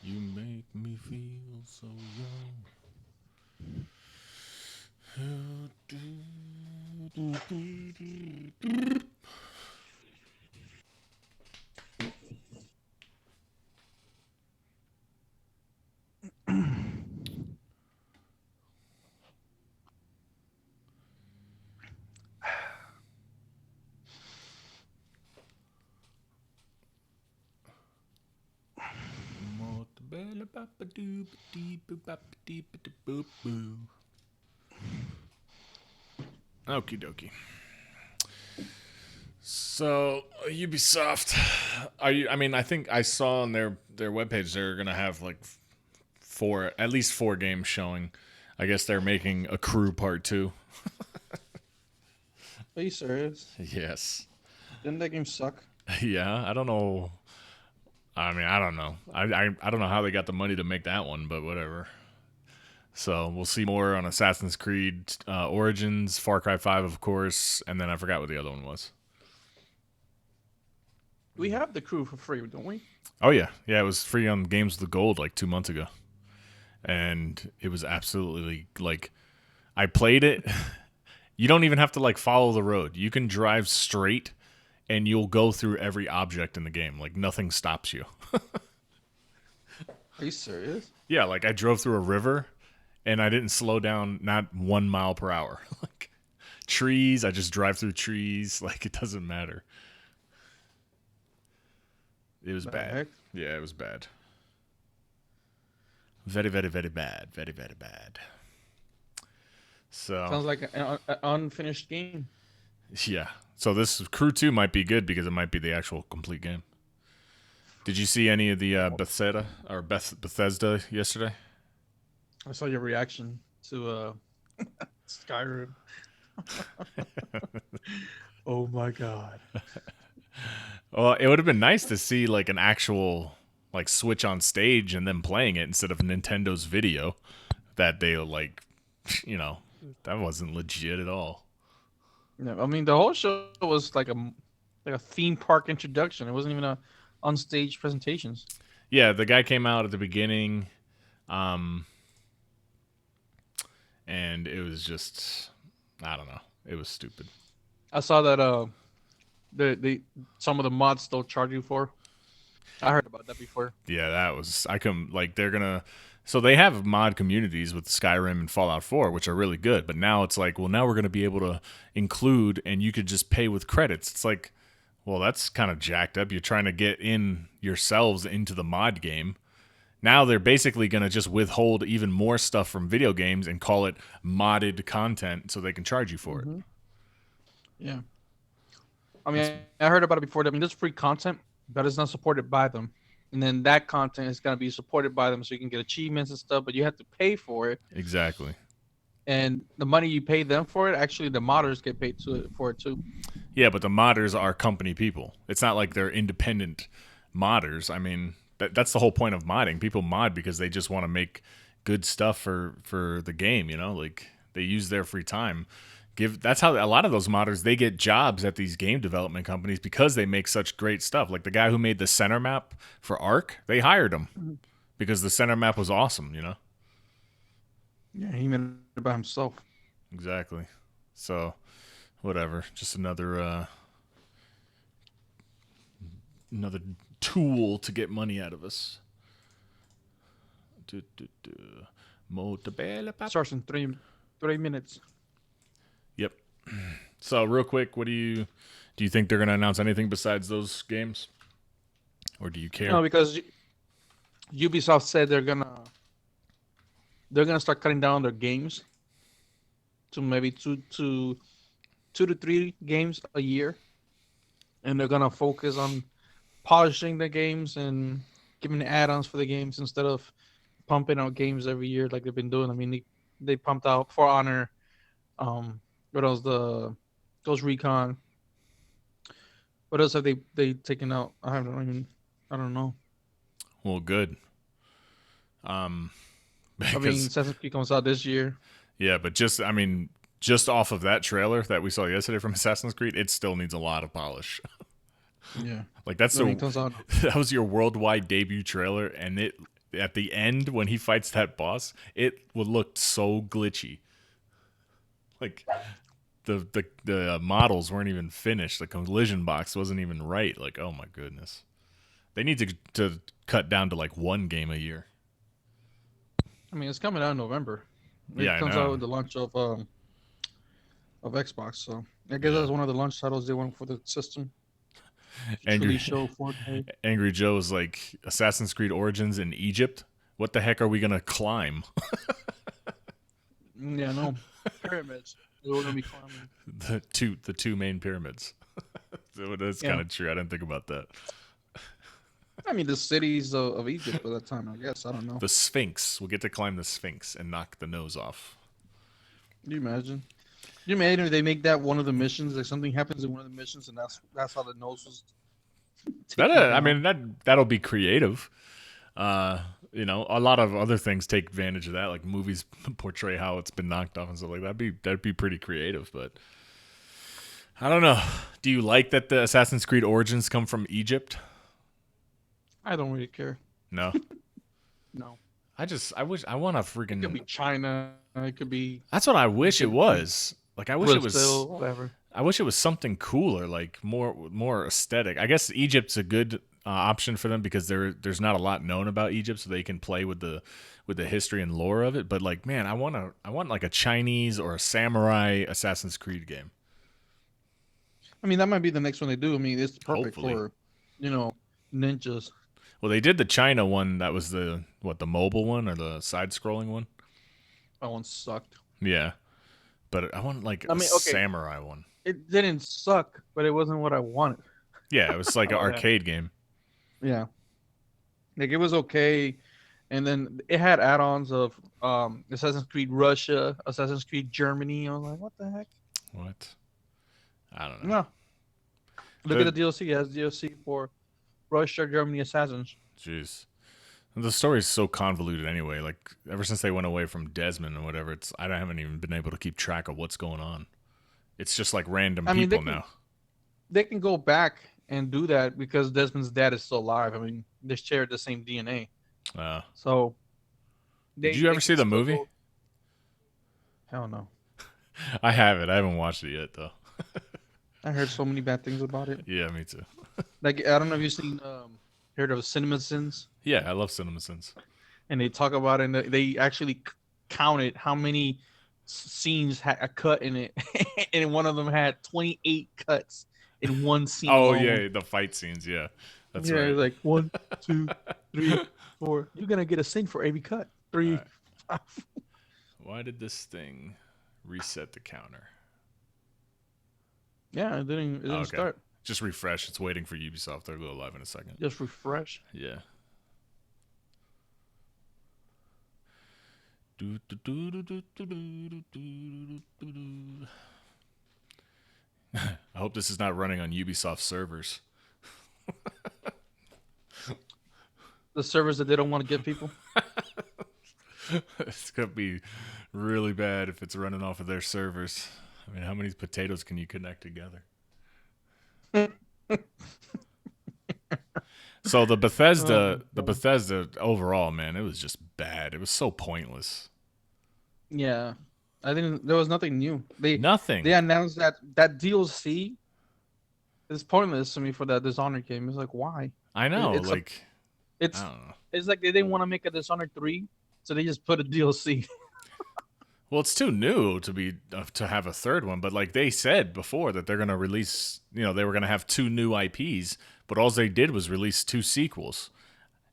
You make me feel so young. Okie dokie. So Ubisoft, are you? I mean, I think I saw on their webpage they're gonna have like at least four games showing. I guess they're making a Crew Part 2. Are you serious? Yes. Didn't that game suck? Yeah, I don't know. I mean, I don't know. I don't know how they got the money to make that one, but whatever. So we'll see more on Assassin's Creed Origins, Far Cry 5, of course, and then I forgot what the other one was. We have the crew for free, don't we? Oh yeah, yeah, it was free on Games with the Gold like 2 months ago, and it was absolutely like I played it. You don't even have to like follow the road. You can drive straight, and you'll go through every object in the game. Like nothing stops you. Are you serious? Yeah, like I drove through a river, and I didn't slow down not 1 mile per hour. Like trees, I just drive through trees. Like it doesn't matter. It was The bad. heck? Yeah, it was bad. Very, very, very bad. Very, very bad. So Sounds like an unfinished game. yeah. So this Crew 2 might be good because it might be the actual complete game. Did you see any of the Bethesda yesterday? I saw your reaction to Skyrim. Oh my god. Well, it would have been nice to see like an actual like Switch on stage and then playing it instead of Nintendo's video that they like, you know, that wasn't legit at all. Yeah, I mean the whole show was like a theme park introduction. It wasn't even a on stage presentations. Yeah, the guy came out at the beginning, um, and it was just, I don't know, it was stupid. I saw that the some of the mods still charge you for. I heard about that before. Yeah, that was I can like they're gonna. So they have mod communities with Skyrim and Fallout 4, which are really good. But now it's like, well, now we're gonna be able to include, and you could just pay with credits. It's like, well, that's kind of jacked up. You're trying to get in yourselves into the mod game. Now they're basically going to just withhold even more stuff from video games and call it modded content so they can charge you for it. Mm-hmm. Yeah. I It's mean, I heard about it before. I mean, there's free content that is not supported by them, and then that content is going to be supported by them, so you can get achievements and stuff. But you have to pay for it, exactly. and the money you pay them for it, actually, the modders get paid for it too. Yeah, but the modders are company people. It's not like they're independent modders. I mean, that's the whole point of modding. People mod because they just want to make good stuff for the game, you know? Like they use their free time. That's how a lot of those modders they get jobs at these game development companies because they make such great stuff. Like the guy who made the center map for Ark, they hired him Mhm. because the center map was awesome, you know? Yeah, he made it by himself. Exactly. So, whatever. Just another tool to get money out of us. Starts in three minutes. Yep. So real quick, what do you think they're gonna announce anything besides those games, or do you care? No, because Ubisoft said they're gonna start cutting down their games to maybe two to three games a year, and they're gonna focus on polishing the games and giving add-ons for the games instead of pumping out games every year like they've been doing. I mean, they pumped out For Honor, what else the Ghost Recon. What else have they taken out? I don't know. Well, good. Um, I mean, because Assassin's Creed comes out this year. yeah, but just off of that trailer that we saw yesterday from Assassin's Creed, it still needs a lot of polish. Yeah, Like that's I mean, it comes out. that was your worldwide debut trailer, and at the end when he fights that boss, it would look so glitchy. Like the models weren't even finished. The collision box wasn't even right. Like, oh my goodness. They need to cut down to like one game a year. I mean, it's coming out in November. Yeah, It I comes know. out with the launch of Xbox. So I guess Yeah. that's one of the launch titles they want for the system to truly Angry show Fortnite. Angry Joe is like Assassin's Creed Origins in Egypt. What the heck are we gonna climb? Yeah, no pyramids. We're gonna be climbing. The two main pyramids. So that's Yeah, kind of true. I didn't think about that. I mean the cities of Egypt at that time. I guess I don't know. The Sphinx. We'll get to climb the Sphinx and knock the nose off. Can you imagine? Can you imagine if they make that one of the missions? Like something happens in one of the missions, and that's how the nose was That taken I down. mean that'll be creative. A lot of other things take advantage of that, like movies portray how it's been knocked off and stuff like that. That'd be pretty creative, but I don't know. Do you like that the Assassin's Creed Origins come from Egypt? I don't really care. No. No, I want to it could freaking. be China. It could be That's what I wish it was. Like I wish it was. Brazil, whatever. I wish it was something cooler, like more aesthetic. I guess Egypt's a good option for them because there's not a lot known about Egypt, so they can play with the history and lore of it. But like, man, I want like a Chinese or a samurai Assassin's Creed game. I mean, that might be the next one they do. I mean, it's perfect Hopefully. for, you know, ninjas. Well, they did the China one. That was the mobile one or the side scrolling one. That one sucked. Yeah, but I want like I a mean, okay, samurai one. it didn't suck, but it wasn't what I wanted. Yeah, it was like How an about that? arcade game. Yeah, like it was okay, and then it had add-ons of Assassin's Creed Russia, Assassin's Creed Germany. I was like, what the heck? What? I don't know. No, look at the The DLC. It has DLC for Russia, Germany, Assassins. Jeez. The story's so convoluted anyway. Like ever since they went away from Desmond and whatever, I haven't even been able to keep track of what's going on. It's just like random I mean, people now. they can go back and do that because Desmond's dad is still alive. I mean, they share the same DNA, Uh, so did you they ever see can the still movie? go. Hell no. I haven't. I haven't watched it yet though. I heard so many bad things about it. Yeah, me too. Like I don't know if you've seen heard of Cinema Sins, Yeah, I love CinemaSins. and they talk about it. And they actually counted how many scenes had a cut in it, and one of them had 28 cuts in one scene Oh alone. yeah, the fight scenes. Yeah, that's Yeah, right. it's like 1, 2, 3, 4. You're gonna get a scene for every cut. All 3, right. 5. Why did this thing reset the counter? Yeah, it didn't. It Oh, didn't okay. start. Just refresh. It's waiting for Ubisoft. They'll go live in a second. Just refresh. Yeah. I hope this is not running on Ubisoft servers. The servers that they don't want to give people. It's gonna be really bad if it's running off of their servers. I mean, how many potatoes can you connect together? So the God. Bethesda overall, man, it was just bad. It was so pointless. Yeah, I think there was nothing new. They Nothing. announced that DLC is pointless to me for that Dishonored game. It's like why? I know, It's a like I it's don't know. it's like they didn't want to make a Dishonored 3, so they just put a DLC. Well, it's too new to have a third one, but like they said before that they're gonna release, they were gonna have two new IPs, but all they did was release two sequels.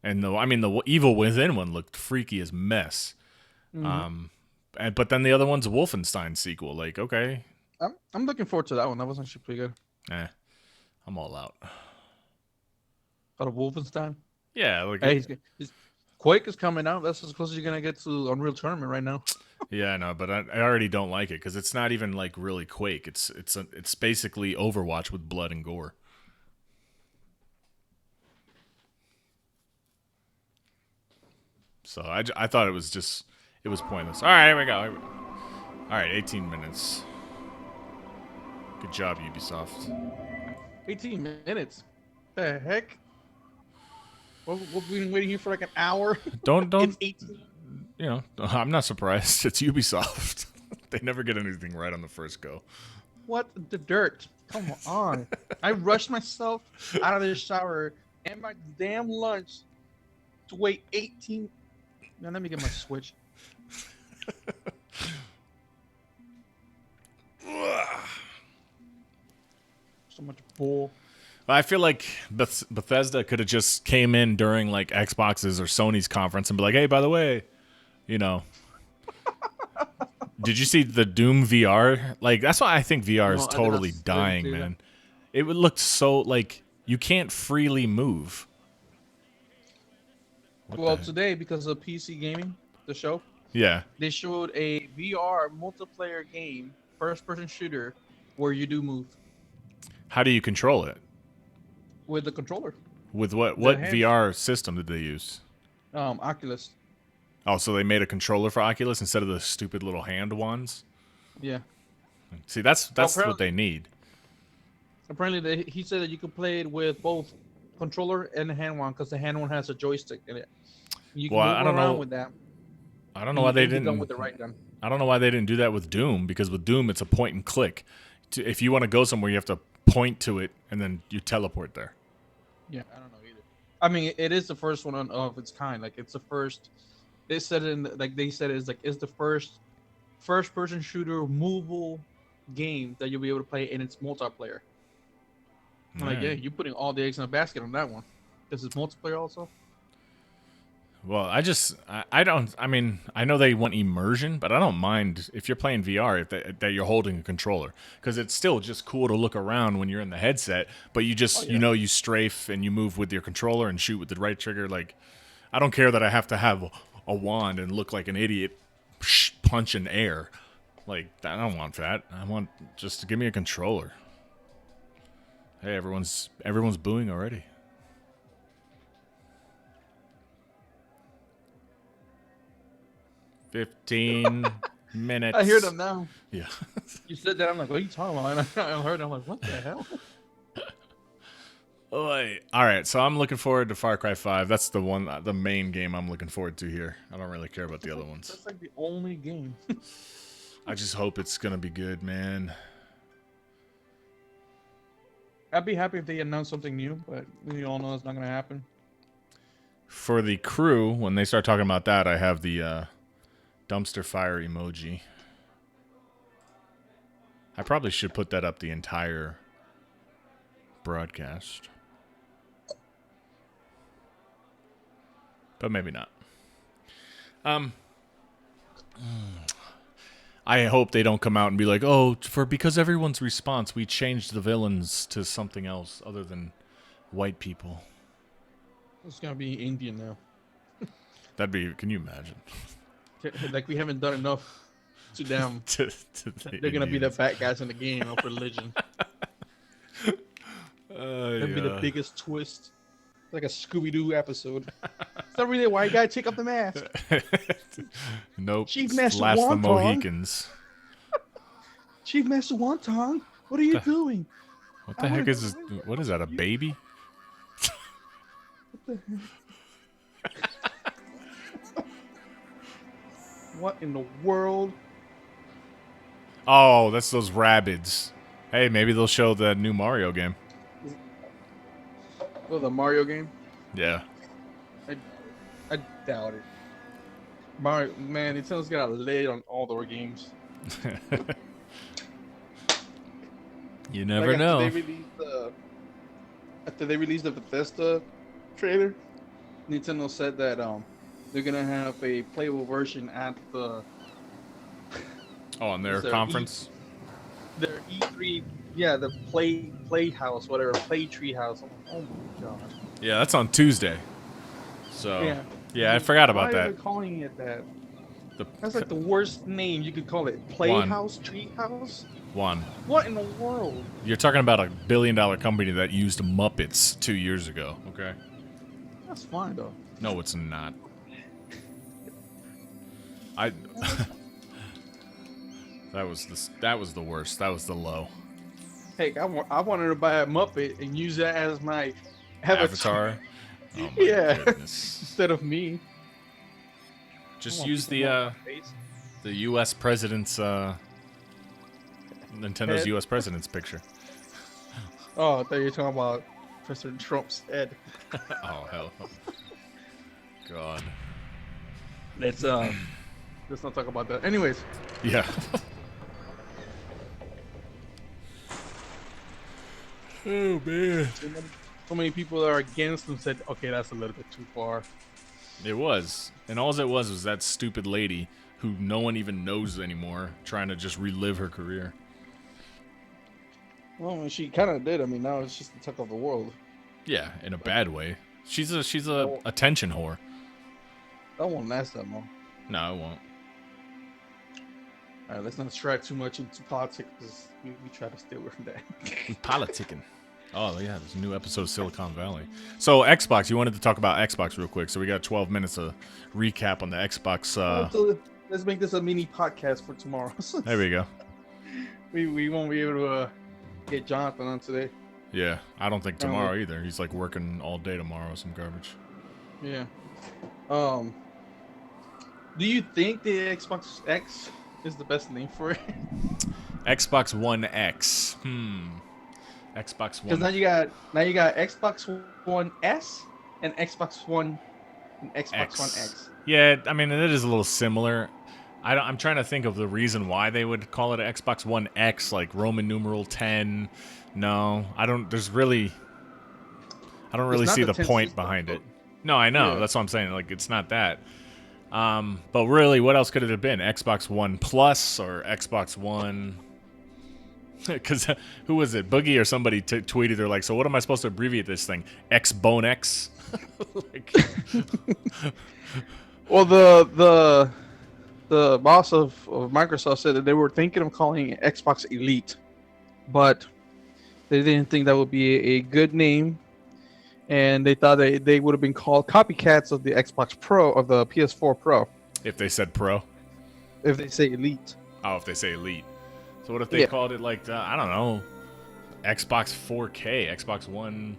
And the Evil Within one looked freaky as mess. Mhm. But then the other one's a Wolfenstein sequel. Like, okay, I'm looking forward to that one. That was actually pretty good. eh, I'm all out. Out of Wolfenstein. Yeah, like Hey, Quake is coming out. That's as close as you're gonna get to Unreal Tournament right now. yeah, no, but I already don't like it because it's not even like really Quake. It's basically Overwatch with blood and gore. So I thought it was pointless. All right, here we go. All right, 18 minutes. Good job, Ubisoft. 18 minutes. The heck? We've been waiting here for like an hour. Don't It's 18. you know? I'm not surprised. It's Ubisoft. They never get anything right on the first go. What the dirt? Come on. I rushed myself out of the shower and my damn lunch to wait 18. Now let me get my Switch. So much bull. I feel like Bethesda could have just came in during like Xbox's or Sony's conference and be like, "Hey, by the way, you know, did you see the Doom VR? Like, that's why I think VR is No, I did not. totally I didn't dying, see that. man. It would look so like you can't freely move. What Well, the? today because of PC gaming, the show, Yeah. they showed a VR multiplayer game, first-person shooter, where you do move How do you control it? with the controller, With what? the What hand, VR system did they use? Oculus. Oh, so they made a controller for Oculus instead of the stupid little hand ones. Yeah. See, that's Well, what they need. apparently he said that you could play it with both controller and the hand one because the hand one has a joystick in it. You can Well, move I don't around know. with that, I don't know and why you they aim the gun didn't. with the right gun. I don't know why they didn't do that with Doom, because with Doom it's a point and click. If you want to go somewhere, you have to point to it and then you teleport there. Yeah, I don't know either. I mean, it is the first one of its kind. Like it's the first. They said they said it's the first person shooter movable game that you'll be able to play in its multiplayer. I'm like, yeah, Man. you're putting all the eggs in a basket on that one. This is multiplayer also. Well, I don't. I mean, I know they want immersion, but I don't mind if you're playing VR that you're holding a controller, because it's still just cool to look around when you're in the headset. But you Oh just yeah. you strafe and you move with your controller and shoot with the right trigger. Like, I don't care that I have to have a wand and look like an idiot punching air. Like, I don't want that. I want just to give me a controller. Hey, everyone's booing already. 15 minutes. I hear them now. Yeah. You said that. I'm like, what are you talking about? And I heard. I'm like, what the hell? Oy. All right, so I'm looking forward to Far Cry 5. That's the main game I'm looking forward to here. I don't really care about the other ones. That's like the only game. I just hope it's gonna be good, man. I'd be happy if they announce something new, but we all know it's not gonna happen. For the crew, when they start talking about that, I have the dumpster fire emoji. I probably should put that up the entire broadcast. But maybe not. I hope they don't come out and be like, "Oh, because everyone's response, we changed the villains to something else other than white people." It's gonna be Indian now. That'd be. Can you imagine? Like we haven't done enough to them. To They're gonna be the bad guys in the game of religion. That'd be the biggest twist. Like a Scooby-Doo episode. It's not really a white guy. Take off the mask. Nope. Chief Master Last the Wonton. Mohicans. Chief Master Wonton, what are you doing? What the heck is this? What is that? A baby? What in the world? Oh, that's those rabbits. Hey, maybe they'll show the new Mario game. Oh, the Mario game? Yeah. I doubt it. Mario, man, Nintendo's got a lid on all their games. You never Like, know. After they released the Bethesda trailer, Nintendo said that they're gonna have a playable version at the Oh, on their Is there conference? their E3, yeah, the Playhouse, whatever, Play Tree House. Oh my god. Yeah, that's on Tuesday. So, yeah, I forgot about Why are that. they calling it that? The That's like the worst name you could call it. Playhouse, Treehouse. one. What in the world? You're talking about a billion-dollar company that used Muppets 2 years ago, okay? That's fine though. No, it's not. That was the worst. That was the low. Hey, I wanted to buy a Muppet and use that as my avatar. Avatar. Oh my Yeah, goodness. instead of me. I Just want use people knowing my face. the U.S. president's Nintendo's Head. U.S. president's picture. Oh, I thought you were talking about President Trump's head. Oh hell, God. Let's let's not talk about that. Anyways, Yeah. Oh man. so many people that are against them said, okay, that's a little bit too far. It was, and all it was that stupid lady who no one even knows anymore, trying to just relive her career. Well, she kind of did. I mean, now it's just the talk of the world. Yeah, in a bad way. She's a That attention whore. won't last that long. No, it won't. All right, let's not strike too much into politics because we try to stay away from that. Politicking. Oh yeah, there's a new episode of Silicon Valley. So Xbox, you wanted to talk about Xbox real quick. So we got 12 minutes of recap on the Xbox. So let's make this a mini podcast for tomorrow. There we go. We won't be able to get Jonathan on today. Yeah, I don't think tomorrow either. He's like working all day tomorrow, some garbage. Yeah. Do you think the Xbox X is the best name for it? Xbox One X. Xbox One. Because now you got Xbox One S and Xbox One One X. Yeah, I mean it is a little similar. I'm trying to think of the reason why they would call it an Xbox One X, like Roman numeral 10. No, I don't. I don't really see the point behind it. No, I know. Yeah. That's what I'm saying. Like it's not that. But really, what else could it have been? Xbox One Plus or Xbox One? Because who was it? Boogie or somebody tweeted, they're like, so what am I supposed to abbreviate this thing? X Bone X? Like... Well, the boss of Microsoft said that they were thinking of calling it Xbox Elite, but they didn't think that would be a good name, and they thought they would have been called copycats of the Xbox Pro, of the PS4 Pro. If they said Pro? If they say Elite. Oh, if they say Elite. So what if they called it like, I don't know, Xbox 4K, Xbox One,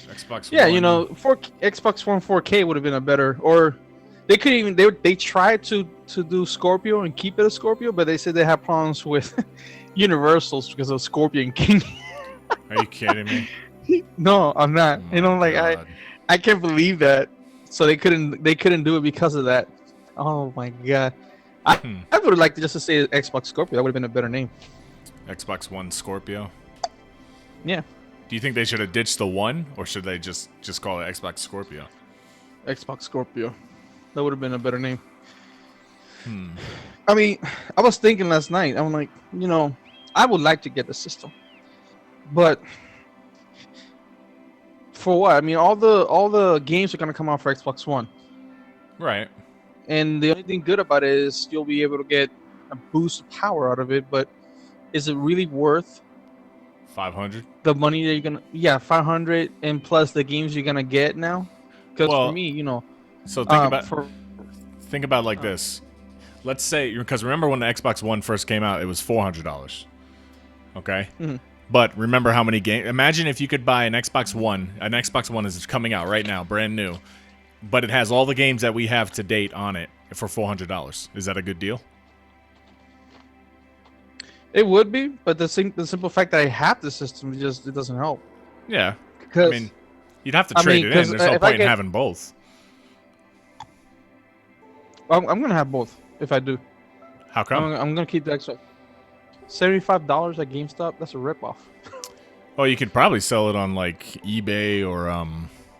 Xbox Yeah, One. you know, Xbox One 4K would have been a better, or they could even, they tried to do Scorpio and keep it a Scorpio, but they said they had problems with Universals because of Scorpion King. Are you kidding me? No, I'm not. Oh you know, like God. I can't believe that. So they couldn't do it because of that. Oh my God. I would have liked just to say Xbox Scorpio. That would have been a better name. Xbox One Scorpio. Yeah. Do you think they should have ditched the one, or should they just call it Xbox Scorpio? Xbox Scorpio. That would have been a better name. I mean, I was thinking last night. I'm like, you know, I would like to get the system, but for what? I mean, all the games are gonna come out for Xbox One. Right. And the only thing good about it is you'll be able to get a boost of power out of it, but is it really worth 500? The money that you're gonna 500 and plus the games you're gonna get now? Because for me, you know, so think about like this. Let's say, because remember when the Xbox One first came out, it was $400. Okay? Mm-hmm. But remember how many games. Imagine if you could buy an Xbox One. An Xbox One is coming out right now, brand new. But it has all the games that we have to date on it for $400. Is that a good deal? It would be, but the simple fact that I have the system, it doesn't help. Yeah. I mean, you'd have to trade it in. There's no point in having both. I'm going to have both if I do. How come? I'm going to keep the extra. $75 at GameStop, that's a ripoff. Oh, you could probably sell it on like eBay or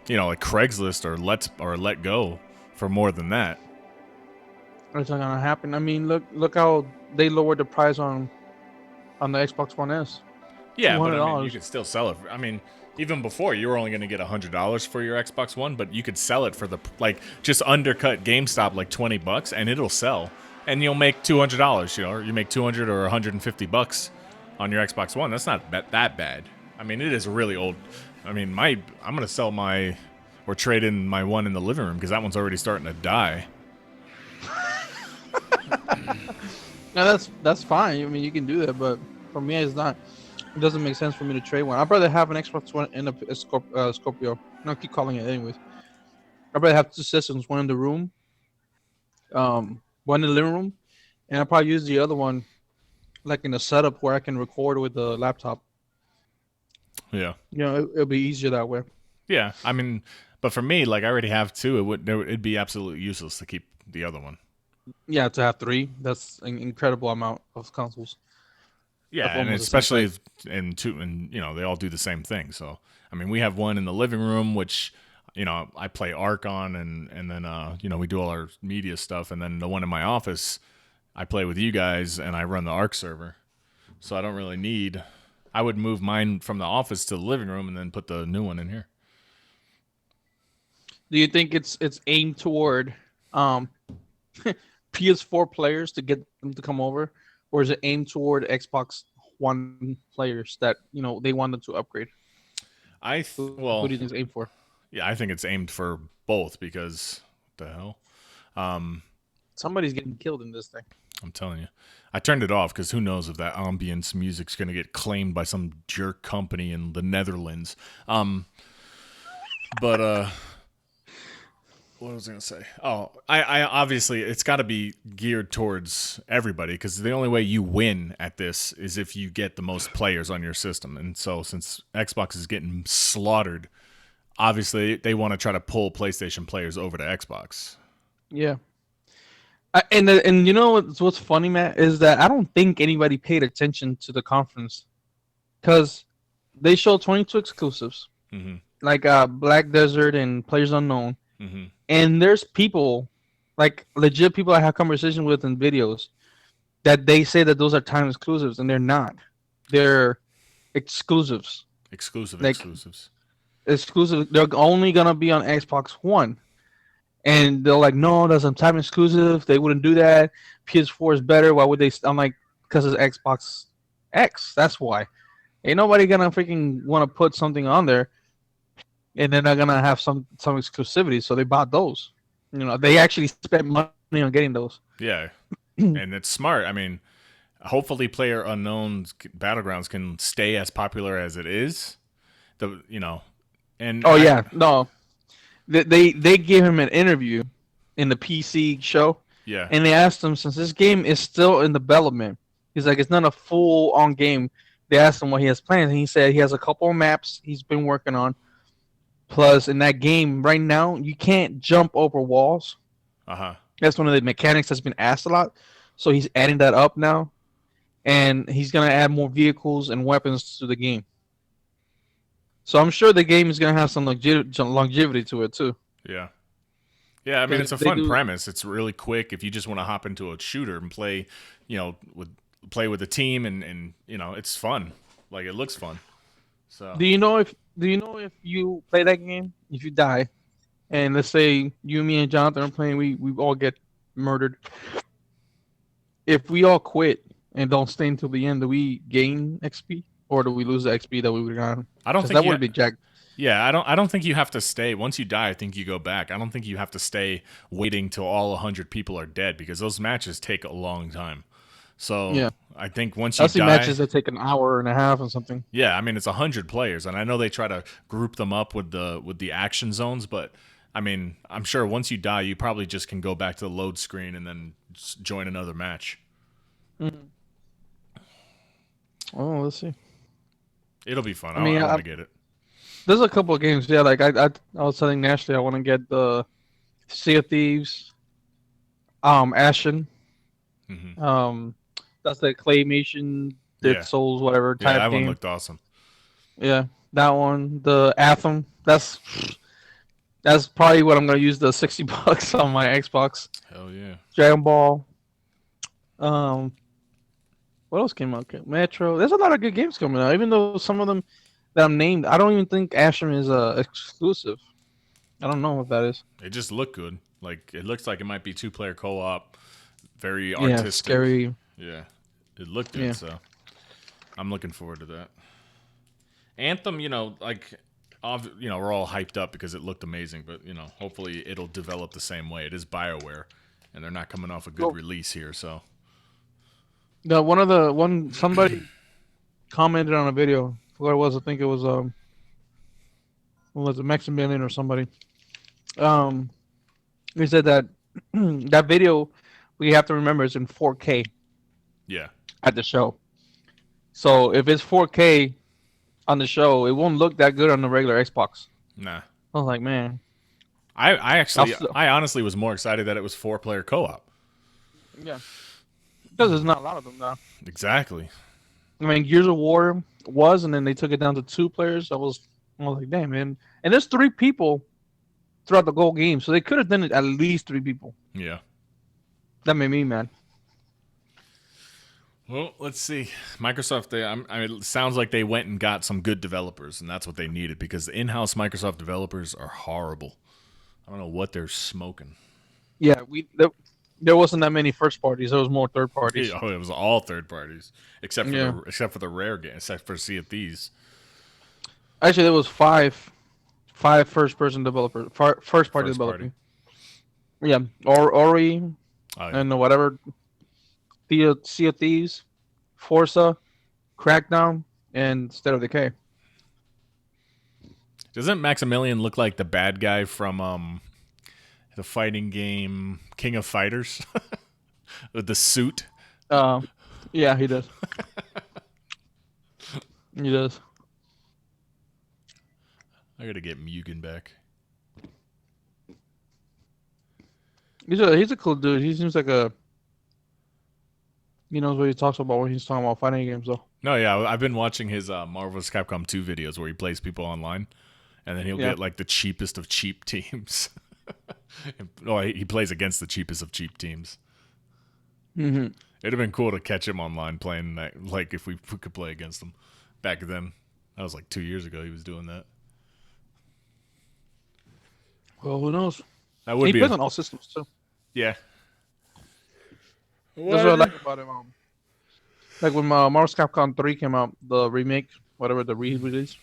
you know, like Craigslist or Let Go for more than that. It's not gonna happen. I mean, look how they lowered the price on the Xbox One S. Yeah, but I mean, you could still sell it. I mean, even before you were only gonna get $100 for your Xbox One, but you could sell it for just undercut GameStop like $20, and it'll sell, and you'll make $200. You know, or you make $200 or $150 on your Xbox One. That's not that bad. I mean, it is really old. I mean, I'm gonna sell or trade in my one in the living room because that one's already starting to die. No, that's fine. I mean, you can do that, but for me, it's not. It doesn't make sense for me to trade one. I'd rather have an Xbox One and a Scorpio. No, I keep calling it anyways. I'd rather have two systems, one in the room, one in the living room, and I'll probably use the other one like in a setup where I can record with the laptop. Yeah. It'll be easier that way. Yeah. I mean, but for me, like I already have two. It'd be absolutely useless to keep the other one. Yeah, to have three, that's an incredible amount of consoles of Yeah, and almost the same especially price. in two, and they all do the same thing. So I mean, we have one in the living room, which I play Arc on, and then we do all our media stuff, and then the one in my office, I play with you guys, and I run the Arc server. So I don't really need. I would move mine from the office to the living room, and then put the new one in here. Do you think it's aimed toward um, PS4 players to get them to come over, or is it aimed toward Xbox One players that they want them to upgrade? Who Well, do you think it's aimed for? yeah, I think it's aimed for both because what the hell. Um, Somebody's getting killed in this thing. I'm telling you. I turned it off because who knows if that ambience music's going to get claimed by some jerk company in the Netherlands. But what was I going to say? Oh, I obviously it's got to be geared towards everybody because the only way you win at this is if you get the most players on your system. And so since Xbox is getting slaughtered, obviously they want to try to pull PlayStation players over to Xbox. Yeah. And you know what's funny, Matt, is that I don't think anybody paid attention to the conference because they showed 22 exclusives Mm-hmm. like Black Desert and Players Unknown, Mm-hmm. and there's people like legit people I have conversation with in videos that they say that those are time exclusives and they're not. They're exclusives. Like Exclusives. exclusive. They're only gonna be on Xbox One. And they're like, no, that's a time exclusive. They wouldn't do that. PS4 is better. Why would they? I'm like, because it's Xbox X. That's why. Ain't nobody gonna freaking want to put something on there, and then they're gonna have some exclusivity. So they bought those. They actually spent money on getting those. Yeah, and it's smart. I mean, hopefully, Player Unknown's Battlegrounds can stay as popular as it is. And Oh yeah, no, they gave him an interview in the PC show, yeah, and they asked him since this game is still in development. He's like, it's not a full on game. They asked him what he has plans, and he said he has a couple of maps he's been working on. Plus, in that game right now, you can't jump over walls. uh-huh. That's one of the mechanics that's been asked a lot. So he's adding that up now, and he's gonna add more vehicles and weapons to the game. So I'm sure the game is gonna have some longevity to it too. Yeah. Yeah, I mean it's a They fun do. premise. It's really quick if you just want to hop into a shooter and play, with a team and it's fun. Like it looks fun. So Do you know if you play that game, if you die, and let's say you, me, and Jonathan are playing, we all get murdered. If we all quit and don't stay until the end, do we gain XP or do we lose the XP that we would have gotten? I don't Because think that you would be jacked. Yeah, I don't think you have to stay. Once you die, I think you go back. I don't think you have to stay waiting till all 100 people are dead because those matches take a long time. So Yeah, I think once you I've seen die, matches that take an hour and a half or something. yeah, I mean it's 100 players, and I know they try to group them up with the action zones, but I mean I'm sure once you die, you probably just can go back to the load screen and then join another match. Mhm. Oh, let's see. It'll be fun. I I mean, want to get it. there's a couple of games. Yeah, like I was telling Ashley, I want to get the Sea of Thieves, Ashen, Hmm. um, that's the claymation, Dead Yeah, Souls, whatever yeah, type that one game. looked awesome. Yeah, that one. The Anthem. That's probably what I'm gonna use the $60 on my Xbox. Hell yeah. Dragon Ball. Um, what else came out? Metro. There's a lot of good games coming out. Even though some of them that I'm named, I don't even think Ashram is exclusive. I don't know what that is. It just looked good. Like it looks like it might be two-player co-op, very Yeah, artistic. scary. Yeah, it looked good. Yeah. So I'm looking forward to that. Anthem, we're all hyped up because it looked amazing, but hopefully it'll develop the same way. It is BioWare, and they're not coming off a good Well, release here, so the one somebody commented on a video. What it was, I think it was what was it, Maximilian or somebody. Um, he said that that video we have to remember is in 4K Yeah. at the show. So if it's 4K on the show, it won't look that good on the regular Xbox. Nah. I was like, man. I honestly was more excited that it was 4-player co-op. Yeah. Because there's not a lot of them now. Exactly. I mean, Gears of War was, and then they took it down to 2 players. I was like, damn, man. And there's 3 people throughout the whole game, so they could have done it at least 3 people. Yeah. That made me mad. Well, let's see. Microsoft, it sounds like they went and got some good developers, and that's what they needed because the in-house Microsoft developers are horrible. I don't know what they're smoking. Yeah, there wasn't that many first parties. There was more third parties. Oh, it was all third parties, except for the rare game, except for Sea of Thieves. Actually, there was five first-person developers, first-party developers. Yeah, Ori, and whatever. Sea of Thieves, Forza, Crackdown, and State of Decay. Doesn't Maximilian look like the bad guy from the fighting game King of Fighters with the suit? Yeah, he does. He does. I gotta get Mugen back. He's a cool dude. He seems like he knows what he talks about when he's talking about fighting games, though. No, yeah, I've been watching his Marvel's Capcom 2 videos where he plays people online, and then he'll get like the cheapest of cheap teams. He plays against the cheapest of cheap teams. Mm-hmm. It'd have been cool to catch him online playing that, like if we could play against him back then. That was like 2 years ago. He was doing that. Well, who knows? That would he be plays on all systems too. Yeah. That's what I like about him. Like when Marvel's Capcom 3 came out, the remake, whatever the re-release,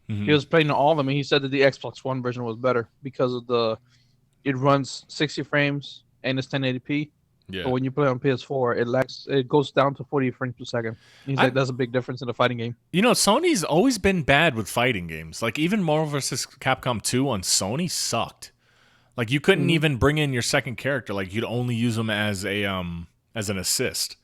he was playing all of them, and he said that the Xbox One version was better because of it runs 60 frames and it's 1080p. Yeah. But when you play on PS4, it goes down to 40 frames per second. He's like, that's a big difference in the fighting game. You know, Sony's always been bad with fighting games. Like even Marvel vs. Capcom 2 on Sony sucked. Like you couldn't even bring in your second character. Like you'd only use them as an assist.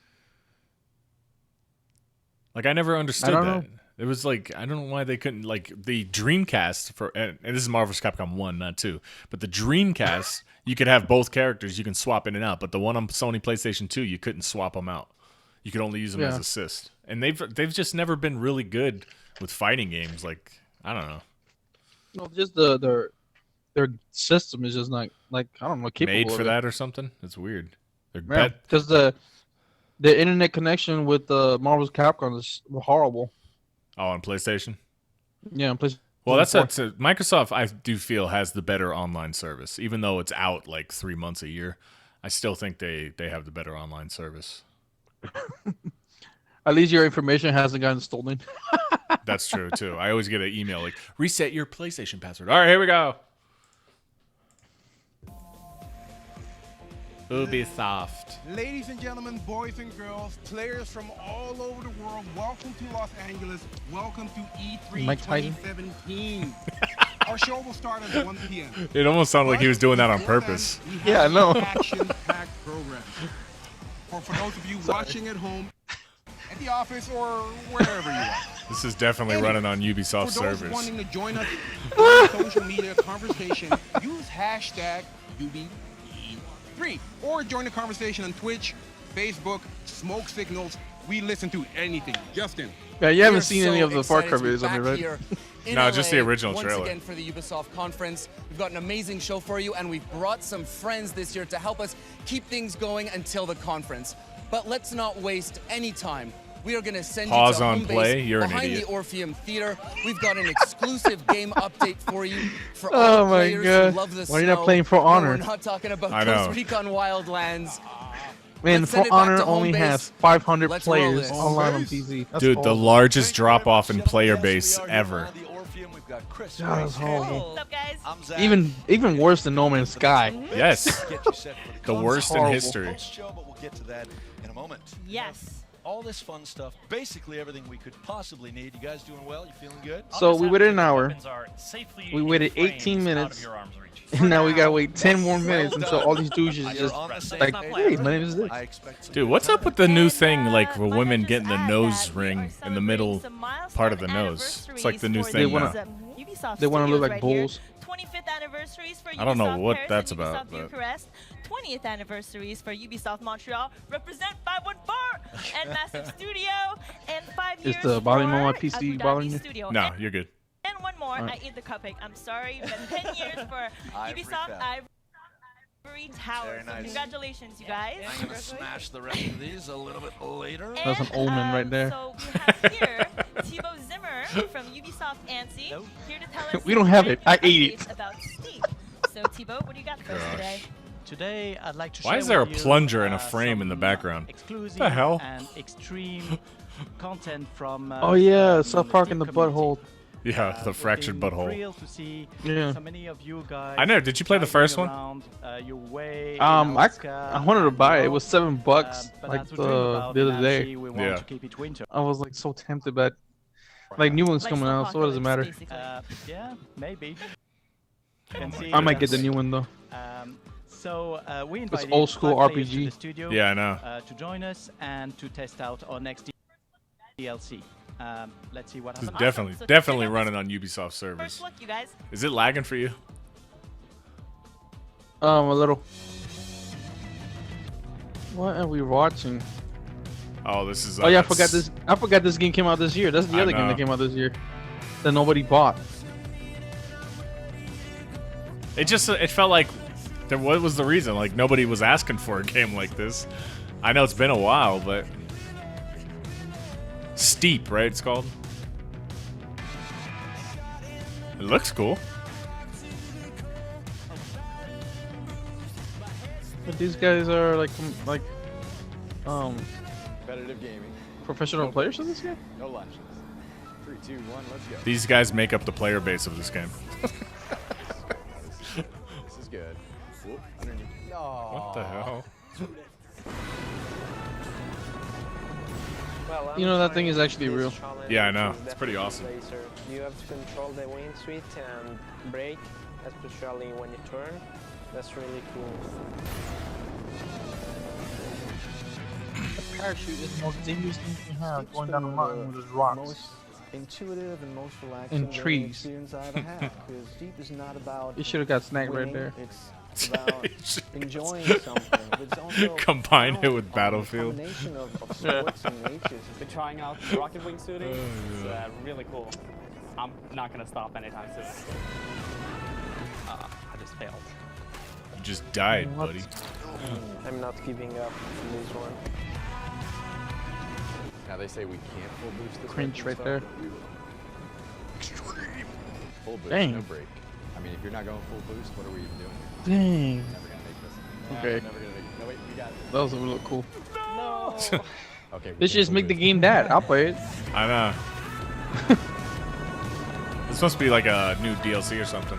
Like I never understood that. It was like I don't know why they couldn't, like the Dreamcast and this is Marvel's Capcom 1, not 2, but the Dreamcast you could have both characters, you can swap in and out, but the one on Sony PlayStation 2 you couldn't swap them out. You could only use them as assist. And they've just never been really good with fighting games. Like I don't know. No, just their system is just not like I don't know capable made for of that or something. It's weird. Because the internet connection with the Marvel's Capcom is horrible. Oh, on PlayStation? Yeah, on PlayStation. Well, that's Microsoft, I do feel, has the better online service. Even though it's out like 3 months a year, I still think they have the better online service. At least your information hasn't gotten stolen. That's true, too. I always get an email like, reset your PlayStation password. All right, here we go. Ubisoft. Ladies and gentlemen, boys and girls, players from all over the world, welcome to Los Angeles. Welcome to E3 2017. Our show will start at 1 p.m. It almost sounded like he was doing that on purpose. Yeah, I know. Action-packed program. For those of you watching at home, at the office, or wherever you are. This is definitely running on Ubisoft servers. For those wanting to join us in the social media conversation, use hashtag UBE3 or join the conversation on Twitch, Facebook, Smoke Signals. We listen to anything. Justin. Yeah, you haven't seen any of the Far Cry videos on me, right? No, just the original trailer. Once again for the Ubisoft conference. We've got an amazing show for you, and we've brought some friends this year to help us keep things going until the conference. But let's not waste any time. We are going to send you to home base behind the Orpheum Theater. We've got an exclusive game update for you for all the players who love the snow. Why are you not playing For Honor? We're not talking about Ghost Recon Wildlands. Man, For Honor only has 500 players online on PC. That's dude, the largest drop-off in player base ever. God, that's horrible. What's up, guys? Even worse than No Man's Sky. Yes. The worst in history. We'll get to that in a moment. Yes. all this fun stuff, basically everything we could possibly need. You guys doing well? You feeling good? So we waited an hour. We waited 18 minutes. And now we gotta wait 10 more minutes until all these douches just like, hey, my name is this. Dude, what's up with the new thing, like, for women getting the nose ring in the middle part of the nose? It's like the new thing now. They want to look like bulls. 25th anniversaries for Ubisoft I don't know what Paris that's and about, Ubisoft but- Bucharest. 20th anniversaries for Ubisoft Montreal. Represent 514 and Massive Studio. And 5 years Is the volume on my for PC Abu Dhabi bothering you? Studio. No, And, you're good. and one more. Alright. I eat the cupcake. I'm sorry, but 10 years for Ubisoft Ivory Tower. So congratulations, you guys. I'm gonna smash the rest of these a little bit later. That's an omen right there. So we have here Thibaut Zimmer from Ubisoft ANSI here to tell us We don't have it. I ate it. updates about Steam. So Thibaut, what do you got for us today? Today, I'd like to Why share is there a with you, plunger in a frame in the some, background? Exclusive The hell? and extreme content from. Oh yeah, South the Park Steam in the community. butthole. Yeah, the We've fractured been butthole. thrilled to see Yeah. so many of you guys. I know. Did you play the first one? around, your way in I Alaska wanted to and buy it. It below. was $7 But like as we dream about the in other day. Algae, we want Yeah. to keep it winter. I was like so tempted, but like new one's Like coming out, so what does it matter? Snowpocalypse, basically. Yeah, maybe. Can see I might get the that's- new one though. So we invited old school 5 players to RPG. the studio, Yeah, I know. to join us and to test out our next DLC. Let's see what This is happens. definitely, So definitely check out running on Ubisoft First servers. look, you guys. Is it lagging for you? A little. What are we watching? Oh, this is. Oh yeah, I that's- forgot this. I forgot this game came out this year. That's the I other game know. that came out this year that nobody bought. It just, it felt like, what was the reason? Like nobody was asking for a game like this. I know it's been a while, but Steep, right? It's called. It looks cool. But these guys are like Competitive gaming. professional players in this game. No lashes. 3, 2, 1, let's go. These guys make up the player base of this game. This is good. Whoop, underneath. No. What the hell? Well, You know, that thing is actually real. Yeah, I know. It's pretty awesome. You have to control the wind switch and brake, especially when you turn. That's really cool. The parachute is the most dangerous thing you have Steep's going down the been mountain with those rocks. Most intuitive and most relaxing And gaming trees. experience I ever had. Because Steep is not about You should have got snagged right winning, there. It's about enjoying something. But it's also Combine it about, with Battlefield. A combination of sports and nature. Been trying out rocket wing shooting. It's really cool. I'm not gonna stop anytime soon. I just failed. You just died, What? buddy. I'm not giving up on this one. Now they say we can't full boost this Cringe weapon right stuff, there. but we will. Extreme. Full boost, Dang. no break. I mean, if you're not going full boost, what are we even doing? Dang. Never gonna make this. Okay. Never gonna make it. No, wait, we got it. That was a little cool. No. Okay. we They should can't just full make the boost. game that. I'll play it. I know. It's supposed to be like a new DLC or something.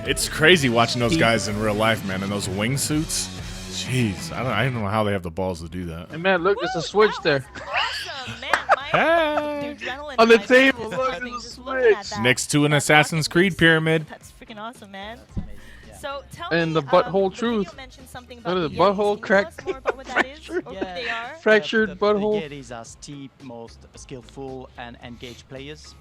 It's crazy watching those guys in real life, man, in those wingsuits. Jeez, I don't know how they have the balls to do that. And man, look, there's a switch there. Awesome, man. My Hey! adrenaline On the spikes table, just look, popping there's a just looking at switch. that. Next to an That's Assassin's awesome. Creed pyramid. That's freaking awesome, man. So tell And me, the butthole the truth. video mentioned something Look about at the Yetis. butthole Can you tell us crack. more about what that is, or who they are? Fractured the butthole. Yetis are steep, most skillful and engaged players.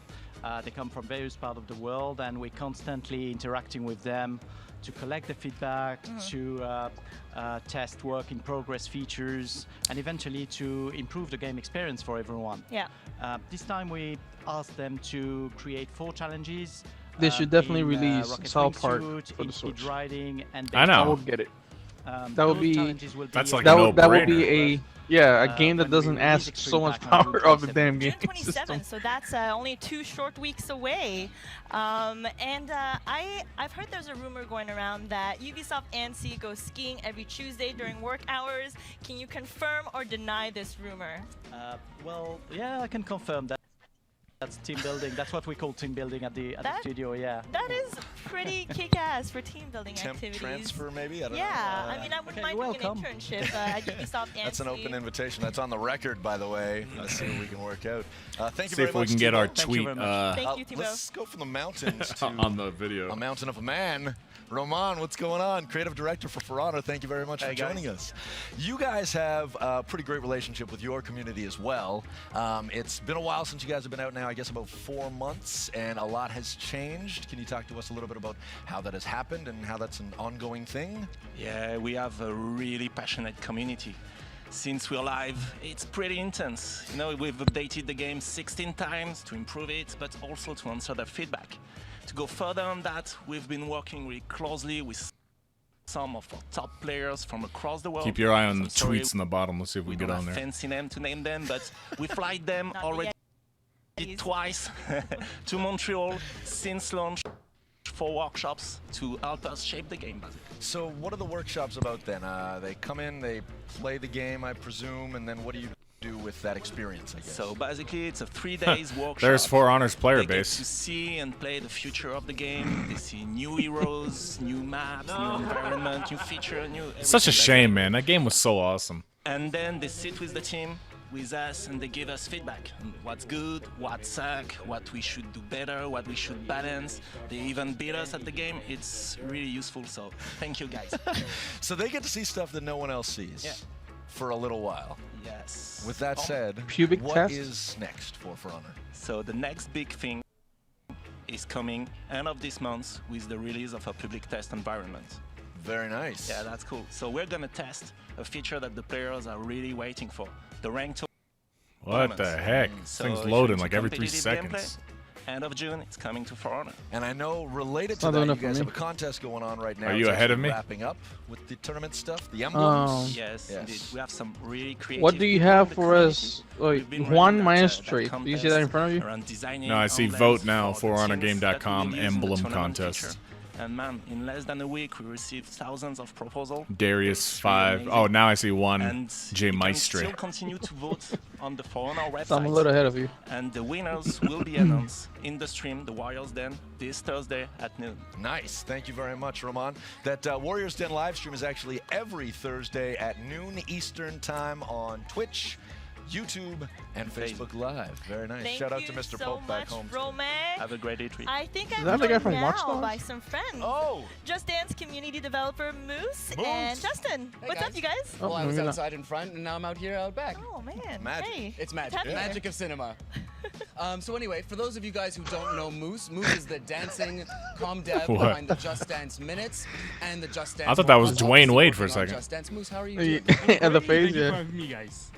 They come from various parts of the world, and we're constantly interacting with them to collect the feedback, to test work in progress features, and eventually to improve the game experience for everyone. Yeah. This time we asked them to create 4 challenges. They should definitely in, release rocket South Park wingsuit, for in the speed Switch. riding, and I know. I would get it. That would those be- challenges will That's be like a That would be no-brainer. a game that when we doesn't release ask Extreme so much back on power June of the damn 27th. game June 27th, system. so that's only 2 short weeks away. I've heard there's a rumor going around that Ubisoft ANSI goes skiing every Tuesday during work hours. Can you confirm or deny this rumor? Well, yeah, I can confirm that. That's team building. That's what we call team building at the studio. Yeah. That is pretty kick-ass for team building Temp activities. transfer, maybe? I don't know. Yeah, I mean, I wouldn't mind doing an internship at Ubisoft. That's an open invitation. That's on the record, by the way. Let's see what we can work out. Thank you See very if much. we can get our Thibaut. tweet Thank you, Thibaut. Let's go from the mountains to on the video. A mountain of a man. Roman, what's going on? Creative director for Honor. Thank you very much for joining us. You guys have a pretty great relationship with your community as well. It's been a while since you guys have been out now, I guess about 4 months, and a lot has changed. Can you talk to us a little bit about how that has happened and how that's an ongoing thing? Yeah, we have a really passionate community. Since we're live, it's pretty intense. You know, we've updated the game 16 times to improve it, but also to answer their feedback. To go further on that, we've been working really closely with some of our top players from across the world. Keep your eye on the tweets in the bottom. Let's see if we get on there. Fancy name to name them, but we flight them already twice to Montreal since launch for workshops to help us shape the game. So what are the workshops about then? They come in, they play the game, I presume, and then what do you do with that experience, I guess? So basically it's a 3 days workshop. There's For Honor's player they base. Get to see and play the future of the game. They see new heroes, new maps, new environment, new feature, new everything. Such a shame, man. That game was so awesome. And then they sit with the team, with us, and they give us feedback on what's good, what suck, what we should do better, what we should balance. They even beat us at the game. It's really useful, so thank you guys. So they get to see stuff that no one else sees for a little while. Yes. With that said, what is next for Honor? So the next big thing is coming end of this month with the release of a public test environment. Very nice. Yeah, that's cool. So we're gonna test a feature that the players are really waiting for, the ranked What the heck? This thing's loading like every 3 seconds. End of June, it's coming to For Honor. And I know related to that, you guys have a contest going on right now. Are you ahead of me? Wrapping up with the tournament stuff, the emblems. Yes, indeed. We have some really creative. What do you have for us? Like, Juan minus trade. Do you see that in front of you? No, I see vote now, ForHonorGame.com emblem contest. And man, in less than a week, we received thousands of proposals. Darius 5. Oh, now I see one. And J you Maestre. can still continue to vote on the For Honor website. So I'm a little ahead of you. And the winners will be announced in the stream, the Warriors Den, this Thursday at noon. Nice. Thank you very much, Roman. That Warriors Den live stream is actually every Thursday at noon Eastern time on Twitch, YouTube, and Facebook Live. Very nice. Thank Shout out you to Mr. so Pope back much, home. Roman. Have a great E3. I think Is I'm that the guy joined from Watch now Dogs? by some friends. Oh! Just Dance community developer Moose and Justin. Hey, What's guys. up, you guys? Well, I was outside in front, and now I'm out here out back. Oh, man. Magic. Hey. It's magic. Happy Magic here. of cinema. So anyway, for those of you guys who don't know Moose, Moose is the dancing com dev What? behind the Just Dance Minutes and the Just Dance. I thought that was World Cup. Dwayne Wade Also for a working on second. Just Dance. Moose, how are you doing? At the face, Thank you yeah. for having me, guys.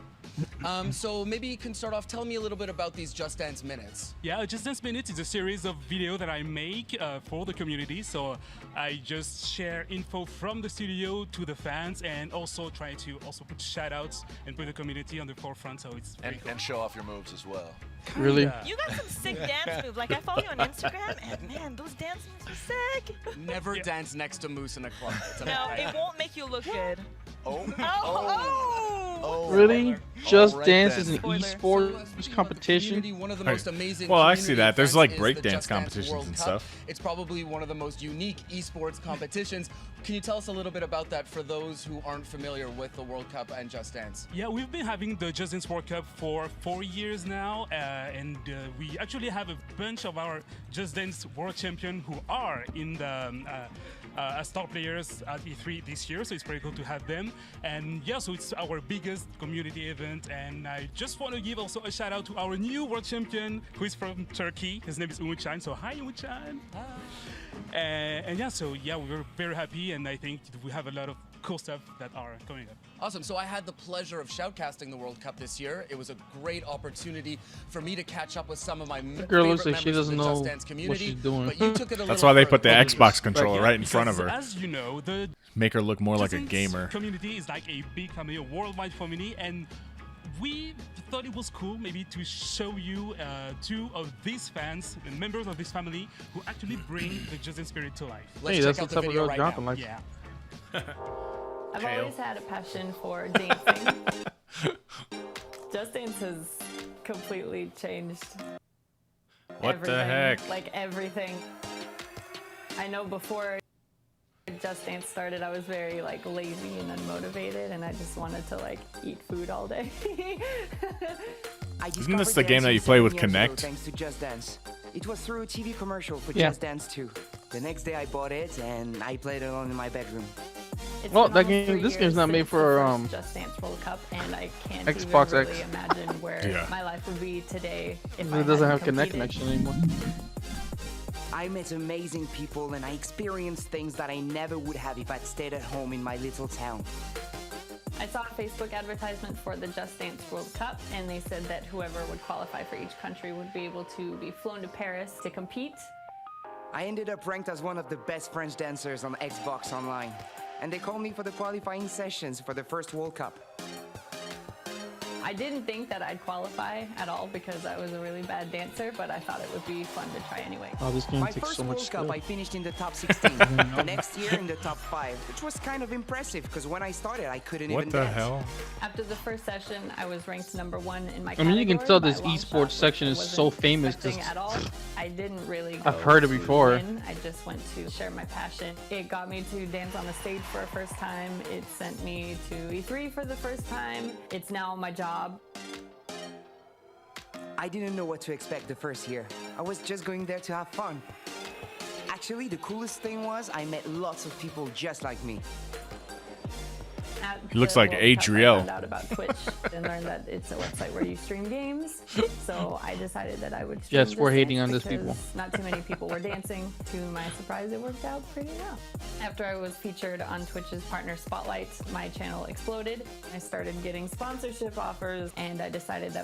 So maybe you can start off. Tell me a little bit about these Just Dance Minutes. Yeah, Just Dance Minutes is a series of videos that I make for the community. So I just share info from the studio to the fans, and also try to also put shout-outs and put the community on the forefront. So it's pretty cool. And show off your moves as well. Really? You got some sick dance moves. Like, I follow you on Instagram, and man, those dance moves are sick. Never dance next to Moose in a club. It's No, it won't make you look good. Oh. Oh. Really? Just right Dance then. is an Spoiler. esports competition? One of the most amazing Well, I see community that. There's, events like, is the breakdance Just Dance competitions World and Cup. stuff. It's probably one of the most unique esports competitions. Can you tell us a little bit about that for those who aren't familiar with the World Cup and Just Dance? Yeah, we've been having the Just Dance World Cup for 4 years now, and we actually have a bunch of our Just Dance World Champion who are in the as top players at E3 this year, so it's pretty cool to have them. And yeah, so it's our biggest community event, and I just want to give also a shout out to our new world champion who is from Turkey. His name is Umutcan, so hi Umutcan. And yeah, so yeah, we're very happy, and I think we have a lot of cool stuff that are coming up. Awesome. So I had the pleasure of shoutcasting the World Cup this year. It was a great opportunity for me to catch up with some of my girl looks favorite like she members of doesn't the Just know Dance what community. she's doing. But you took it a That's little why they put the further. Xbox controller right in front of Because, her. as you know, the Make her look more like a Just Dance gamer. community is like a big family, a worldwide family, and we thought it was cool maybe to show you two of these fans, the members of this family, who actually bring the Just Dance spirit to life. Hey, that's the type of girl dropping like. Yeah. I've always had a passion for dancing. Just Dance has completely changed What the heck? Like everything. I know before Just Dance started, I was very like lazy and unmotivated, and I just wanted to like eat food all day. Isn't this the game that you play with Connect? Thanks to Just Dance. It was through a TV commercial for Yeah. Just Dance 2. The next day I bought it and I played it alone in my bedroom. It's Well, been that almost game. 3 This game's years not made since for the first Just Dance World Cup, and I can't Xbox even X. really imagine where Yeah. my life would be today if I It doesn't have hadn't Connect competed. connection anymore. I met amazing people and I experienced things that I never would have if I'd stayed at home in my little town. I saw a Facebook advertisement for the Just Dance World Cup, and they said that whoever would qualify for each country would be able to be flown to Paris to compete. I ended up ranked as one of the best French dancers on Xbox Online. And they called me for the qualifying sessions for the first World Cup. I didn't think that I'd qualify at all because I was a really bad dancer, but I thought it would be fun to try anyway. Oh, this game My takes first so much World Cup, skill. I finished in the top 16. The next year in the top 5, which was kind of impressive because when I started, I couldn't What even the dance. hell? After the first session, I was ranked #1 in my I mean, you can category tell by this a long esports shot, which section I is wasn't so famous expecting 'cause at all. I didn't really I've go heard it to before. win. I just went to share my passion. It got me to dance on the stage for a first time. It sent me to E3 for the first time. It's now my job. I didn't know what to expect the first year. I was just going there to have fun. Actually, the coolest thing was I met lots of people just like me. At He looks the like World Cup, Adriel. I found out about Twitch and learned that it's a website where you stream games. So I decided that I would stream Yes, we're Just hating Dance on this because people. Not too many people were dancing. To my surprise, it worked out pretty well. After I was featured on Twitch's Partner Spotlight, my channel exploded. I started getting sponsorship offers, and I decided that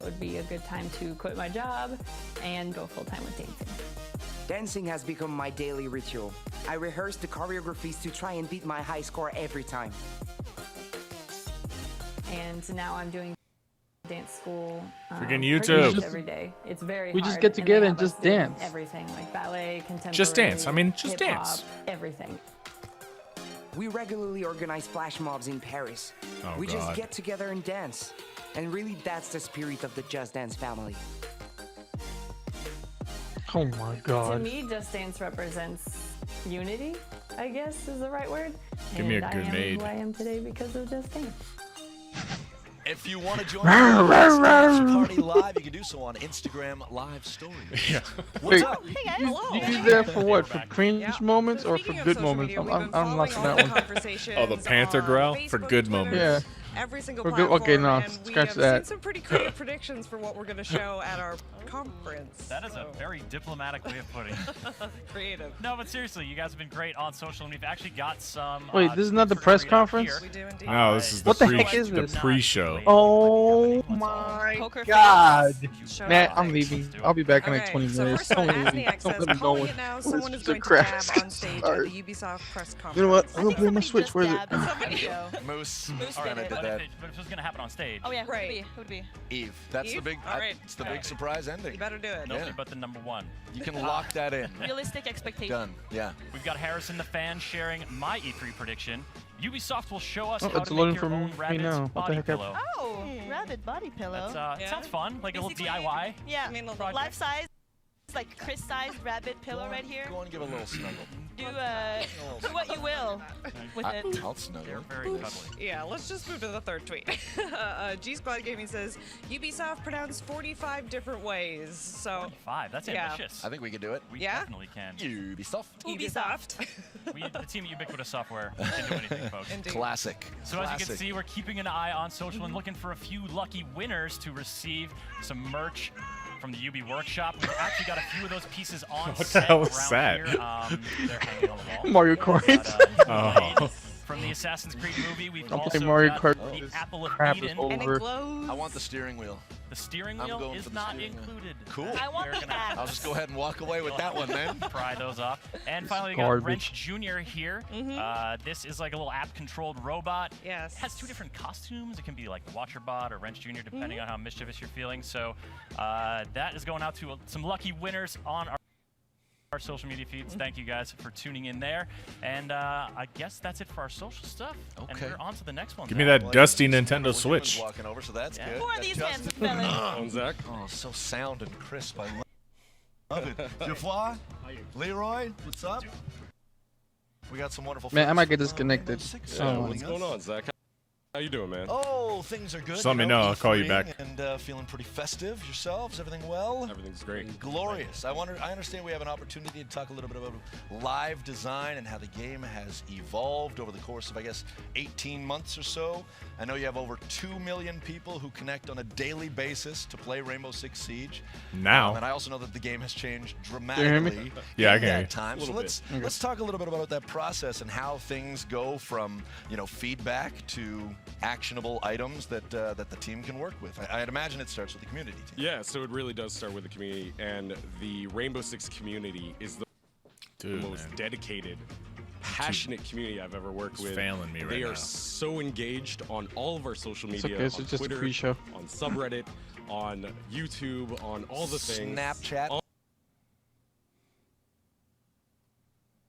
it would be a good time to quit my job and go full-time with dancing. Dancing has become my daily ritual. I rehearse the choreographies to try and beat my high score every time. And now I'm doing dance school. Freaking pretty YouTube. much every day. It's very We hard. just get they together and have us just doing dance. Everything like ballet, contemporary. Just dance. I mean, just hip-hop, dance. Everything. We regularly organize flash mobs in Paris. Oh, We just God. get together and dance. And really, that's the spirit of the Just Dance family. Oh my To god. me, Just Dance represents unity, I guess is the right word. Give me a And grenade. I am who I am today because of Just Dance. If you want to join the Just Dance Party live, you can do so on Instagram live stories. Yeah. What's Wait, up? Hey guys. You there for what? For cringe Yeah. moments So or for speaking of good social moments? media, we've been I'm lost in following that all the one. conversations Oh, the Panther on growl for Facebook, good Twitter, moments. Yeah. Every single For good- platform, okay, no, and we scratch have that. seen some pretty creative predictions for what we're going to show at our conference. That is a very diplomatic way of putting it. creative. No, but seriously, you guys have been great on social, and we've actually got some. Wait, this is not the press conference? We do indeed. No, this is the What the heck is the this? pre-show. Oh my Poker god. Show Man, us. I'm leaving. I'll be back in like Okay, 20 so minutes. first of all, Don't leave me. Asniak Don't says, let me go. calling it now, someone is going to crap. dab on stage at Sorry. the Ubisoft press conference. You know what? I'm gonna play my Switch. Where is it? Moose Moose kind did of it. did that. But if it was going to happen on stage, Oh yeah, who Right. would be? Eve. That's the Eve? big. All right. It's the big surprise ending. You better do it. nobody Yeah. but the number one. You can lock that in. Realistic expectation. Done. Yeah. We've got Harrison the fan sharing my E3 prediction. Ubisoft will show us Oh, how it's to loading make your for own me rabbit's now. What the body heck pillow. Oh, rabbit body pillow. That's, it sounds fun, like a little Basically, DIY. Yeah, I mean, a little life size, like Chris-sized rabbit pillow right here. Go on and give a little snuggle. Do what you will with it. I'll snuggle. They're very cuddly. Yeah, let's just move to the third tweet. G Squad Gaming says Ubisoft pronounced 45 different ways. So 5. That's Yeah. ambitious. I think we can do it. We Yeah? definitely can. Ubisoft. Ubisoft. The team at Ubiquitous Software can do anything, folks. Indeed. Classic. So as you can Classic. see, we're keeping an eye on social and looking for a few lucky winners to receive some merch from the UB Workshop. We've actually got a few of those pieces on What the set hell was around that? here. They're hanging on the wall. Mario Kart. But, Oh. From the Assassin's Creed movie, we've I'm also playing Mario got Kart. the Apple of Crap is Eden. And it over. glows. I want the steering wheel. The steering I'm wheel going for is the not steering wheel. included. Cool. I want We're the gonna app. I'll just go ahead and walk away with that one, man. Pry those off. And finally, we Garbage. got Wrench Jr. here. This is like a little app-controlled robot. Yes. It has 2 different costumes. It can be like the Watcher Bot or Wrench Jr., depending on how mischievous you're feeling. So that is going out to some lucky winners on our social media feeds. Thank you guys for tuning in there. And I guess that's it for our social stuff. And Okay. we're on to the next one. Give me Zach. that dusty Nintendo Switch. Walking over, so that's Yeah. good. Who are Got these Justin. handsome fellas? Zach. Oh, so sound and crisp. I love Love it. Geoffroy, Leroy, what's up? We got some wonderful. Man, I might get friends, disconnected. What's going on, Zach? How you doing, man? Oh, things are good. Just let me know. I'll call you back. And feeling pretty festive. Yourselves, everything well? Everything's great. Glorious. I understand we have an opportunity to talk a little bit about live design and how the game has evolved over the course of, I guess, 18 months or so. I know you have over 2 million people who connect on a daily basis to play Rainbow Six Siege. Now. And I also know that the game has changed you hear me? dramatically Yeah, I in can hear that you. time. So let's talk a little bit about that process and how things go from, feedback to actionable items that the team can work with. I'd imagine it starts with the community team. Yeah, so it really does start with the community, and the Rainbow Six community is the most dedicated, passionate community I've ever worked with. Failing me right They now. are so engaged on all of our social It's media, okay, it's on just a Twitter, pre-show. on subreddit, on YouTube, on all the things. Snapchat.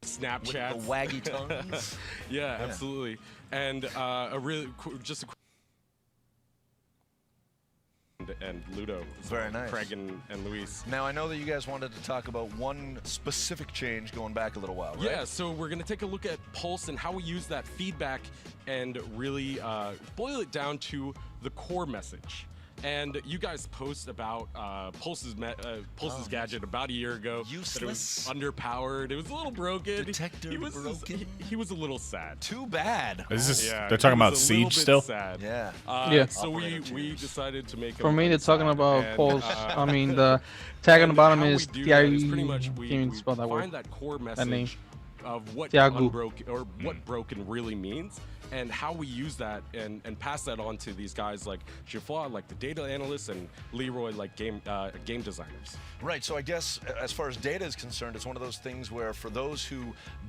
Snapchat. With the waggy tongues. Yeah, absolutely. And just a quick and Ludo. Very nice. Craig and Luis. Now, I know that you guys wanted to talk about one specific change going back a little while, right? Yeah, so we're going to take a look at Pulse and how we use that feedback and really boil it down to the core message. And you guys post about Pulse's gadget about a year ago. Useless. That it was underpowered. It was a little broken. Detector broken. He was a little sad. Too bad. Is this, Yeah, they're talking he was about a Siege little bit still? Sad. Yeah. Yeah. So we decided to make For him me, they're talking sad, about and, Pulse. I mean, the tag on the bottom how we is do that is pretty TIE. much Can't we even spell that word. find that core That name. message of what Thiago. unbroken or what broken really means, and how we use that and pass that on to these guys like Geoffroy, like the data analysts, and Leroy, like game designers. Right, so I guess as far as data is concerned, it's one of those things where for those who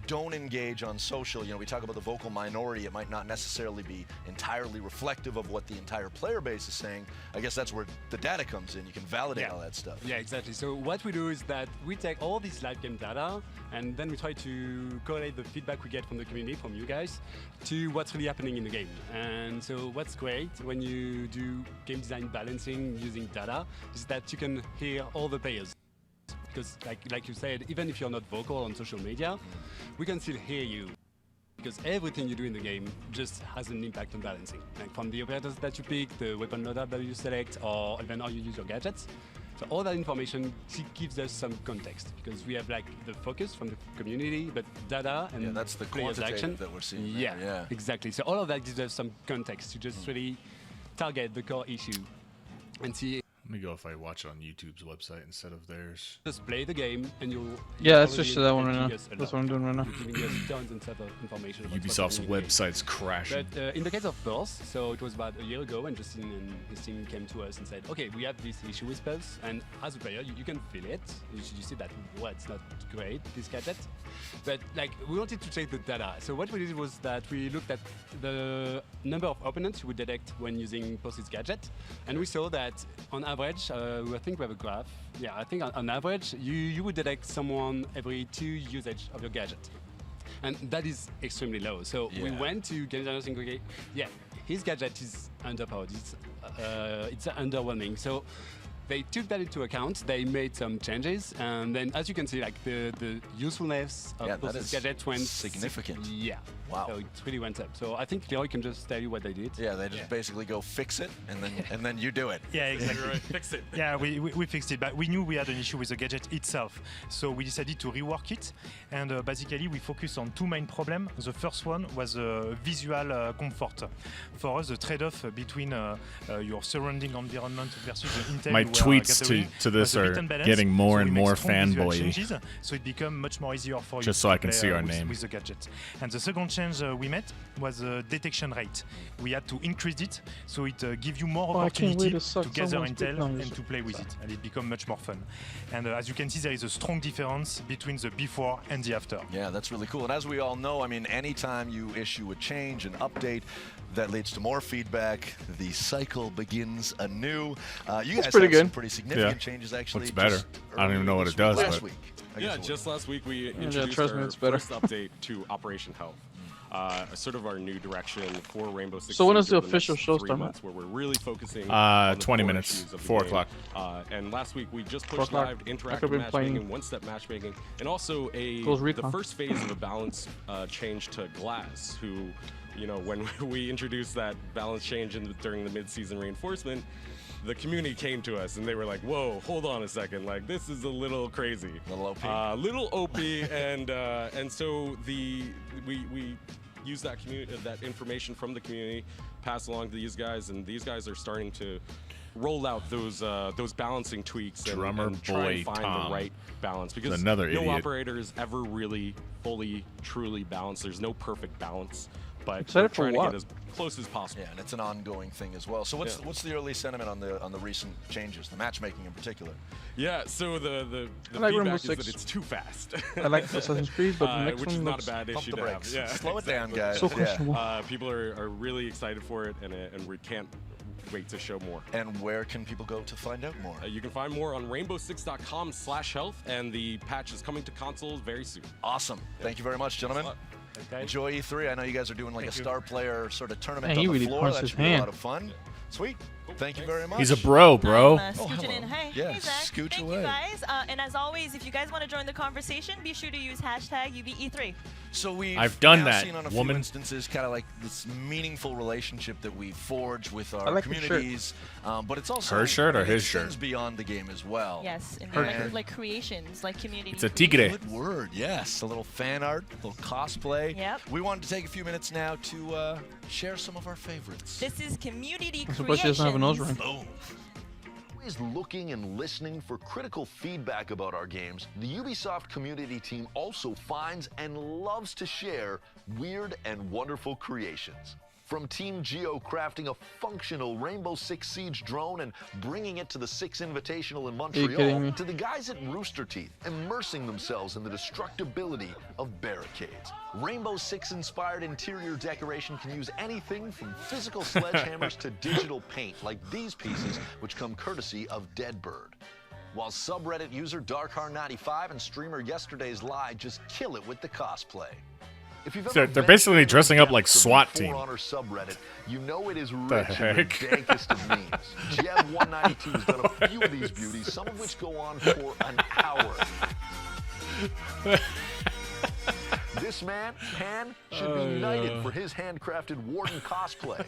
don't engage on social, we talk about the vocal minority, it might not necessarily be entirely reflective of what the entire player base is saying. I guess that's where the data comes in. You can validate all that stuff. Yeah, exactly. So what we do is that we take all this live game data and then we try to correlate the feedback we get from the community, from you guys, to what's really happening in the game. And so what's great when you do game design balancing using data is that you can hear all the players. Because like you said, even if you're not vocal on social media, we can still hear you. Because everything you do in the game just has an impact on balancing. Like from the operators that you pick, the weapon loadout that you select, or even how you use your gadgets. So all that information gives us some context, because we have like the focus from the community, but data and that's the players' quantitative action that we're seeing Yeah, there, yeah. exactly. So all of that gives us some context to just really target the core issue and see. Let me go if I watch it on YouTube's website instead of theirs. Just play the game and you'll. Yeah, let's switch to that one right now. That's what I'm doing right now. Giving us tons and tons of information. About Ubisoft's what's happening in the game. website's crashing. But in the case of Pulse, so it was about a year ago, and Justin and his team came to us and said, okay, we have this issue with Pulse, and as a player, you can feel it. You see that, well, it's not great, this gadget. But like, we wanted to check the data. So what we did was that we looked at the number of opponents you would detect when using Pulse's gadget, and we saw that on average, I think we have a graph. Yeah, I think on average, you would detect someone every 2 usage of your gadget. And that is extremely low. So we went to game designers and go, okay, yeah, his gadget is underpowered. It's underwhelming. So they took that into account. They made some changes, and then as you can see, like the usefulness of Pulse's gadget went significant. Yeah. Wow. So it really went up. So I think Leroy can just tell you what they did. Yeah, they just basically go fix it, and then you do it. Yeah, exactly. Fix it. Yeah, we fixed it, but we knew we had an issue with the gadget itself. So we decided to rework it, and basically we focused on two main problems. The first one was visual comfort. For us, the trade-off between your surrounding environment versus the intel My you were tweets gathering to this was a are bit unbalanced. getting more So and we made more strong visual fanboy. changes, so it became much more easier for you Just so I to can play, see our with, name. with the gadget. And the second change we made was the detection rate. We had to increase it, so it gives you more Oh, I can't wait opportunity to suck to gather someone's intel technology. and to play with it, and it becomes much more fun. And as you can see, there is a strong difference between the before and the after. Yeah, that's really cool. And as we all know, I mean, anytime you issue a change, an update, that leads to more feedback. The cycle begins anew. You guys pretty had good. some pretty significant changes, actually. Looks better. just I don't even know what it does, Last but- week. I Yeah, guess just last week we Yeah, introduced trust me, our it's better. first update to Operation Health. sort of our new direction for Rainbow Six. So when Siege is the over official next show 3 start, months, where we're really focusing on the 20 core minutes, issues of the 4 game. o'clock. And last week we just 4 pushed o'clock. live I could've interactive been playing matchmaking, one-step matchmaking, and also Ghost the Recon. first phase of a balance change to Glass, who, you know, when we introduced that balance change during the mid-season reinforcement, the community came to us and they were like, "Whoa, hold on a second! Like, this is a little crazy, little OP, little OP," and so we use that that information from the community, pass along to these guys, and these guys are starting to roll out those balancing tweaks and try and find the right balance, because Another no idiot. operator is ever really fully, truly balanced. There's no perfect balance, but Excited we're for trying to what? get as close as possible. Yeah, and it's an ongoing thing as well. So what's the early sentiment on the recent changes, the matchmaking in particular? Yeah, so the I like Rainbow feedback is that Six. it's too fast. I like Assassin's Creed, but the next which is one not looks- a bad Pump issue the to have. brakes. Yeah, Slow it down, exactly. guys. So questionable. People are really excited for it, and we can't wait to show more. And where can people go to find out more? You can find more on rainbow6.com/health, and the patch is coming to consoles very soon. Awesome. Thank you very much, gentlemen. Enjoy E3. I know you guys are doing like a star player sort of tournament Man, on he the really floor. punched That his should be a hand. lot of fun. Sweet. Thank you very much. He's a bro. I'm Oh, scooching hello. in. Hey, Yeah, hey Zach. scooch Thank away. you guys. And as always, if you guys want to join the conversation, be sure to use hashtag UBE3. So we've I've done now that, seen on a woman. few instances kind of like this meaningful relationship that we forge with I our like the shirt. communities, but it's also Her shirt or I mean, his it shirt? extends beyond the game as well. Yes, and And- like creations, like community. It's a creations. tigre. Good word, yes. A little fan art, a little cosplay. Yep. We wanted to take a few minutes now to share some of our favorites. This is community I'm surprised she doesn't have a nose creations. ring. Boom. Always looking and listening for critical feedback about our games, the Ubisoft community team also finds and loves to share weird and wonderful creations. From Team Geo crafting a functional Rainbow Six Siege drone and bringing it to the Six Invitational in kidding Montreal, me? to the guys at Rooster Teeth immersing themselves in the destructibility of barricades. Rainbow Six inspired interior decoration can use anything from physical sledgehammers to digital paint, like these pieces, which come courtesy of Deadbird. While subreddit user Darkhar95 and streamer Yesterday's Lie just kill it with the cosplay. If you've So ever they're ventured basically into the dressing up like depths of the SWAT For team. Honor subreddit, you know it is The rich in the heck? dankest of memes. Jeb192 has done a few of these beauties, some of which go on for an hour. This man, Pan, should be knighted for his handcrafted Warden cosplay.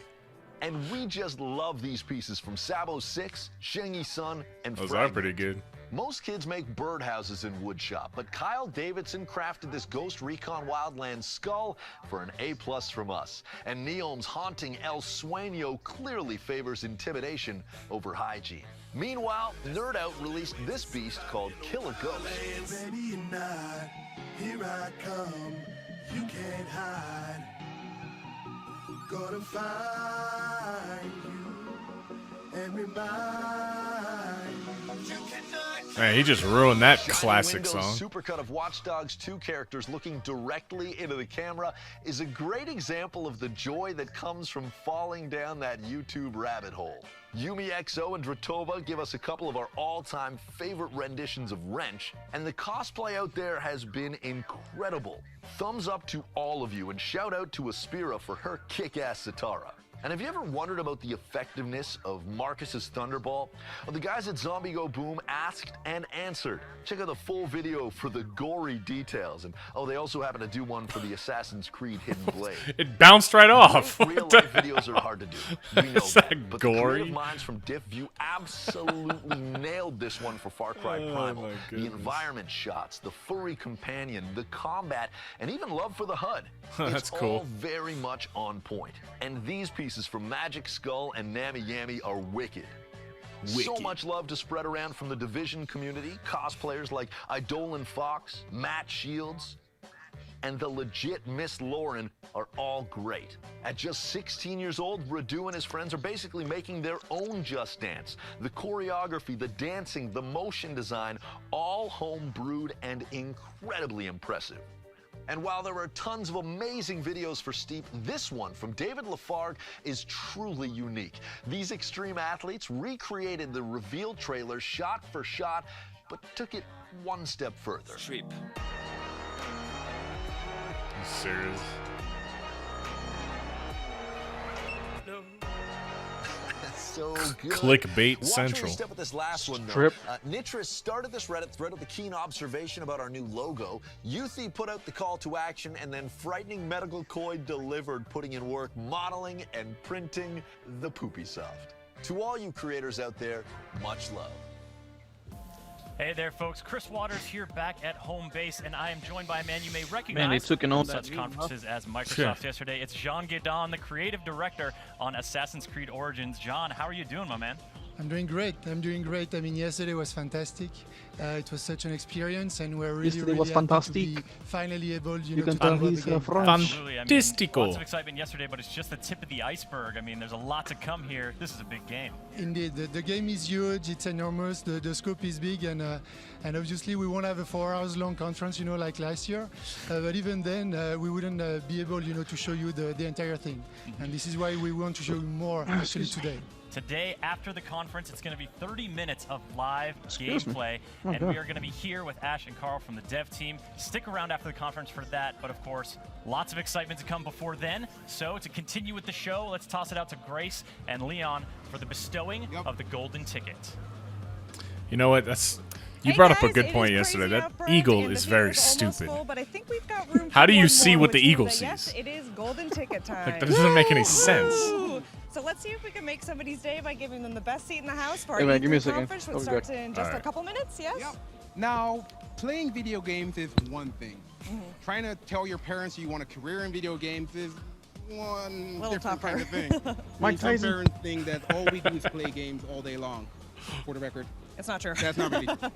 And we just love these pieces from Sabo6, Shengi Sun, and Those Fragment. are pretty good. Most kids make birdhouses in woodshop, but Kyle Davidson crafted this Ghost Recon Wildlands skull for an A+ from us. And Neom's haunting El Sueño clearly favors intimidation over hygiene. Meanwhile, Nerd Out released this beast called Kill a Ghost. Baby, you're not. Here I come. You can't hide. Gonna find you and remind you. Man, he just ruined that classic Windows song. Supercut of Watch Dogs 2 characters looking directly into the camera is a great example of the joy that comes from falling down that YouTube rabbit hole. Yumi XO and Dratova give us a couple of our all-time favorite renditions of Wrench, and the cosplay out there has been incredible. Thumbs up to all of you, and shout out to Aspira for her kick-ass Sitara. And have you ever wondered about the effectiveness of Marcus's Thunderball? Well, the guys at Zombie Go Boom asked and answered. Check out the full video for the gory details. And oh, they also happen to do one for the Assassin's Creed Hidden Blade. It bounced right off. Real life videos are hard to do. We know Is that that. But gory? the creative minds from Diff View absolutely nailed this one for Far Cry Primal. my The goodness. environment shots, the furry companion, the combat, and even love for the HUD. That's it's cool. all very much on point. And these pieces from Magic Skull and Nami Yami are wicked. So Wicked. much love to spread around from the Division community, cosplayers like Idolin Fox, Matt Shields, and the legit Miss Lauren are all great. At just 16 years old, Radu and his friends are basically making their own Just Dance. The choreography, the dancing, the motion design, all home brewed and incredibly impressive. And while there are tons of amazing videos for Steep, this one from David Lafargue is truly unique. These extreme athletes recreated the reveal trailer shot for shot, but took it one step further. You serious? so good. Clickbait Watch Central. where we step with this last one, though. Strip. Nitris started this Reddit thread with a keen observation about our new logo. Youthy put out the call to action, and then Frightening Medical Koi delivered, putting in work modeling and printing the Poopy Soft. To all you creators out there, much love. Hey there, folks. Chris Waters here back at home base, and I am joined by a man you may recognize Man, they took an from on such that conferences as Microsoft yesterday. It's Jean Guédon, the creative director on Assassin's Creed Origins. John, how are you doing, my man? I'm doing great. I'm doing great. I mean, yesterday was fantastic. It was such an experience, and we're really, Yesterday really was happy to fantastic. be finally able, You know, can to tell talk about he's the game. French. Absolutely. I mean, Fantastico. lots of excitement yesterday, but it's just the tip of the iceberg. I mean, there's a lot to come here. This is a big game. Indeed, the game is huge. It's enormous. The scope is big, and obviously we won't have a 4 hours long conference, you know, like last year. But even then, we wouldn't be able, you know, to show you the entire thing. And this is why we want to show you more actually today. Today, after the conference, it's going to be 30 minutes of live Excuse me. gameplay, Oh, and God. we are going to be here with Ash and Carl from the dev team. Stick around after the conference for that, but of course, lots of excitement to come before then. So to continue with the show, let's toss it out to Grace and Leon for the bestowing of the golden ticket. You know what? You brought up a good point yesterday. That eagle is very stupid. But I think we've got room How for do you one see more, what the which means eagle that, yes, sees? it is golden ticket time. Like, that doesn't make any sense. Woo! So let's see if we can make somebody's day by giving them the best seat in the house for Hey, our man, give me a E3 second. conference, which Oh, starts good. in just a Alright. couple minutes. Yes. Now, playing video games is one thing. Trying to tell your parents you want a career in video games is one Little different kind of tougher. thing. Mike Some Tyson. parents think that all we do is play games all day long. For the record. It's not true. That's not really true.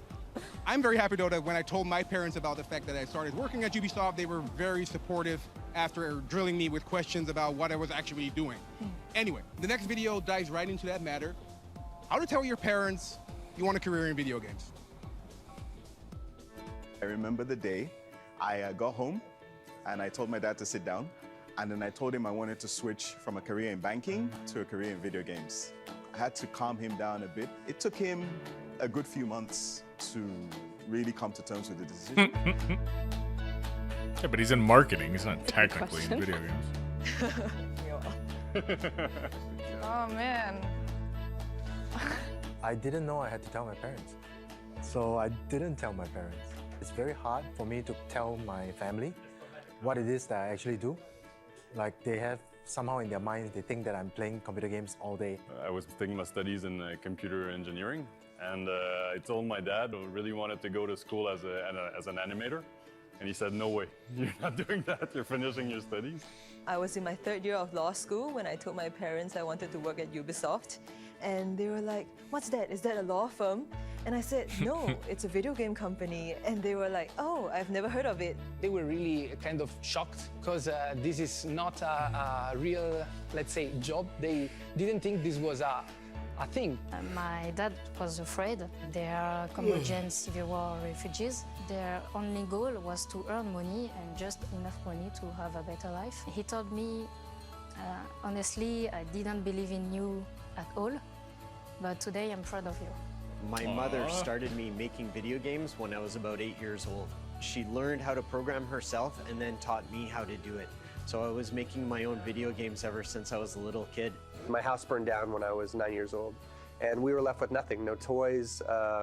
I'm very happy though that when I told my parents about the fact that I started working at Ubisoft, they were very supportive after drilling me with questions about what I was actually doing. Anyway, the next video dives right into that matter. How to tell your parents you want a career in video games. I remember the day I got home and I told my dad to sit down, and then I told him I wanted to switch from a career in banking to a career in video games. I had to calm him down a bit. It took him a good few months to really come to terms with the decision. Yeah, but he's in marketing. He's not technically in video games. Oh man. I didn't know I had to tell my parents. So I didn't tell my parents. It's very hard for me to tell my family what it is that I actually do. Like they have somehow in their minds, they think that I'm playing computer games all day. I was taking my studies in computer engineering, and I told my dad I really wanted to go to school as an animator. And he said, no way, you're not doing that, you're finishing your studies. I was in my 3rd year of law school when I told my parents I wanted to work at Ubisoft. And they were like, what's that? Is that a law firm? And I said, no, it's a video game company. And they were like, oh, I've never heard of it. They were really kind of shocked because this is not a real, let's say, job. They didn't think this was a thing. My dad was afraid. They are Cambodian civil war refugees. Their only goal was to earn money and just enough money to have a better life. He told me, honestly, I didn't believe in you at all, but today I'm proud of you. My mother started me making video games when I was about 8 years old. She learned how to program herself and then taught me how to do it. So I was making my own video games ever since I was a little kid. My house burned down when I was 9 years old, and we were left with nothing, no toys,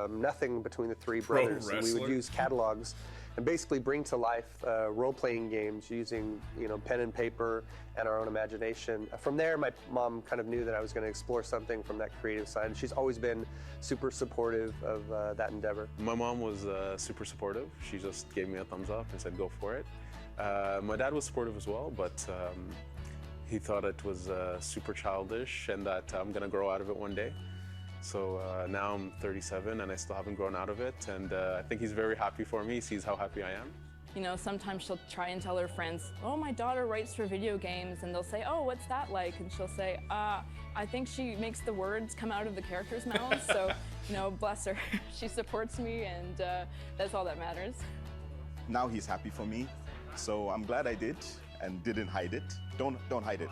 nothing between the 3 brothers. And we would use catalogs and basically bring to life role-playing games using, pen and paper and our own imagination. From there, my mom kind of knew that I was going to explore something from that creative side, and she's always been super supportive of that endeavor. My mom was super supportive. She just gave me a thumbs up and said, go for it. My dad was supportive as well, but he thought it was super childish and that I'm gonna grow out of it one day. So now I'm 37 and I still haven't grown out of it, and I think he's very happy for me. He sees how happy I am. You know, sometimes she'll try and tell her friends, oh, my daughter writes for video games, and they'll say, oh, what's that like? And she'll say, I think she makes the words come out of the characters' mouths, so, bless her. She supports me, and that's all that matters. Now he's happy for me, so I'm glad I did and didn't hide it. Don't hide it.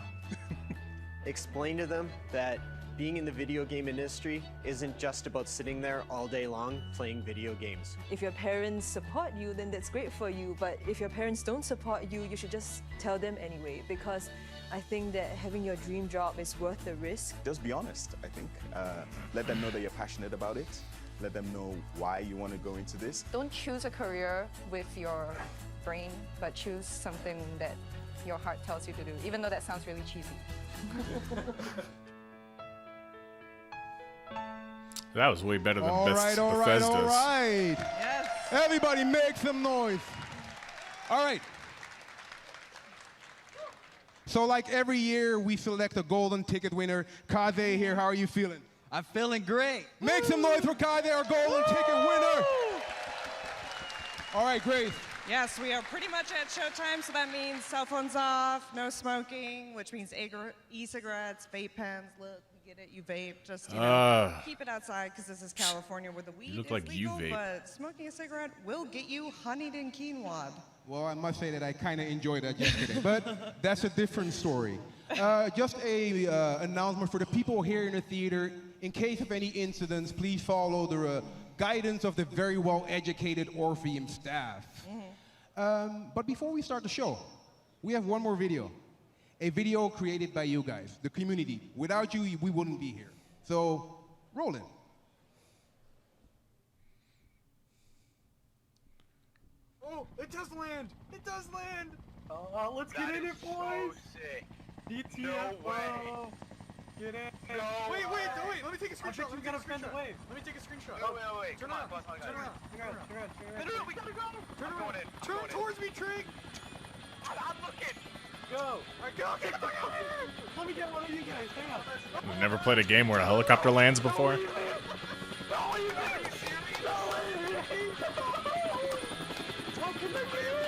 Explain to them that being in the video game industry isn't just about sitting there all day long playing video games. If your parents support you, then that's great for you. But if your parents don't support you, you should just tell them anyway, because I think that having your dream job is worth the risk. Just be honest, I think. Let them know that you're passionate about it. Let them know why you want to go into this. Don't choose a career with your brain, but choose something that your heart tells you to do, even though that sounds really cheesy. That was way better than All right. Yes. Everybody make some noise. All right. So like every year, we select a golden ticket winner. Kaze here, how are you feeling? I'm feeling great. Make some noise for Kaze, our golden ticket winner. All right, Grace. Yes, we are pretty much at showtime, so that means cell phones off, no smoking, which means e-cigarettes, vape pens. Look, we get it, you vape. Just, keep it outside, because this is California where the weed look is like you legal, vape. but smoking a cigarette will get you honeyed and quinoa. Well, I must say that I kind of enjoyed that yesterday, but that's a different story. Just a announcement for the people here in the theater. In case of any incidents, please follow the guidance of the very well-educated Orpheum staff. But before we start the show, we have one more video. A video created by you guys, the community. Without you, we wouldn't be here. So, roll it. Oh, it does land! It does land! Let's get in it, boys! So sick. DTF, No way. Get in. No wait, way. let me take a screenshot. We gotta spend the wave. Let me take a screenshot. Wait. Turn Come around. on, Turn around. No, we gotta go. I'm going in. Turn towards me, Trig. I'm looking. Go. All right, go. Let me get one of you guys. Hang on. We've never played a game where a helicopter lands before. Look at this dude.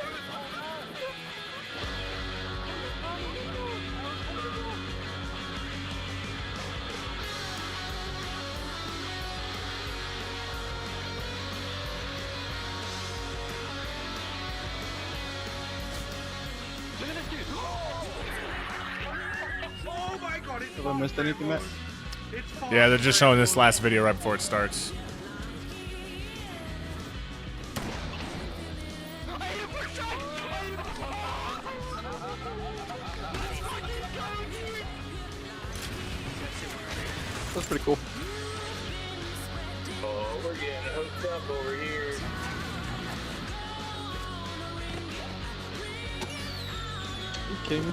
Oh my god. Have I missed anything, Matt? Yeah, they're just showing this last video right before it starts. That's pretty cool. Oh, we're getting hooked up over here. Are you kidding me?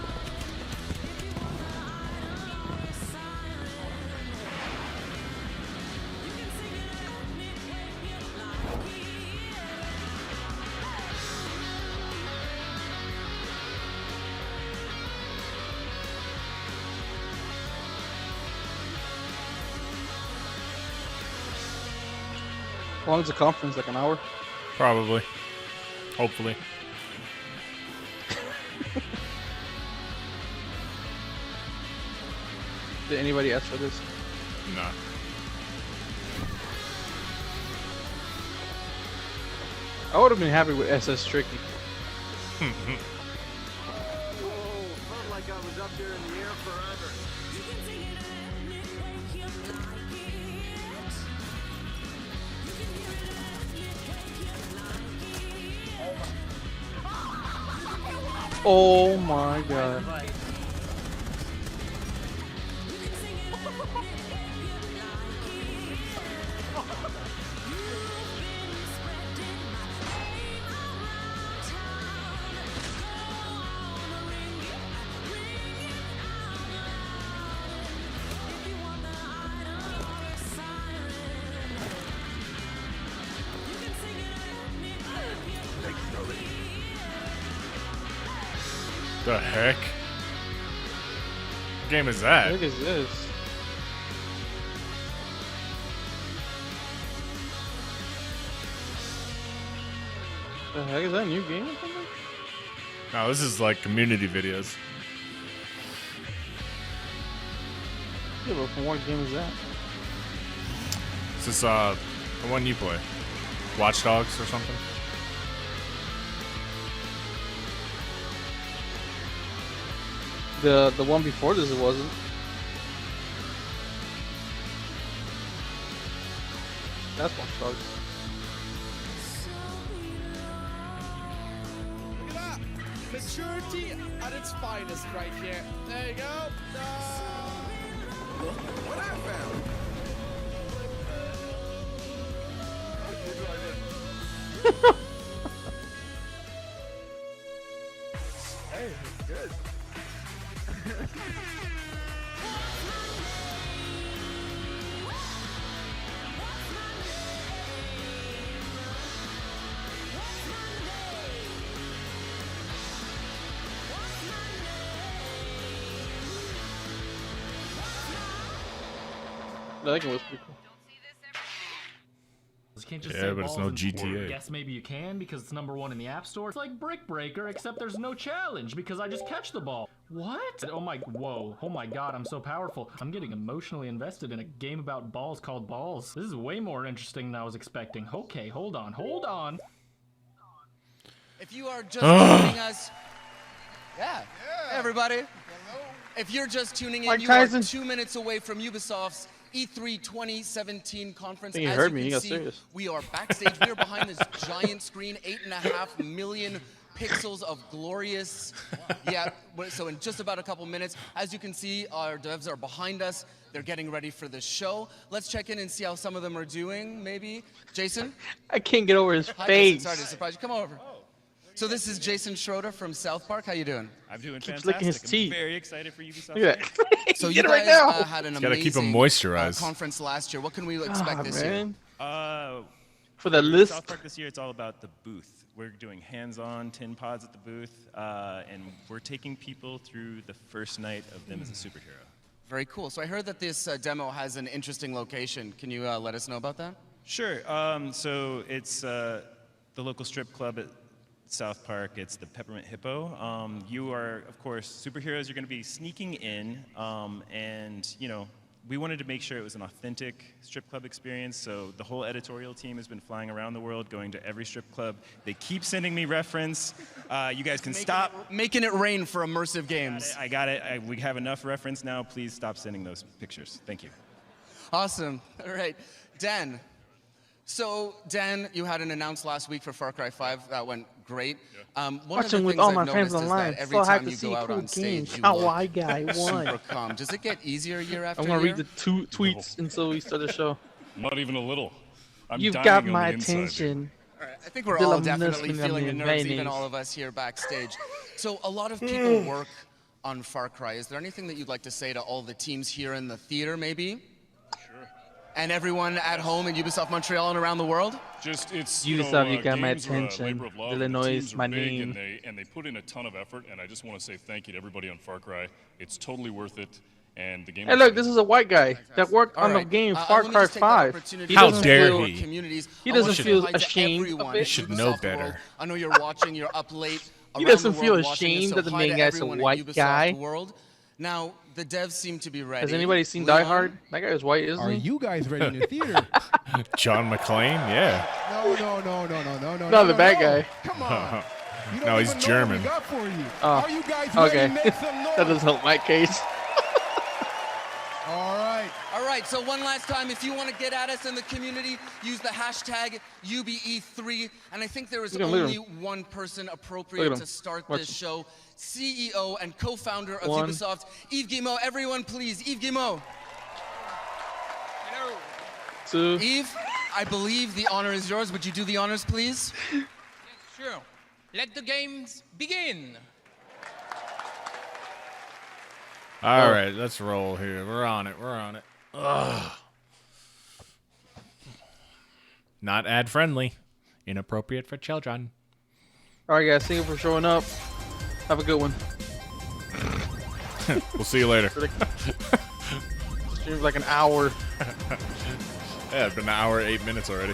How long is the conference? Like an hour? Probably. Hopefully. Did anybody ask for this? Nah. I would have been happy with SS Tricky. Felt like I was up there in the air forever. Oh my god. The heck? What game is that? What is this? The heck is that a new game or something? No, this is like community videos. Yeah, but from what game is that? Is this the one you play? Watch Dogs or something? The one before this, it wasn't. That's one Shark. Look at that! Maturity at its finest right here. There you go. What I found. Hey, good. No, that game was pretty cool. You can't just Yeah, say but it's balls no and GTA. Guess maybe you can because it's #1 in the App Store. It's like Brick Breaker, except there's no challenge because I just catch the ball. What? Oh my, whoa. Oh my god, I'm so powerful. I'm getting emotionally invested in a game about balls called Balls. This is way more interesting than I was expecting. Okay, hold on, hold on. If you are just tuning us, yeah, hey everybody. Hello. If you're just tuning in, Mike you Tyson. are 2 minutes away from Ubisoft's E3 2017 conference. I think you As heard you me. can You got see, serious. we are backstage. We are behind this giant screen, 8.5 million pixels of glorious. Yeah, so in just about a couple minutes, as you can see, our devs are behind us. They're getting ready for the show. Let's check in and see how some of them are doing, maybe. Jason? I can't get over his Hi, face. Jason. Sorry to surprise you. Come over. So this is Jason Schroeder from South Park. How you doing? I'm doing Keeps fantastic. licking his teeth. I'm very excited for Ubisoft. Look at that. So Get you it right guys now. had an Gotta keep 'em amazing moisturized. conference last year. What can we expect this year? For the list. South Park this year, it's all about the booth. We're doing hands-on tin pods at the booth, and we're taking people through the first night of them as a superhero. Very cool. So I heard that this demo has an interesting location. Can you let us know about that? Sure. So it's the local strip club at South Park. It's the Peppermint Hippo. You are, of course, superheroes. You're going to be sneaking in, and we wanted to make sure it was an authentic strip club experience. So the whole editorial team has been flying around the world, going to every strip club. They keep sending me reference. You guys can stop making it rain for immersive games. I got it. We have enough reference now. Please stop sending those pictures. Thank you. Awesome. All right, Dan. So, Dan, you had an announce last week for Far Cry 5. That went great. One of the Watching with things all I've my noticed friends is online. that every So time hyped to you see go out cool on stage, games. you How look white guy won. super calm. Does it get easier year after I'm year? gonna read the two tweets until we start the show. Not even a little. I'm You've dying got on my the inside, dude. attention. All right, I think we're De all la definitely Muslim feeling the nerves, even mayonnaise. all of us here backstage. So a lot of people work on Far Cry. Is there anything that you'd like to say to all the teams here in the theater, maybe? And everyone at home in Ubisoft Montreal and around the world? Just it's Ubisoft, you got my games are a attention. labor of love, and the Illinois teams is are my big, name. and they put in a ton of effort, and I just want to say thank you to everybody on Far Cry. It's totally worth it, and the game. Hey, look, this is a white guy that worked on the game Far Cry 5. How dare he? He doesn't feel ashamed of He it. should know better. I know you're watching, you're up late. He around doesn't the feel world watching this, ashamed so that the hi main to guy's a everyone at white Ubisoft guy. World. Now, the devs seem to be ready. Has anybody seen Die Leon? Hard? That guy is white, isn't Are he? you guys ready in the theater? John McClane, yeah. No. No, the bad guy. Come on. You don't No, he's even know German. what we got for you. Oh, Are you guys ready? okay. Make some noise. That doesn't help my case. All right, so one last time, if you want to get at us in the community, use the hashtag UBE3. And I think there is Look at him, look at only him. one person Look appropriate at him. to start Watch this him. show. CEO and co-founder of One. Ubisoft, Yves Guillemot. Everyone, please, Yves Guillemot. Two. Yves, I believe the honor is yours. Would you do the honors, please? Sure. Let the games begin. All right, let's roll here. We're on it. We're on it. Ugh. Not ad friendly. Inappropriate for children. All right, guys. Thank you for showing up. Have a good one. We'll see you later. Stream's like an hour. Yeah, it's been an hour, 8 minutes already.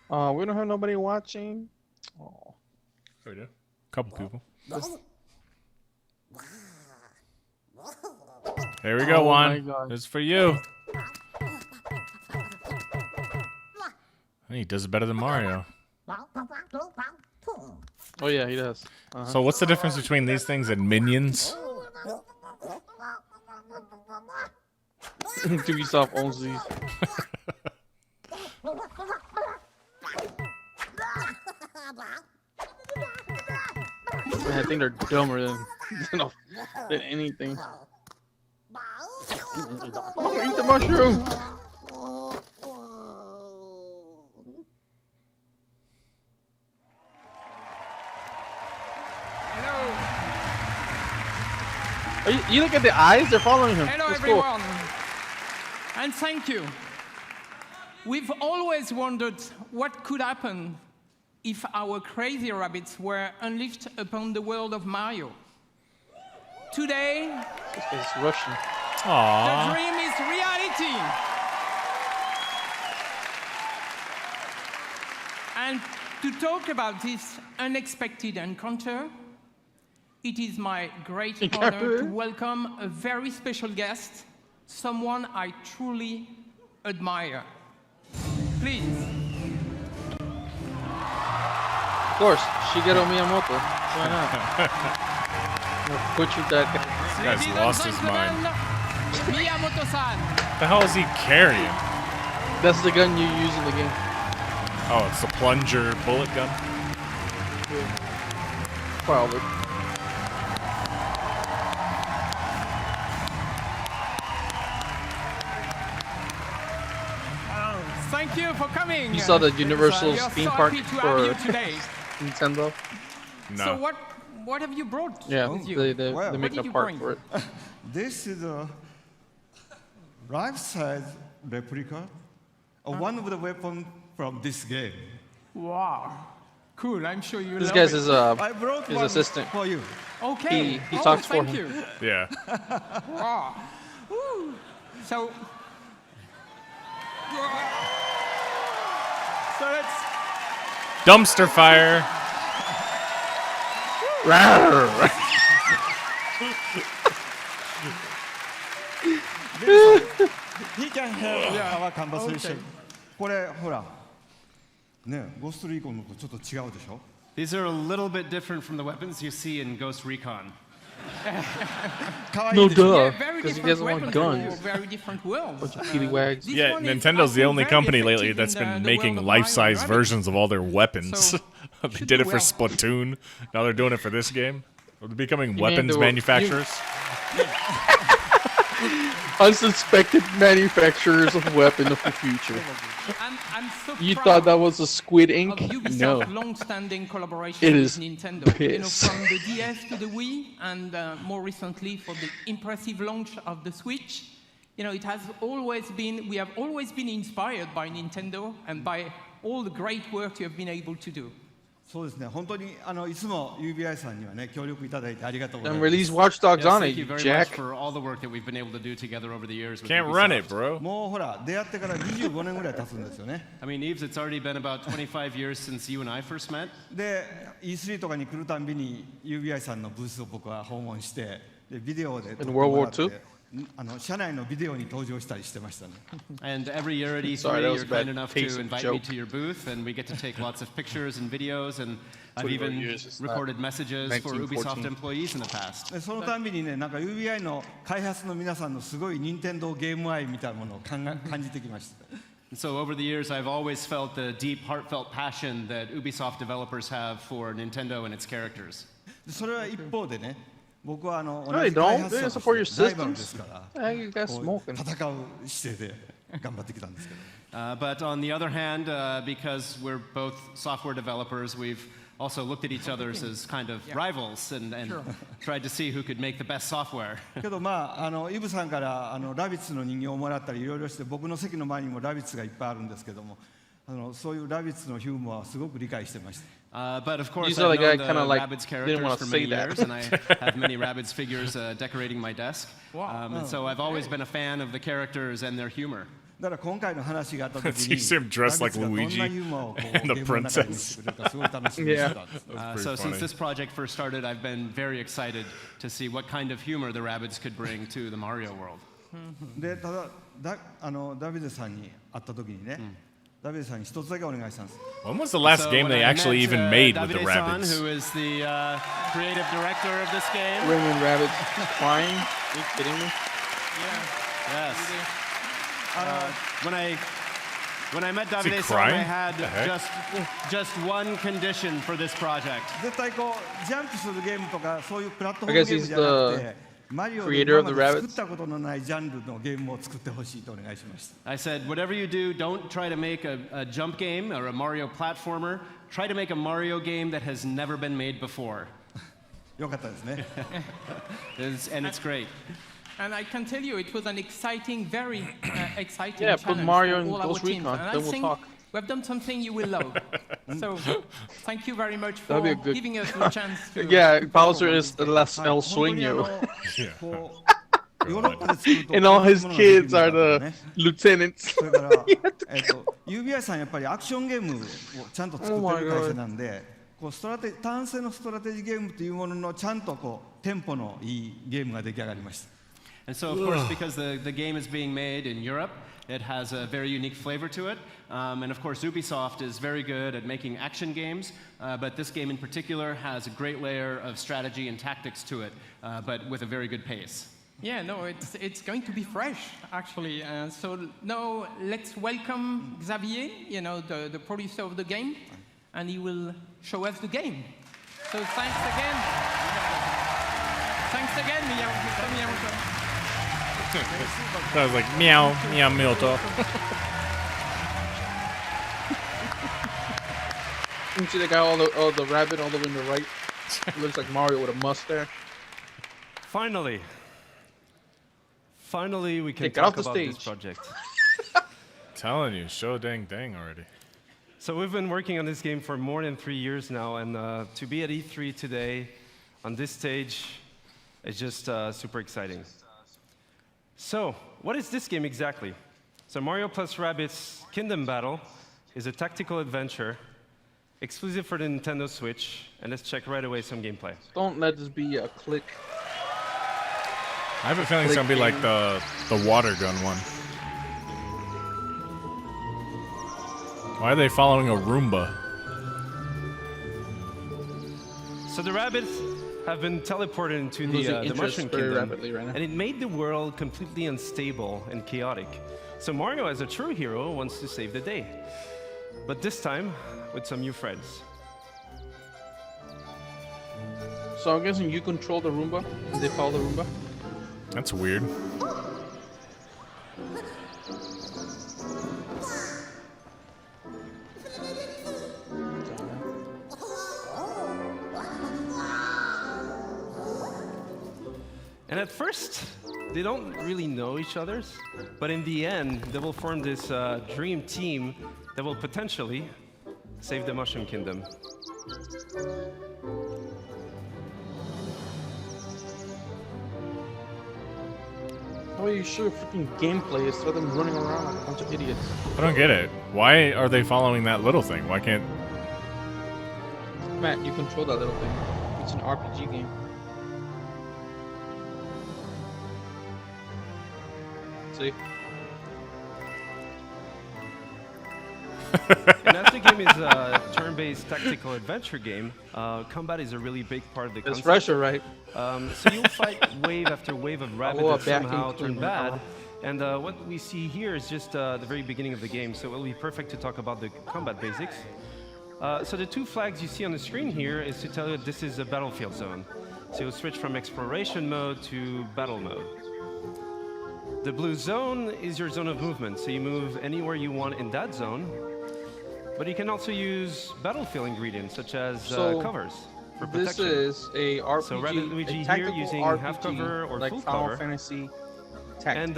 We don't have nobody watching. Oh. We do. Couple people. There we go, Oh my Juan. God. This is for you. He does it better than Mario. Oh yeah, he does. So what's the difference between these things and minions? Ubisoft owns these. Man, I think they're dumber than anything. Oh, eat the mushroom! You look at the eyes, they're following him. Hello, That's cool. everyone. And thank you. We've always wondered what could happen if our crazy rabbits were unleashed upon the world of Mario. Today, This guy's Russian. the dream is reality. And to talk about this unexpected encounter, it is my great honor to welcome a very special guest, someone I truly admire. Please. Of course, Shigeru Miyamoto. Why not? Butchered that guy. This guy's lost his mind. Miyamoto-san. What the hell is he carrying? That's the gun you use in the game. Oh, it's the plunger bullet gun? Probably. Thank you for coming. You saw the Universal We are theme so park happy to for have you today. Nintendo? No. So what have you brought Yeah, with you? they What make did a you park bring? for it. This is a life-size replica of one of the weapons from this game. Wow. Cool, I'm sure you This love guy's it. his assistant. For you. Okay. He talks for thank him. you. Yeah. Wow. Woo. So let's Dumpster fire. He can help our conversation. これほらね、ゴーストリーコンのとちょっと違うでしょ? These are a little bit different from the weapons you see in Ghost Recon. No duh, very because he different doesn't want weapons guns. for very different worlds. Bunch of peelywags. This Yeah, one is, Nintendo's I the think, only very company lately effective that's in been the making world of Mario life-size and versions of all their weapons. So, They did it for Splatoon. Now they're doing it for this game. They're becoming You weapons mean manufacturers. Unsuspected manufacturers of weapon of the future. I'm so You proud thought that was a Squid of Ink? Ubisoft's No. long-standing collaboration It with is Nintendo. piss. From the DS to the Wii, and more recently for the impressive launch of the Switch. It has always been. We have always been inspired by Nintendo and by all the great work you have been able to do. そうですね、本当にいつも UBI さんにはね、協力いただいてありがとうござい And ます。 release Watch Dogs on Thank it, you very Jack. much for all the work that we've been able to do together over the years. With Can't run Ubisoft. it, bro. もうほら、出会ってから25年ぐらい経つんですよね。 I mean, Eves, it's already been about 25 years since you and I first met. で、E3 とかに来るたんびに UBI さんのブースを僕は訪問して、でビデオで撮ってもらって In World War II? 社内のビデオに登場したりしてましたね。 And every year at E3, Sorry, that was you're a bad kind enough taste to of invite joke. me to your booth, and we get to take lots of pictures and videos, and I've 24 even years, it's not recorded messages for 1914. Ubisoft employees in the past. でそのたんびにね、なんか UBI の開発の皆さんのすごい任天堂ゲーム愛みたいなものを感じてきました。 And so over the years, I've always felt the deep, heartfelt passion that Ubisoft developers have for Nintendo and its characters. でそれは一方でね、僕は同 No, they じ開 don't. 発 They 者 don't と support your してライバルです systems. から Hey, you guys こう smoking. 戦う姿勢で頑張ってきたんですけど。But on the other hand, because we're both software developers, we've also looked at each other as kind of rivals and tried to see who could make the best software. けどまあイブさんからラビッツの人形をもらったりいろいろして僕の席の前にもラビッツがいっぱいあるんですけどもそういうラビッツのヒューモアはすごく理解してました。 But of course, You saw I've the guy known kinda the like Rabbids didn't wanna characters for say many that. years, and I have many Rabbids figures decorating my desk. And so I've always been a fan of the characters and their humor. だから今回の話があった時 You に see him dressed like ラビッツ Luigi がどんなユーモアをこう and the ゲームの中に見 princess. せてくれるかすごい楽しみにしてたんです。 So since this project first started, I've been very excited to see what kind of humor the Rabbids could bring to the Mario world. でただダビデさんに会った時にね、David さんに一つだけお願いしたんです。 When was the last game they actually even made with the rabbits? Who is the creative director of this game? Raymond Rabbit crying? Are you kidding me? Yes. When I met Davide-san, I had just one condition for this project. 絶対こうジャンプするゲームとかそういうプラットフォームゲームじゃなくて、マリオで今まで作ったことのないジャンルのゲームを作ってほしいとお願いしました。I said, whatever you do, don't try to make a jump game or a Mario platformer. Try to make a Mario game that has never been made before. よかったですね。And it's great. And I can tell you, it was an exciting, very exciting Yeah, challenge put Mario for in all our Ghost teams. Recon, And I then we'll think talk. we've done something you will love. So, thank you very much for That'd be a good- giving us the chance to... Yeah, Bowser is the last El Sueño. And all his kids are the lieutenants. それからUBI さんやっぱりアクションゲームをちゃんと作ってる会社なんで、こう単性のストラテジーゲームというもののちゃんとこうテンポのいいゲームが出来上がりました。 And so, of course, because the game is being made in Europe, it has a very unique flavor to it. And of course, Ubisoft is very good at making action games, but this game in particular has a great layer of strategy and tactics to it, but with a very good pace. Yeah, no, it's going to be fresh, actually. So now let's welcome Xavier, you know, the producer of the game, and he will show us the game. So thanks again. Thanks again, Miyamoto. That was like meow, meow, Miyamoto. You see the guy, all the rabbit all the way in the right? Looks like Mario with a mustache. Finally, we can Hey, get talk off the about this stage. project. Telling you, show dang already. So we've been working on this game for more than 3 years now, and to be at E3 today on this stage is just super exciting. So, what is this game exactly? So Mario plus Rabbids Kingdom Battle is a tactical adventure exclusive for the Nintendo Switch, and let's check right away some gameplay. Don't let this be a click. I have a feeling it's gonna be like the water gun one. Why are they following a Roomba? So the rabbits have been teleported into the Mushroom Kingdom, and it made the world completely unstable and chaotic. So Mario, as a true hero, wants to save the day, but this time with some new friends. So I'm guessing you control the Roomba, and they follow the Roomba? That's weird. And at first, they don't really know each other, but in the end, they will form this dream team that will potentially save the Mushroom Kingdom. How are you sure freaking gameplay is them running around like a bunch of idiots? I don't get it. Why are they following that little thing? Why can't... Matt, you control that little thing. It's an RPG game. See? And as the game is a turn-based tactical adventure game, combat is a really big part of the concept. It's fresher, right? So you'll fight wave after wave of rabbits that somehow turn bad. And what we see here is just the very beginning of the game, so it will be perfect to talk about the combat basics. So the two flags you see on the screen here is to tell you this is a battlefield zone. So you'll switch from exploration mode to battle mode. The blue zone is your zone of movement, so you move anywhere you want in that zone. But you can also use battlefield ingredients such as covers for protection. This is a RPG, so Rabbit Luigi a here using RPG, half cover or like full Final cover. Fantasy And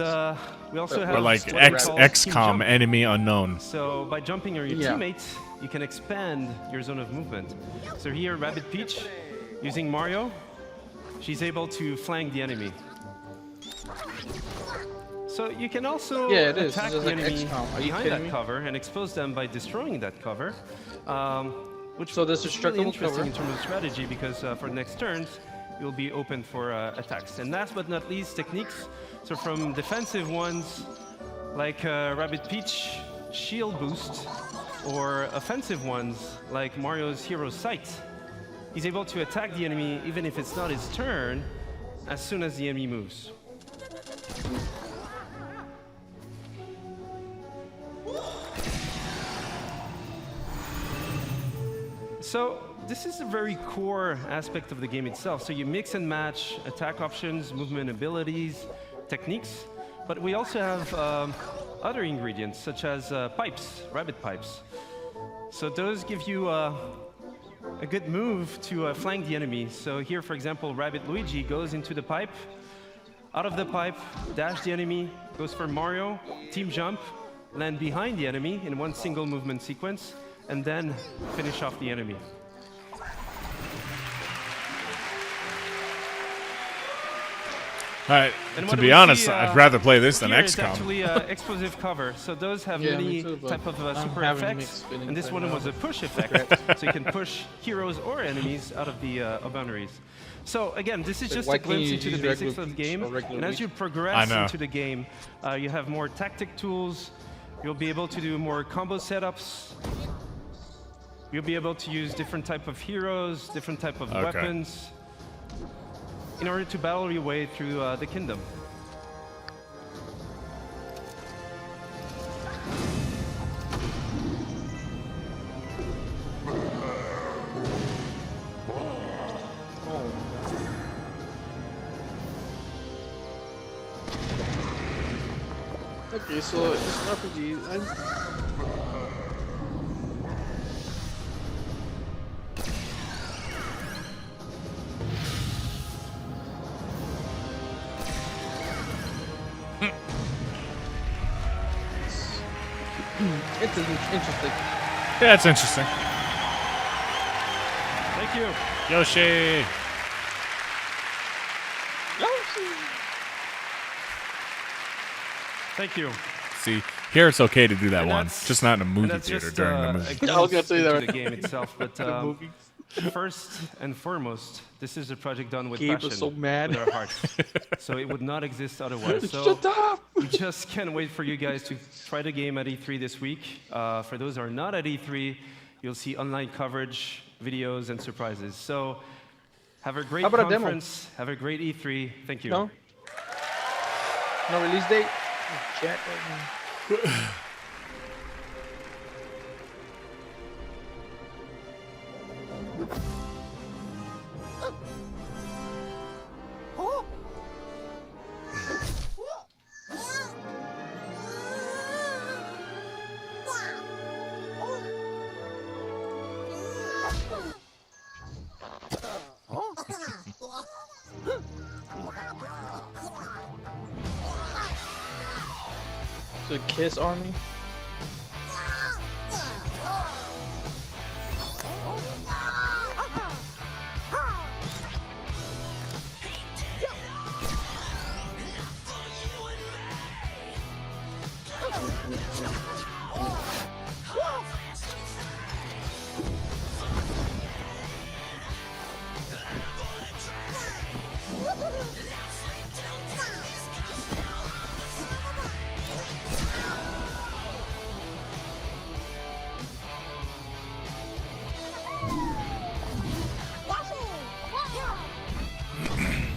we also have Or like XCOM, enemy unknown. So by jumping on your Yeah. teammates, you can expand your zone of movement. So here, Rabbit Peach, using Mario, she's able to flank the enemy. So you can also attack the like enemy XCOM. Are you behind kidding that me? cover and expose them by destroying that cover. Which So this is is really destructible interesting cover? in terms of strategy because for the next turns, you'll be open for attacks. And last but not least, techniques. So from defensive ones, like Rabbit Peach, shield boost or offensive ones like Mario's Hero Sight. He's able to attack the enemy even if it's not his turn as soon as the enemy moves. So this is a very core aspect of the game itself. So you mix and match attack options, movement abilities, techniques, but we also have other ingredients such as pipes, rabbit pipes. So those give you a good move to flank the enemy. So here, for example, Rabbit Luigi goes into the pipe, out of the pipe, dash the enemy, goes for Mario, team jump, land behind the enemy in one single movement sequence, and then finish off the enemy. All right, to be honest, I'd rather play this than here XCOM. It's actually explosive cover, so those have many type of super effects, and this one was a push effect, so you can push heroes or enemies out of the boundaries. So again, this is just a glimpse into the basics of the game, and as you progress into the game, you have more tactic tools, you'll be able to do more combo setups, you'll be able to use different type of heroes, different type of weapons, in order to battle your way through the kingdom. Okay, so it's an RPG. It's interesting. Yeah, it's interesting. Thank you. Yoshi. Thank you. See, here it's okay to do that once, just not in a movie theater during the movie. I was going to say that. The game itself, but first and foremost, this is a project done with Gabe passion, was so mad. with our hearts. So it would not exist otherwise. So Shut up! We just can't wait for you guys to try the game at E3 this week. For those who are not at E3, you'll see online coverage, videos, and surprises. So have a great conference. Have a great E3. Thank you. No release date? Chat. The Kiss Army?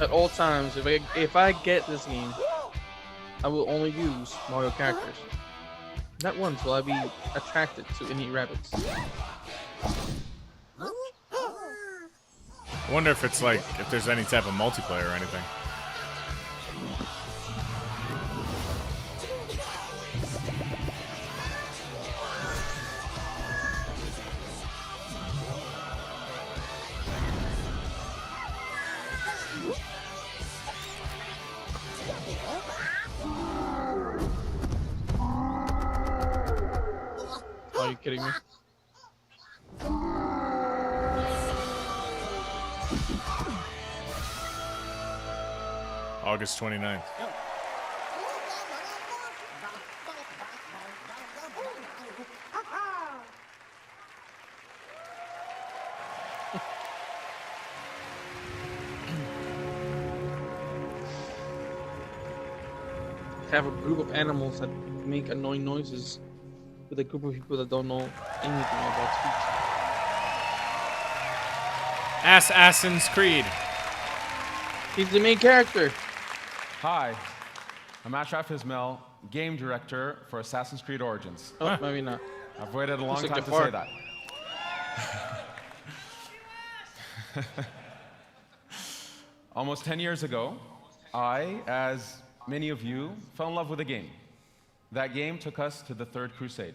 At all times, if I get this game, I will only use Mario characters. Not once will I be attracted to any rabbits. I wonder if it's like, if there's any type of multiplayer or anything. Are you kidding me? August 29th. Have a group of animals that make annoying noises. with a group of people that don't know anything about speech. Assassin's Creed. He's the main character. Hi, I'm Ashraf Ismail, game director for Assassin's Creed Origins. Oh, maybe not. I've waited a long Looks like time to say Jafar. that. Almost 10 years ago, I, as many of you, fell in love with a game. That game took us to the Third Crusade.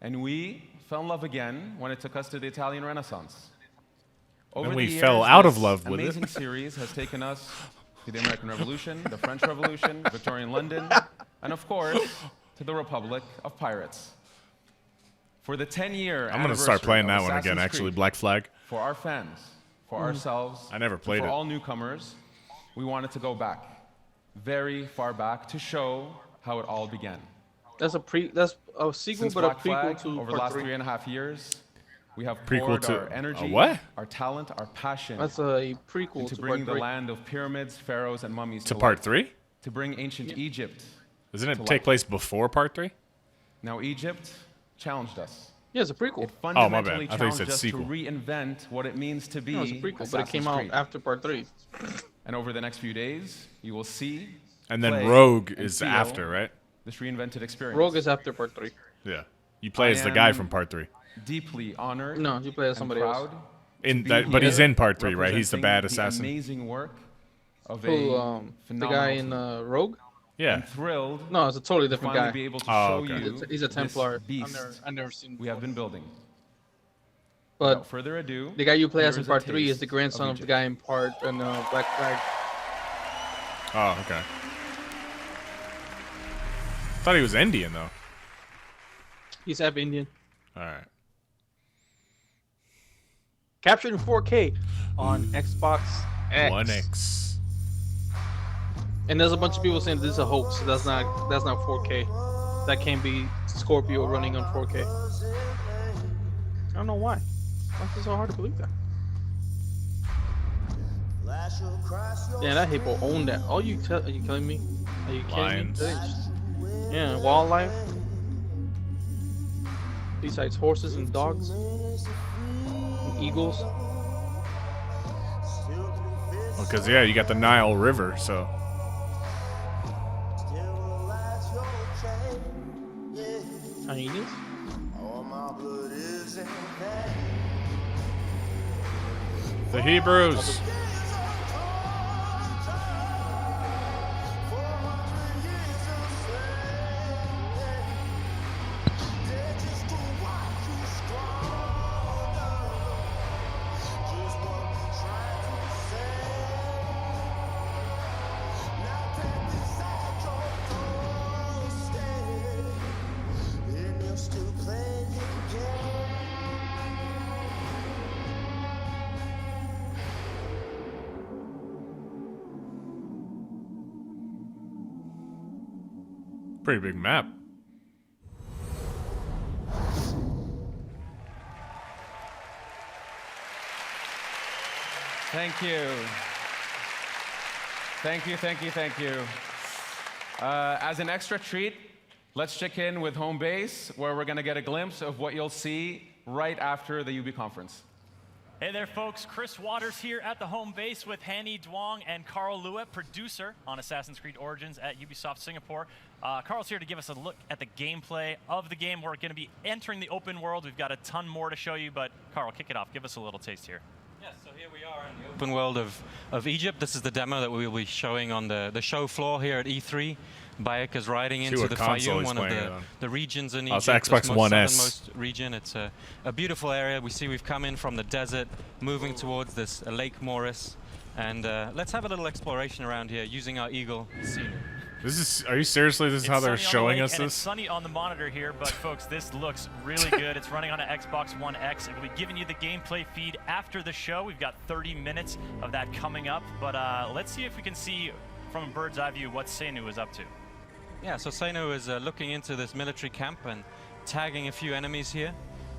And we fell in love again when it took us to the Italian Renaissance. Over And the we years, fell out of this love with it. amazing series has taken us to the American Revolution, the French Revolution, Victorian London, and of course, to the Republic of Pirates. For the 10-year I'm gonna start playing that one again. Assassin's Actually, Creed, Black Flag. for our fans, for ourselves, I never played for it. all newcomers, we wanted to go back, very far back, to show how it all began. That's a sequel, Since but a Black prequel Flag, to over the part last 3. 3.5 years, we have Prequel poured to our energy, a what? our talent, our passion That's a prequel into to bringing part the 3. land of pyramids, pharaohs, and mummies To life. part 3? To bring ancient Egypt. Doesn't it to take life. place before part 3? Now Egypt challenged us. Yeah, it's a prequel. It Oh, my bad. fundamentally I thought you challenged said us sequel. to reinvent what it means to be No, it's a prequel, but it came Assassin's out Creed. after part 3. And over the next few days, you will see And then play, Rogue and is feel after, right? This reinvented experience. Rogue is after part 3. Yeah. You play as the guy from part 3. Deeply honored. No, you play as somebody and else. proud In to be that, but he's here in part 3, right? He's the bad representing assassin. The amazing work of Who, a the guy in Rogue? Yeah. I'm thrilled. No, it's a totally to different finally guy. be able to Oh, show okay. you He's a this Templar. beast I've never seen we have been building. But Without further ado, the guy you play as here in is a part 3 is taste the grandson of the Egypt. guy in part Black Flag. Oh, okay. Thought he was Indian, though. He's half Indian. All right. Captured in 4K on Xbox X. One X. And there's a bunch of people saying this is a hoax. So that's not 4K. That can't be Scorpio running on 4K. I don't know why. Why is it so hard to believe that? Yeah, that hippo owned that. Are you killing me? Are you kidding Lions. me? Yeah, wildlife. Besides horses and dogs, and eagles. Well, because, yeah, you got the Nile River, so. Hyenas. The Hebrews. Pretty big map. Thank you. Thank you, thank you, thank you. As an extra treat, let's check in with home base, where we're going to get a glimpse of what you'll see right after the UB conference. Hey there, folks. Chris Waters here at the home base with Hanny Duong and Carl Lua, producer on Assassin's Creed Origins at Ubisoft Singapore. Carl's here to give us a look at the gameplay of the game. We're going to be entering the open world. We've got a ton more to show you, but Carl, kick it off. Give us a little taste here. Yes, so here we are in the open world of Egypt. This is the demo that we will be showing on the show floor here at E3. Bayek is riding into the Fayoum, one of the regions in Egypt. It's Xbox One S. Southernmost region. It's a beautiful area. We see we've come in from the desert, moving towards this Lake Morris. And let's have a little exploration around here using our Eagle scenery. Are you seriously, this is how they're showing us and this? It's sunny on the monitor here, but folks, this looks really good. It's running on an Xbox One X. We'll be giving you the gameplay feed after the show. We've got 30 minutes of that coming up, but let's see if we can see from a bird's eye view what Seinu is up to. Yeah, so Seinu is looking into this military camp and tagging a few enemies here.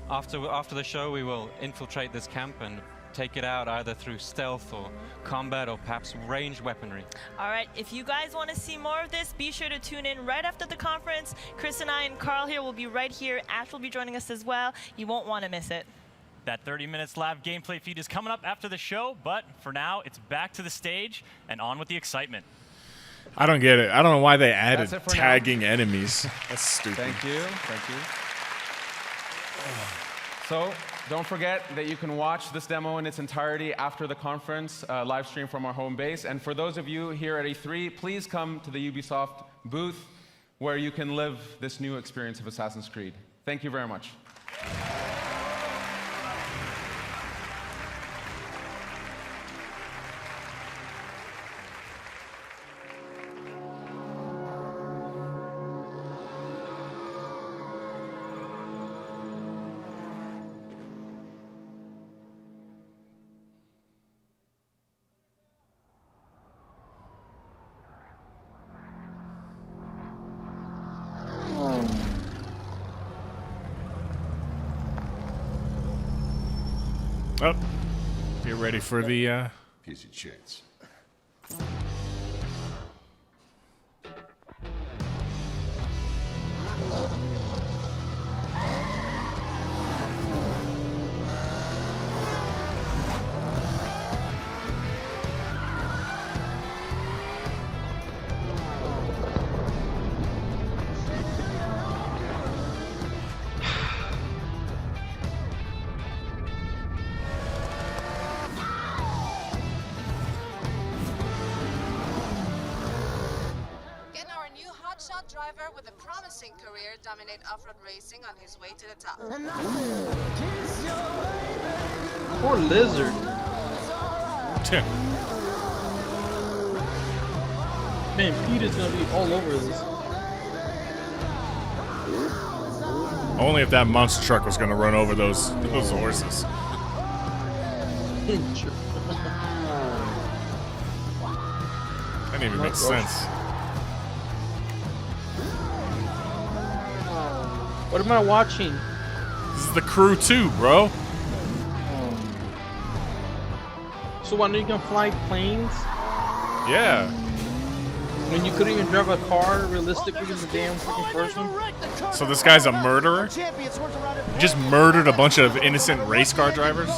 After the show, we will infiltrate this camp and take it out either through stealth or combat or perhaps ranged weaponry. All right, if you guys want to see more of this, be sure to tune in right after the conference. Chris and I and Carl here will be right here. Ash will be joining us as well. You won't want to miss it. That 30 minutes live gameplay feed is coming up after the show, but for now, it's back to the stage and on with the excitement. I don't get it. I don't know why they added tagging enemies. That's stupid. Thank you. Thank you. So, don't forget that you can watch this demo in its entirety after the conference, live stream from our home base. And for those of you here at E3, please come to the Ubisoft booth where you can live this new experience of Assassin's Creed. Thank you very much. Oh, get ready for the Here's your chance. Driver with a promising career dominate off-road racing on his way to the top. Poor lizard. Man, Peter's gonna be all over this. Only if that monster truck was gonna run over those horses. That didn't even make sense. What am I watching? This is the Crew 2, bro. So when you can fly planes? Yeah. When you couldn't even drive a car realistically in the damn freaking first one? So this guy's a murderer? He just murdered a bunch of innocent race car drivers?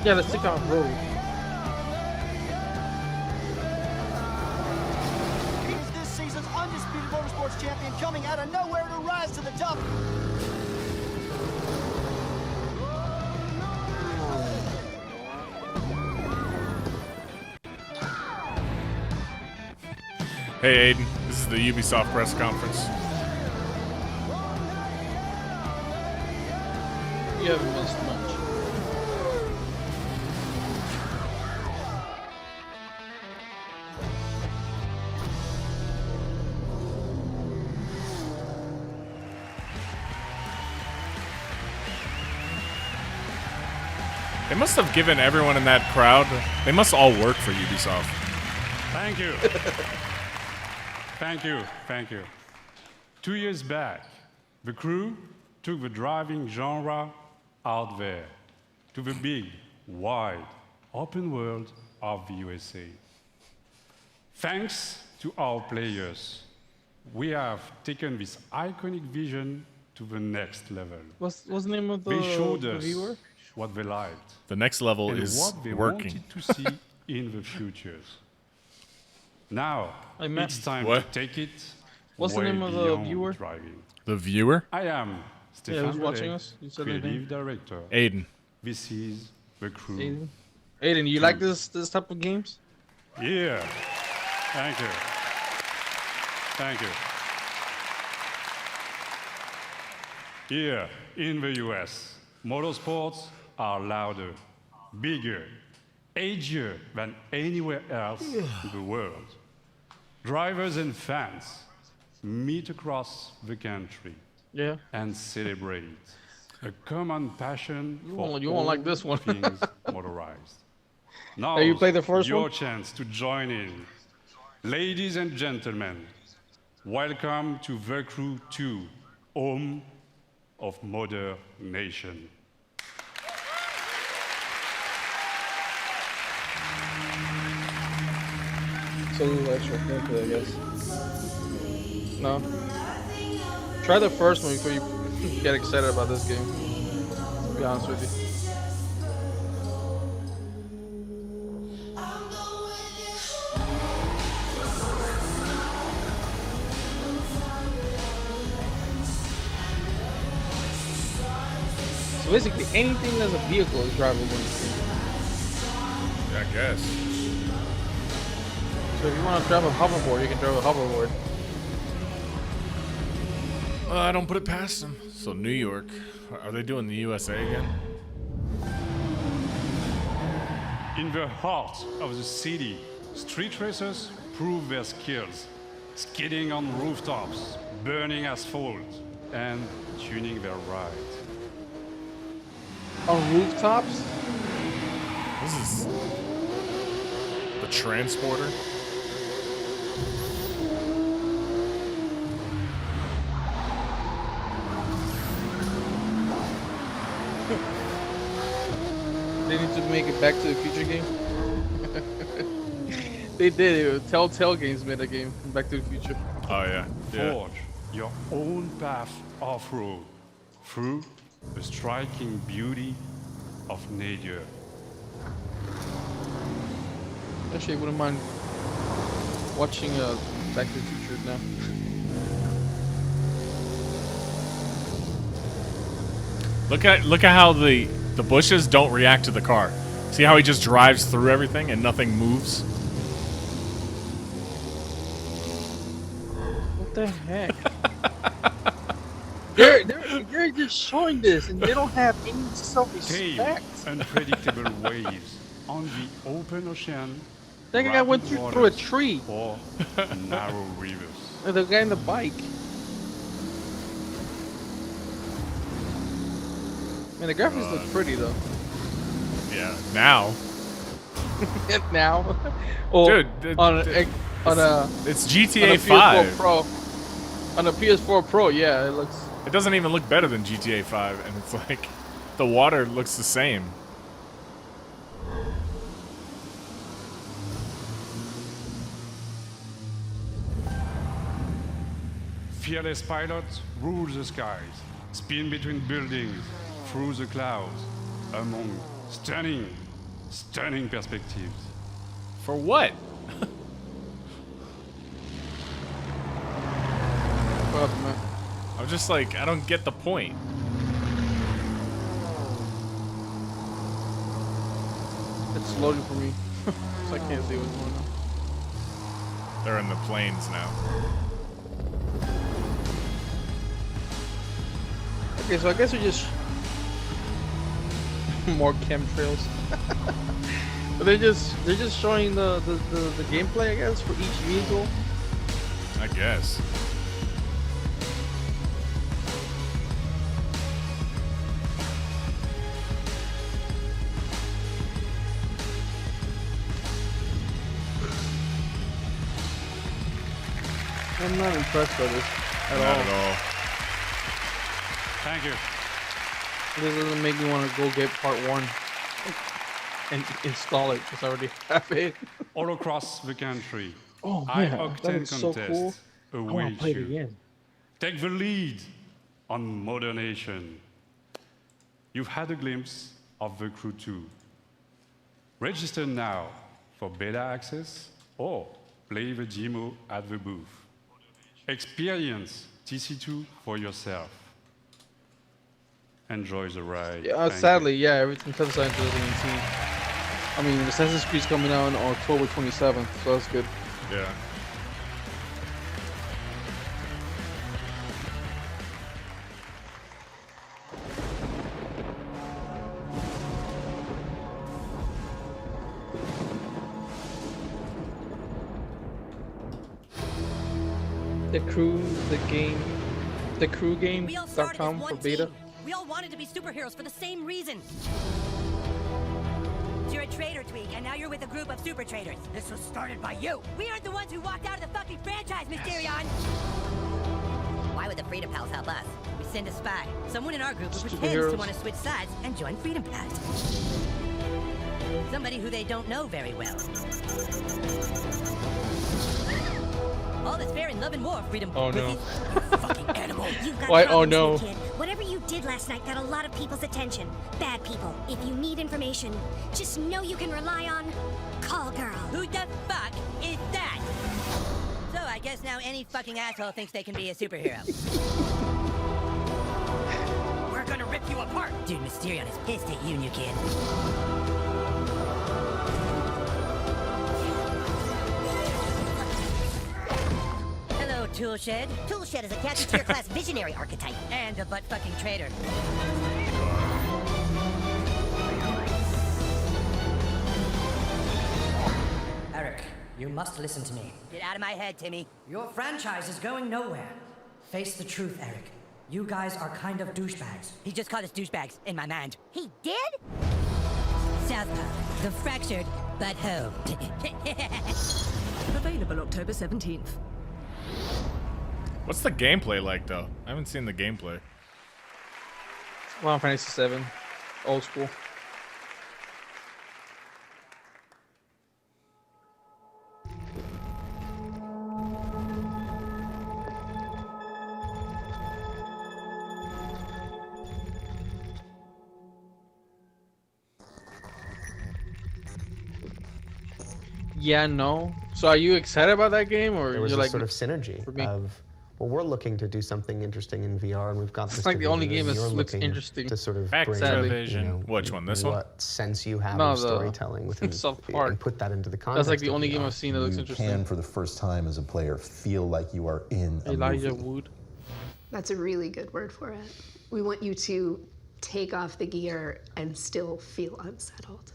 Yeah, let's take off road. He's this season's undisputed motorsports champion, coming out of nowhere to rise to the top. Hey Aiden, this is the Ubisoft press conference. You haven't missed much. They must have given everyone in that crowd, they must all work for Ubisoft. Thank you. Thank you. Thank you. 2 years back, the Crew took the driving genre out there to the big, wide, open world of the USA. Thanks to our players, we have taken this iconic vision to the next level. What's the name of They showed the us viewer? what they liked. The next level and is what they working. wanted to see in the futures. Now, it's time to take it. What's the way name of the beyond viewer? Driving. The viewer? I am Stefan who's watching Bellet, us? You said his creative name? director. Aiden. This is the Crew. Aiden. Aiden, you like this type of games? Yeah. Thank you. Thank you. Here in the US, motorsports are louder, bigger, edgier than anywhere else in the world. Drivers and fans meet across the country and celebrate a common passion for you won't like this one. things motorized. Now, Hey, you played the first your one? chance to join in. Ladies and gentlemen, welcome to The Crew 2, home of Modern Nation. It's a little extra gameplay, I guess. No. Try the first one before you get excited about this game. To be honest with you. So basically, anything that's a vehicle is drivable in this game. Yeah, I guess. So if you want to drive a hoverboard, you can drive a hoverboard. I don't put it past them. So New York, are they doing the USA again? In the heart of the city, street racers prove their skills, skidding on rooftops, burning asphalt, and tuning their rides. On rooftops? This is the transporter. They need to make it Back to the Future game. They did. Telltale Games made a game, Back to the Future. Oh yeah. Forge your own path off-road through the striking beauty of nature. Actually, I wouldn't mind watching Back to the Future now. Look at how the bushes don't react to the car. See how he just drives through everything and nothing moves? What the heck? they're just showing this and they don't have any self-respect. Unpredictable waves on the open ocean. That guy went through a tree. Or narrow rivers. And the guy on the bike. Man, the graphics look pretty though. Yeah, now. Now. Oh, dude, it's GTA 5 Pro. On the PS4 Pro, yeah, it looks. It doesn't even look better than GTA 5, and it's like the water looks the same. Fearless pilots rule the skies, spin between buildings, through the clouds, among stunning perspectives. For what? I'm just like, I don't get the point. It's loading for me, so I can't see what's going on. They're in the planes now. Okay, so I guess we're just more chemtrails. But they're just showing the gameplay, I guess, for each vehicle. I guess. I'm not impressed by this at all. Thank you. This doesn't make me want to go get part 1 and install it because I already have it. All across the country. Oh high man, that octane is so cool. I want await to play it you. again. Take the lead on Modern Nation. You've had a glimpse of The Crew 2. Register now for beta access or play the demo at the booth. Experience TC2 for yourself. Enjoy the ride. Yeah, sadly, yeah, everything comes down to the DNC. I mean, Assassin's Creed's coming out on October 27th, so that's good. Yeah. TheCrewGame.com for beta. We all wanted to be superheroes for the same reason. You're a traitor, Tweak, And now you're with a group of super traders. This was started by you. We aren't the ones who walked out of the fucking franchise, Mysterion. Why would the Freedom Pals help us? We send a spy. Someone in our group who pretends to want to switch sides and join Freedom Pals. Somebody who they don't know very well. All that's fair in love and war, Freedom. Oh no. Fucking animal. You've got Why? Oh problems, no. new kid. Whatever you did last night got a lot of people's attention. Bad people. If you need information, just know you can rely on Call Girl. Who the fuck is that? So I guess now any fucking asshole thinks they can be a superhero. We're gonna rip you apart. Dude, Mysterion is pissed at you, new kid. Hello, Toolshed. Toolshed is a Captain Tier class visionary archetype. And a butt-fucking traitor. Eric, you must listen to me. Get out of my head, Timmy. Your franchise is going nowhere. Face the truth, Eric. You guys are kind of douchebags. He just called us douchebags in my mind. He did? Southpaw, the fractured but home. Available October 17th. What's the gameplay like, though? I haven't seen the gameplay. Final Fantasy 7, old school. Yeah, no. So are you excited about that game, or there was you're a like sort of synergy of, well, we're looking to do something interesting in VR, and we've got this. It's like the only game that you're looks looking interesting. to sort of Back bring, to you Vision. know, Which one? This one? what sense you have No, of the storytelling within South Park. and put that into the context. That's like the of only VR. game I've seen that looks You interesting. can, for the first time as a player, feel like you are in a Elijah movie. Wood. That's a really good word for it. We want you to take off the gear and still feel unsettled.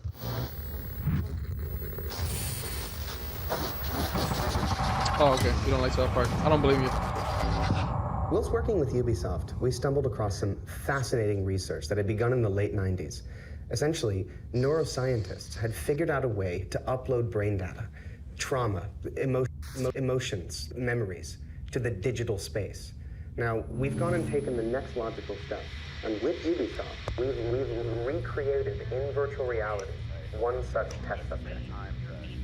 Oh, okay. You don't like South Park. I don't blame you. Whilst working with Ubisoft, we stumbled across some fascinating research that had begun in the late 90s. Essentially, neuroscientists had figured out a way to upload brain data, trauma, emotions, memories, to the digital space. Now, we've gone and taken the next logical step, and with Ubisoft, we've recreated in virtual reality one such test subject.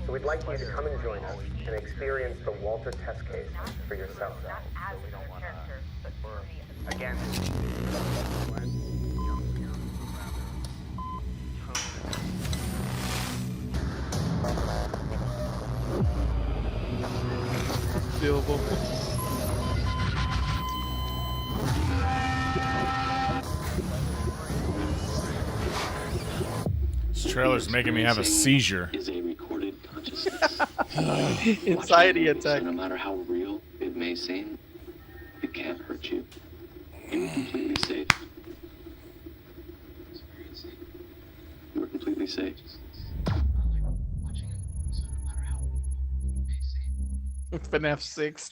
So we'd like you to come and join us and experience the Walter test case for yourself. Again. Doable. This trailer's making me have a seizure. Is a recorded consciousness. Anxiety attack. No matter how real it may seem, it can't hurt you. You're completely safe. You're completely safe. FNAF 6.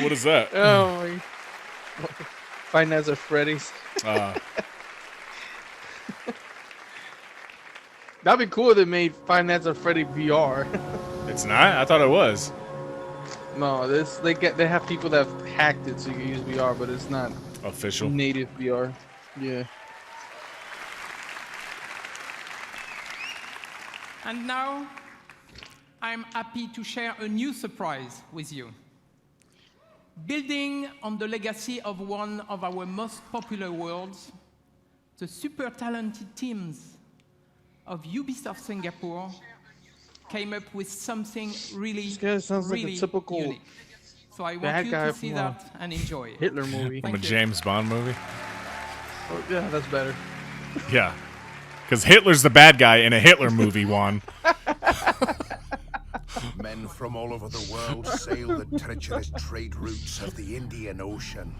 What is that? Oh my. Five Nights at Freddy's. That'd be cool if they made Five Nights at Freddy VR. It's not? I thought it was. No, they have people that have hacked it so you can use VR, but it's not official native VR. Yeah. And now, I'm happy to share a new surprise with you. Building on the legacy of one of our most popular worlds, the super talented teams of Ubisoft Singapore came up with something really, This guy sounds like really a typical unique. So I want bad you guy to see from that and enjoy it. Hitler movie. From a James Bond movie? Oh, yeah, that's better. Yeah. Because Hitler's the bad guy in a Hitler movie, Juan. Men from all over the world sail the treacherous trade routes of the Indian Ocean.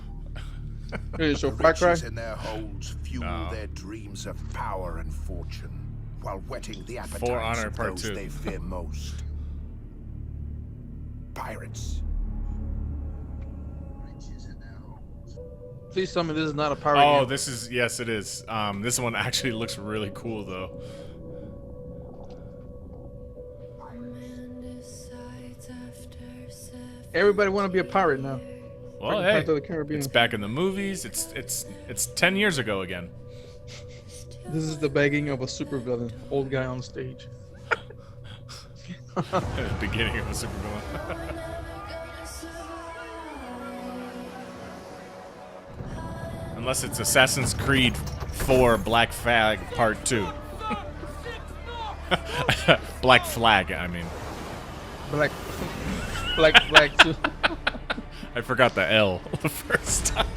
Hey, so The Far Cry? riches in their holds fuel their dreams of power and fortune, while whetting the appetites Honor of Part those 2. they fear most. Pirates. Please tell me this is not a pirate Oh, game. this is, yes, it is. This one actually looks really cool, though. Everybody want to be a pirate now. Well, hey, it's back in the movies. It's 10 years ago again. This is the begging of a supervillain, old guy on stage. Beginning of a supervillain. Unless it's Assassin's Creed 4 Black Flag Part 2. Black Flag, I mean. Black Flag 2. I forgot the L the first time.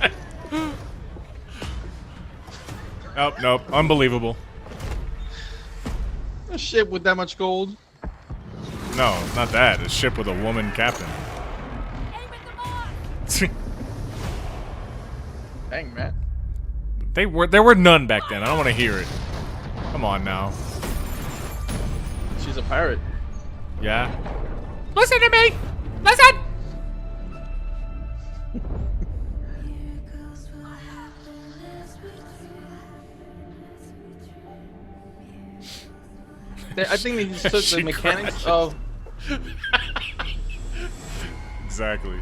Oh, nope. Unbelievable. A ship with that much gold? No, not that. A ship with a woman captain. Dang, man. There were none back then. I don't want to hear it. Come on now. She's a pirate. Yeah. Listen to me! Listen! I think they just took the mechanics of... Exactly.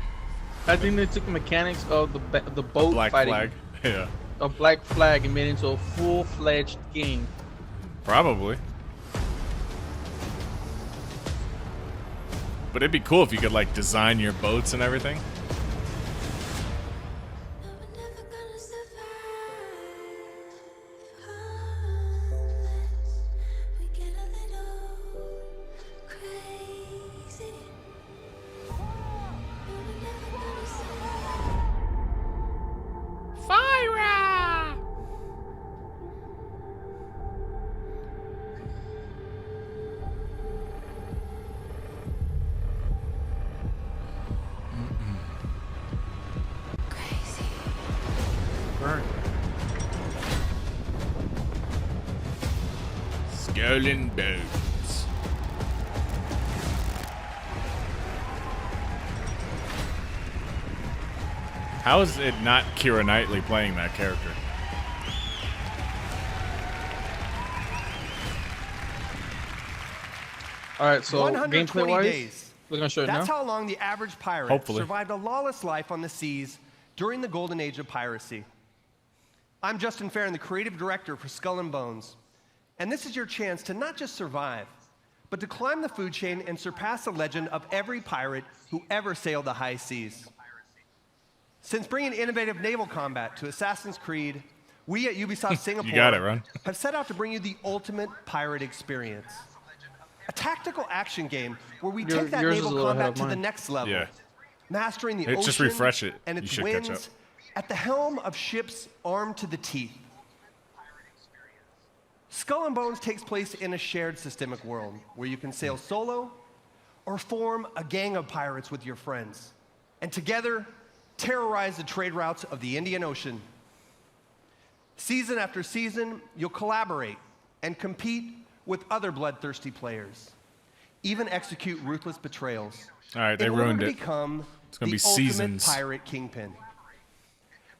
I think they took the mechanics of the boat Black fighting. Flag. Yeah. A Black Flag and made it into a full-fledged game. Probably. But it'd be cool if you could like design your boats and everything. Fire! Burn. Skull and bones. How is it not Keira Knightley playing that character? Alright, so 120 gameplay-wise, days. we're gonna show it That's now. how long the average pirate Hopefully. survived a lawless life on the seas during the golden age of piracy. I'm Justin Farron, the creative director for Skull and Bones. And this is your chance to not just survive, but to climb the food chain and surpass the legend of every pirate who ever sailed the high seas. Since bringing innovative naval combat to Assassin's Creed, we at Ubisoft Singapore You got it, Ron. have set out to bring you the ultimate pirate experience. A tactical action game where we take that yours is naval a little ahead combat of to the mine. next level, Yeah. mastering the It- ocean just refresh it. and You its should catch winds up. at the helm of ships armed to the teeth. Skull and Bones takes place in a shared systemic world where you can sail solo or form a gang of pirates with your friends, and together terrorize the trade routes of the Indian Ocean. Season after season, you'll collaborate and compete with other bloodthirsty players, even execute ruthless betrayals. All right, they in order ruined to it. become It's gonna the be ultimate seasons. pirate kingpin.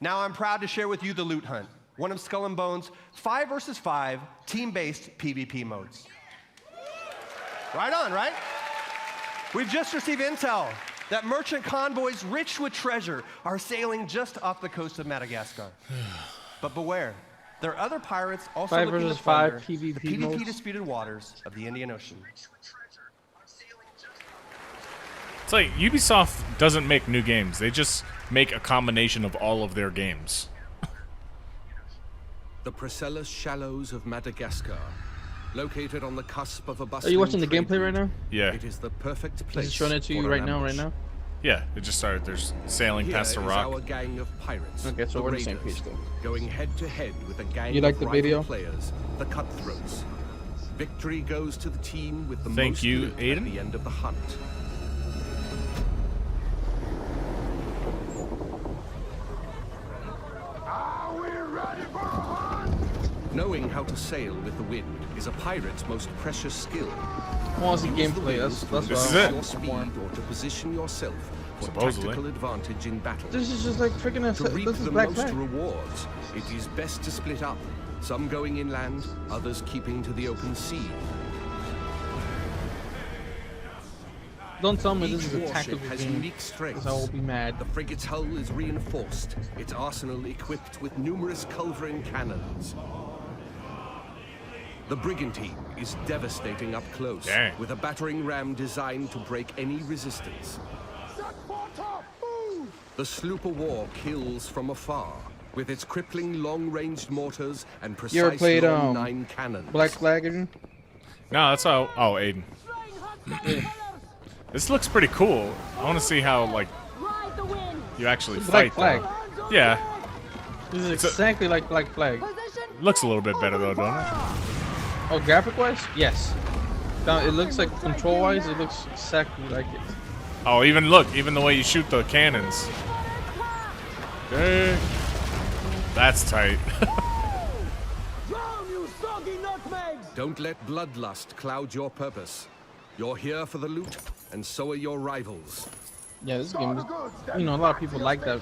Now I'm proud to share with you the Loot Hunt, one of Skull and Bones' 5 versus 5 team-based PvP modes. Right on, right? We've just received intel that merchant convoys rich with treasure are sailing just off the coast of Madagascar. But beware, there are other pirates also 5 looking to versus 5 plunder PvP the PvP modes. disputed waters of the Indian Ocean. It's like Ubisoft doesn't make new games. They just make a combination of all of their games. The Priscilla Shallows of Madagascar, located on the cusp of a Are bustling you watching the trade gameplay right route, now? Yeah. It is the perfect Is place. it showing it to you for right an now, ambush. Yeah, it just started. There's sailing Here past a is rock. our gang of pirates. Okay, so the we're on the same raiders, page then. going head to head with a gang You like of the rival video? players, the cutthroats. Victory goes to the team with the Thank most you, loot at Aiden. the end of the hunt. Knowing how to sail with the wind is a pirate's most precious skill. I want to see gameplay. That's to what increase I your want. speed or to position yourself for Supposedly. tactical advantage in battle. This is just like freaking To reap this is the Black most Flag. rewards, it is best to split up. Some going inland, others keeping to the open sea. Don't tell me this Each is a warship tactical has game. unique strengths. I will be mad. The frigate's hull is reinforced, its arsenal equipped with numerous culverin cannons. The brigantine is devastating up close, with a battering ram designed to break any resistance. The sloop of war kills from afar, with its crippling long-ranged mortars and precise You ever played long 9 cannons. Black Flag? No, that's how. Oh, Aiden. This looks pretty cool. I want to see how like you actually fight. Black Flag. Yeah. This is exactly like Black Flag. Looks a little bit better though, don't it? Oh, graphic-wise, yes. Now, it looks like control-wise, it looks exactly like it. Oh, even the way you shoot the cannons. Dang. That's tight. Don't let bloodlust cloud your purpose. You're here for the loot, and so are your rivals. Yeah, this game, you know, a lot of people like that,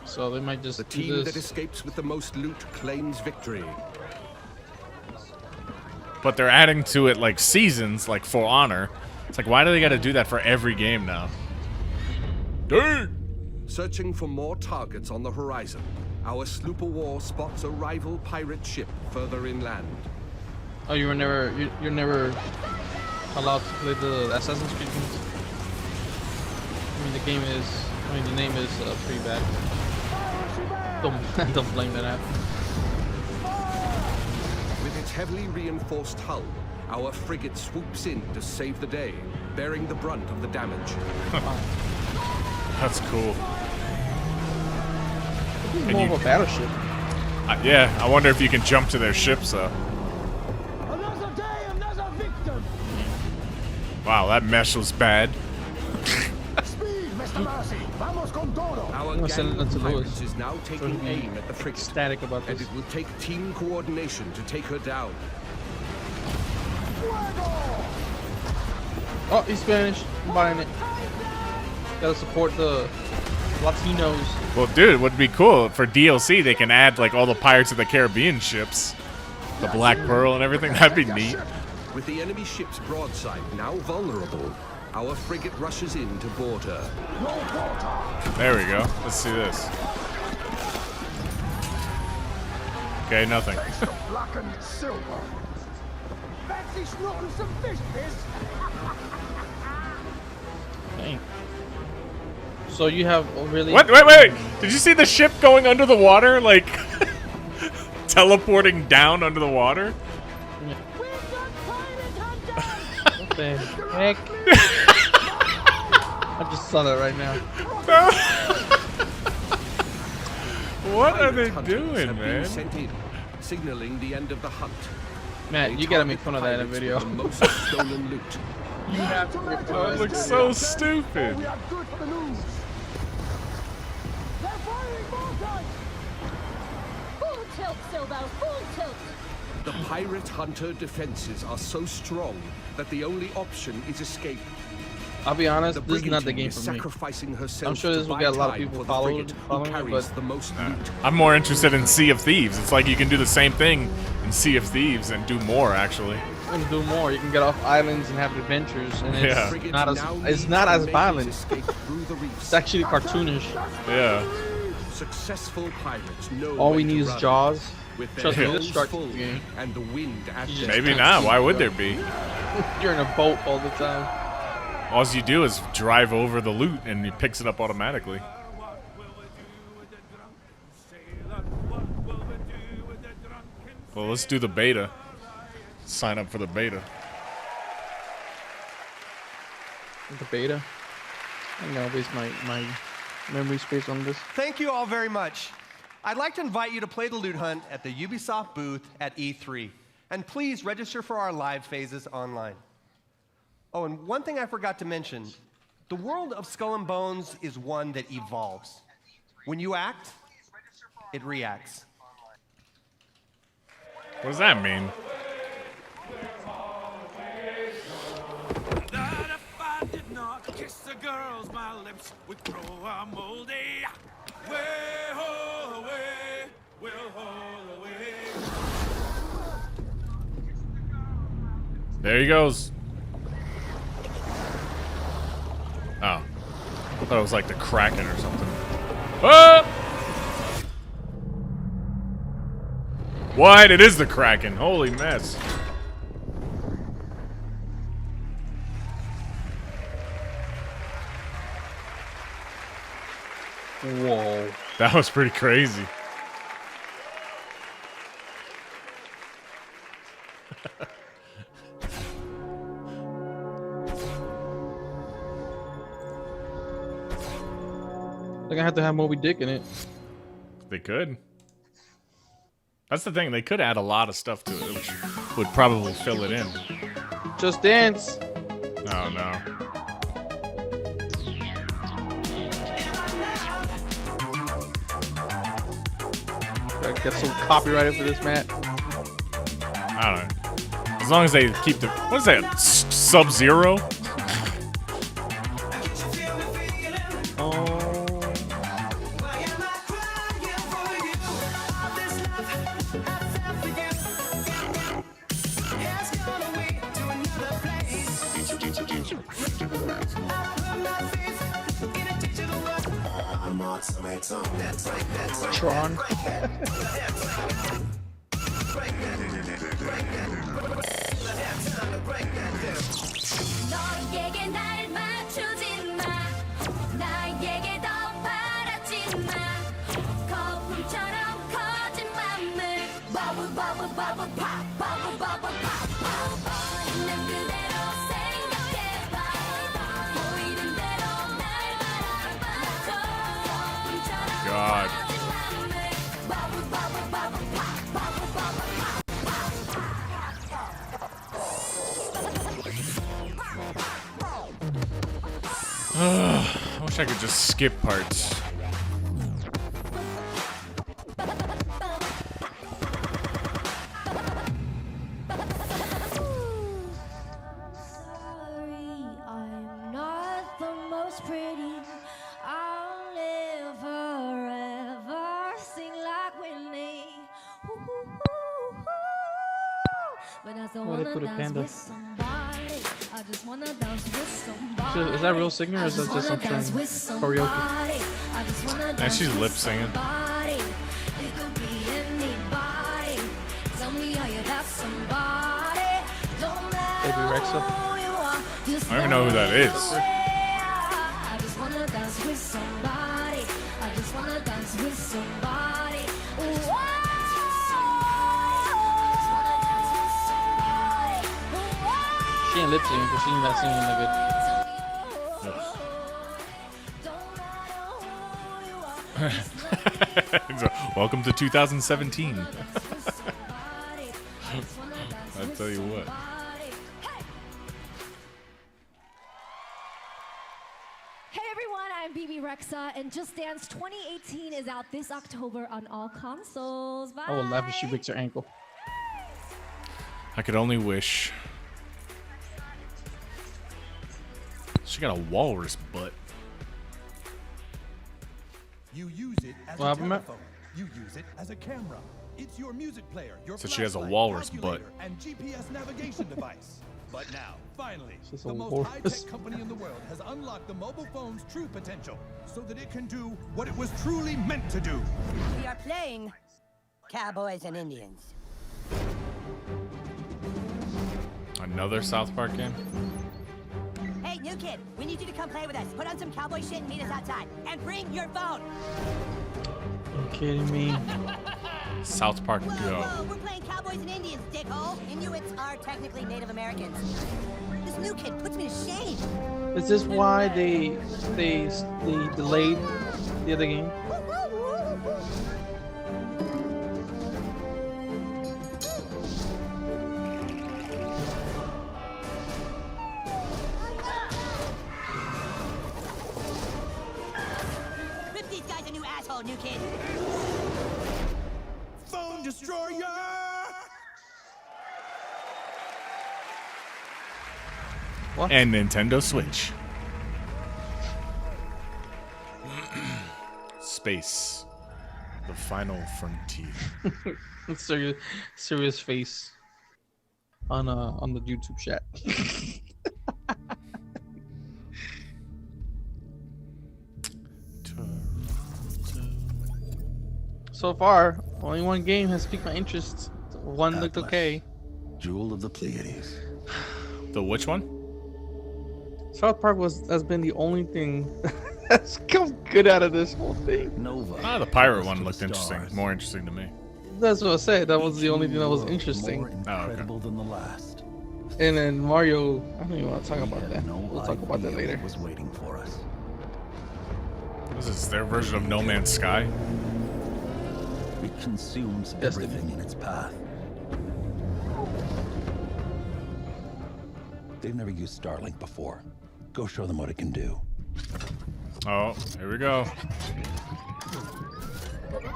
so they might just The do team this. that escapes with the most loot claims victory. But they're adding to it like seasons, like For Honor. It's like, why do they got to do that for every game now? Dang! Searching for more targets on the horizon, our sloop of war spots a rival pirate ship further inland. Oh, you're never allowed to play the Assassin's Creed games? I mean, the name is pretty bad. Don't blame that app. With its heavily reinforced hull, our frigate swoops in to save the day, bearing the brunt of the damage. That's cool. More of a battleship. Yeah, I wonder if you can jump to their ships though. Wow, that mesh was bad. Our gang of pirates is now taking aim at the frigate, ecstatic about this. and it will take team coordination to take her down. Oh, he's Spanish. I'm buying it. Gotta support the Latinos. Well, dude, it would be cool for DLC. They can add like all the Pirates of the Caribbean ships, the Black Pearl and everything. That'd be neat. With the enemy ship's broadside now vulnerable, our frigate rushes in to board her. There we go. Let's see this. Okay, nothing. Black and silver. Fancy snorting some fish, Piss? Dang. So you have really... What? Wait! Did you see the ship going under the water? Like, teleporting down under the water? What the heck? I just saw that right now. What are they doing, man? Sent in, signaling the end of the hunt. Matt, you gotta make fun of that in a video. The most stolen loot. You have to make fun Oh, it looks so stupid. We are good for the news. They're firing mortars. Full tilt, Silbo, full tilt. The pirate hunter defenses are so strong that the only option is escape. I'll be honest, this is not the game for me. Sacrificing herself I'm sure this will get a lot of people following it, but the most loot. I'm more interested in Sea of Thieves. It's like you can do the same thing in Sea of Thieves and do more, actually. You can do more. You can get off islands and have adventures, and it's not as violent. It's actually cartoonish. Yeah. Successful pirates know All we when to need is run. Jaws. With Trust their me, this hulls shark full game. and the wind at their Maybe backs. not. Why would there be? You're in a boat all the time. All you do is drive over the loot and it picks it up automatically. Well, let's do the beta. Sign up for the beta. The beta? I'm gonna waste my memory space on this. Thank you all very much. I'd like to invite you to play the Loot Hunt at the Ubisoft booth at E3. And please register for our live phases online. Oh, and one thing I forgot to mention. The world of Skull and Bones is one that evolves. When you act, it reacts. What does that mean? There he goes. I thought it was like the Kraken or something. Ah! What? It is the Kraken. Holy mess. Whoa. That was pretty crazy. They're gonna have to have Moby Dick in it. They could. That's the thing. They could add a lot of stuff to it, which would probably fill it in. Just Dance. Oh, no. Gotta get some copyrighted for this, Matt. I don't know. As long as they keep the... What is that? Sub-Zero? Tron. God. I wish I could just skip parts. Oh, they put a panda. Is that real singer or is that just something karaoke? And she's lip singing. Baby Rexa. I don't even know who that is. She ain't lip singing because she's not singing that good. So, welcome to 2017. I'll tell you what. Hey everyone, I'm BB Rexa, and Just Dance 2018 is out this October on all consoles. Bye. I will laugh if she breaks her ankle. I could only wish. She got a walrus butt. You use it as What a happened, Matt? telephone. You use it as a camera. It's your music player, your So she has a flashlight, walrus butt. calculator, and GPS navigation device. But now, finally, It's just the a most walrus. high-tech company in the world has unlocked the mobile phone's true potential so that it can do what it was truly meant to do. We are playing Cowboys and Indians. Another South Park game? Hey, new kid, we need you to come play with us. Put on some cowboy shit and meet us outside. And bring your phone. You kidding me? South Park Whoa, Go. whoa, we're playing Cowboys and Indians, dickhole. Inuits are technically Native Americans. This new kid puts me to shame. Is this why they delayed the other game? Rip these guys a new asshole, new kid. Phone destroyer! What? And Nintendo Switch. Space. The final frontier. serious face on the YouTube chat. So far, only one game has piqued my interest. One looked okay. Jewel of the Pleiades. The which one? South Park has been the only thing that's come good out of this whole thing. Nova. Ah, the pirate one looked interesting. More interesting to me. That's what I said. That was the only thing that was interesting. More incredible than the last. And then Mario, I don't even want to talk about that. We'll talk about that later. Was waiting for us. What is this, their version of No Man's Sky? It consumes everything in its path. They've never used Starlink before. Go show them what it can do. Oh, here we go. Okay,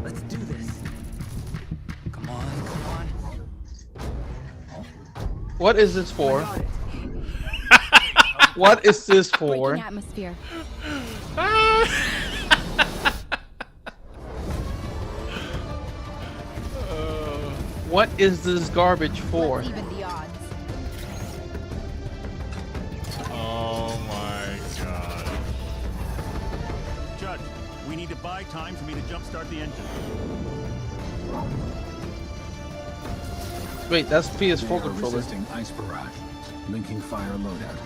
let's do this. Come on, come on. What is this for? What is this for? Breaking atmosphere. What is this garbage for? Even the odds. Oh my god. Judge, we need to buy time for me to jumpstart the engine. Wait, that's PS4 controller. Resisting ice barrage. Linking fire loadout.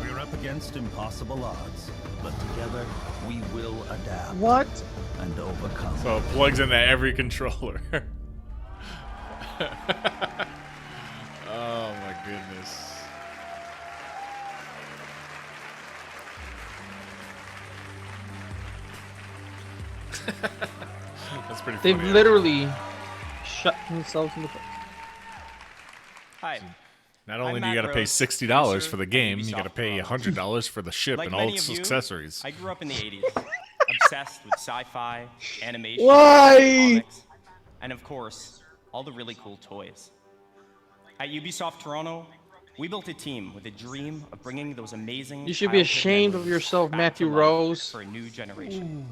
We're up against impossible odds, but together we will adapt. What? And overcome. So it plugs into every controller. Oh my goodness. That's pretty funny. They've literally shut themselves in the foot. Hi. Not only I'm do you Matt got to pay Rose, $60 producer for the at game, you Ubisoft got to pay Toronto. $100 for the ship Like and all many its of you, accessories. I grew up in the 80s, obsessed with sci-fi, animation, Why? comics, and of course, all the really cool toys. At Ubisoft Toronto, we built a team with a dream of bringing those amazing You should be childhood ashamed of memories yourself, back Matthew to life Rose. for a new generation.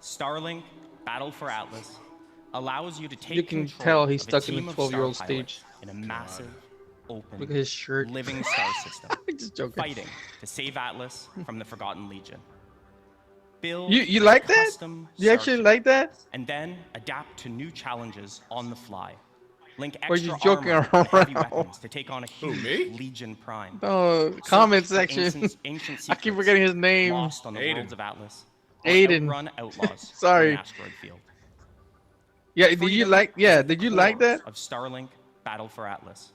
Starlink Battle for Atlas allows you to take You can control tell he's of a stuck in team the of 12-year-old star stage. pilots in a massive, open, Look at his shirt. living star system, Just joking. fighting to save Atlas from the Forgotten Legion. Build You a like that? custom You actually starship, like that? and then adapt to new challenges on the fly. Link Or you extra joking armor and heavy around? weapons to take on a huge Legion Prime. Oh, Search comment for section. ancient I keep secrets forgetting his name. lost on the Aiden. worlds of Atlas. Or Aiden. outrun outlaws Sorry. in an asteroid field. Yeah, did you Freedom like? Yeah, is at the did you like core that? Of Starlink Battle for Atlas.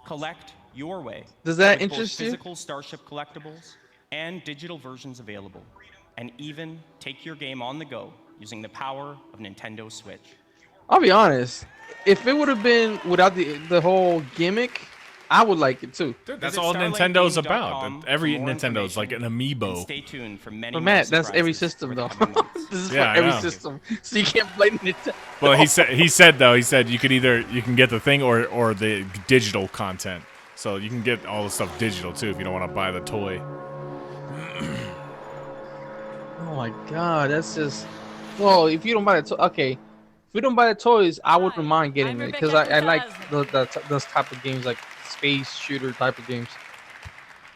Collect your way. Does that with both interest you? physical Starship collectibles and digital versions available, and even take your game on the go using the power of Nintendo Switch. I'll be honest. If it would have been without the whole gimmick, I would like it too. Dude, that's Visit all Nintendo's about. StarlinkGaming.com Every for more Nintendo's like an and amiibo. stay tuned for many But more Matt, that's every surprises system over the though. coming months. This is Yeah, for I every know. system, so you can't blame Nintendo. Well, he said you could either you can get the thing or the digital content. So you can get all the stuff digital too if you don't want to buy the toy. Oh my god, that's just. Well, if you don't buy the okay, if we don't buy the toys, I wouldn't mind getting it because I like those type of games, like space shooter type of games.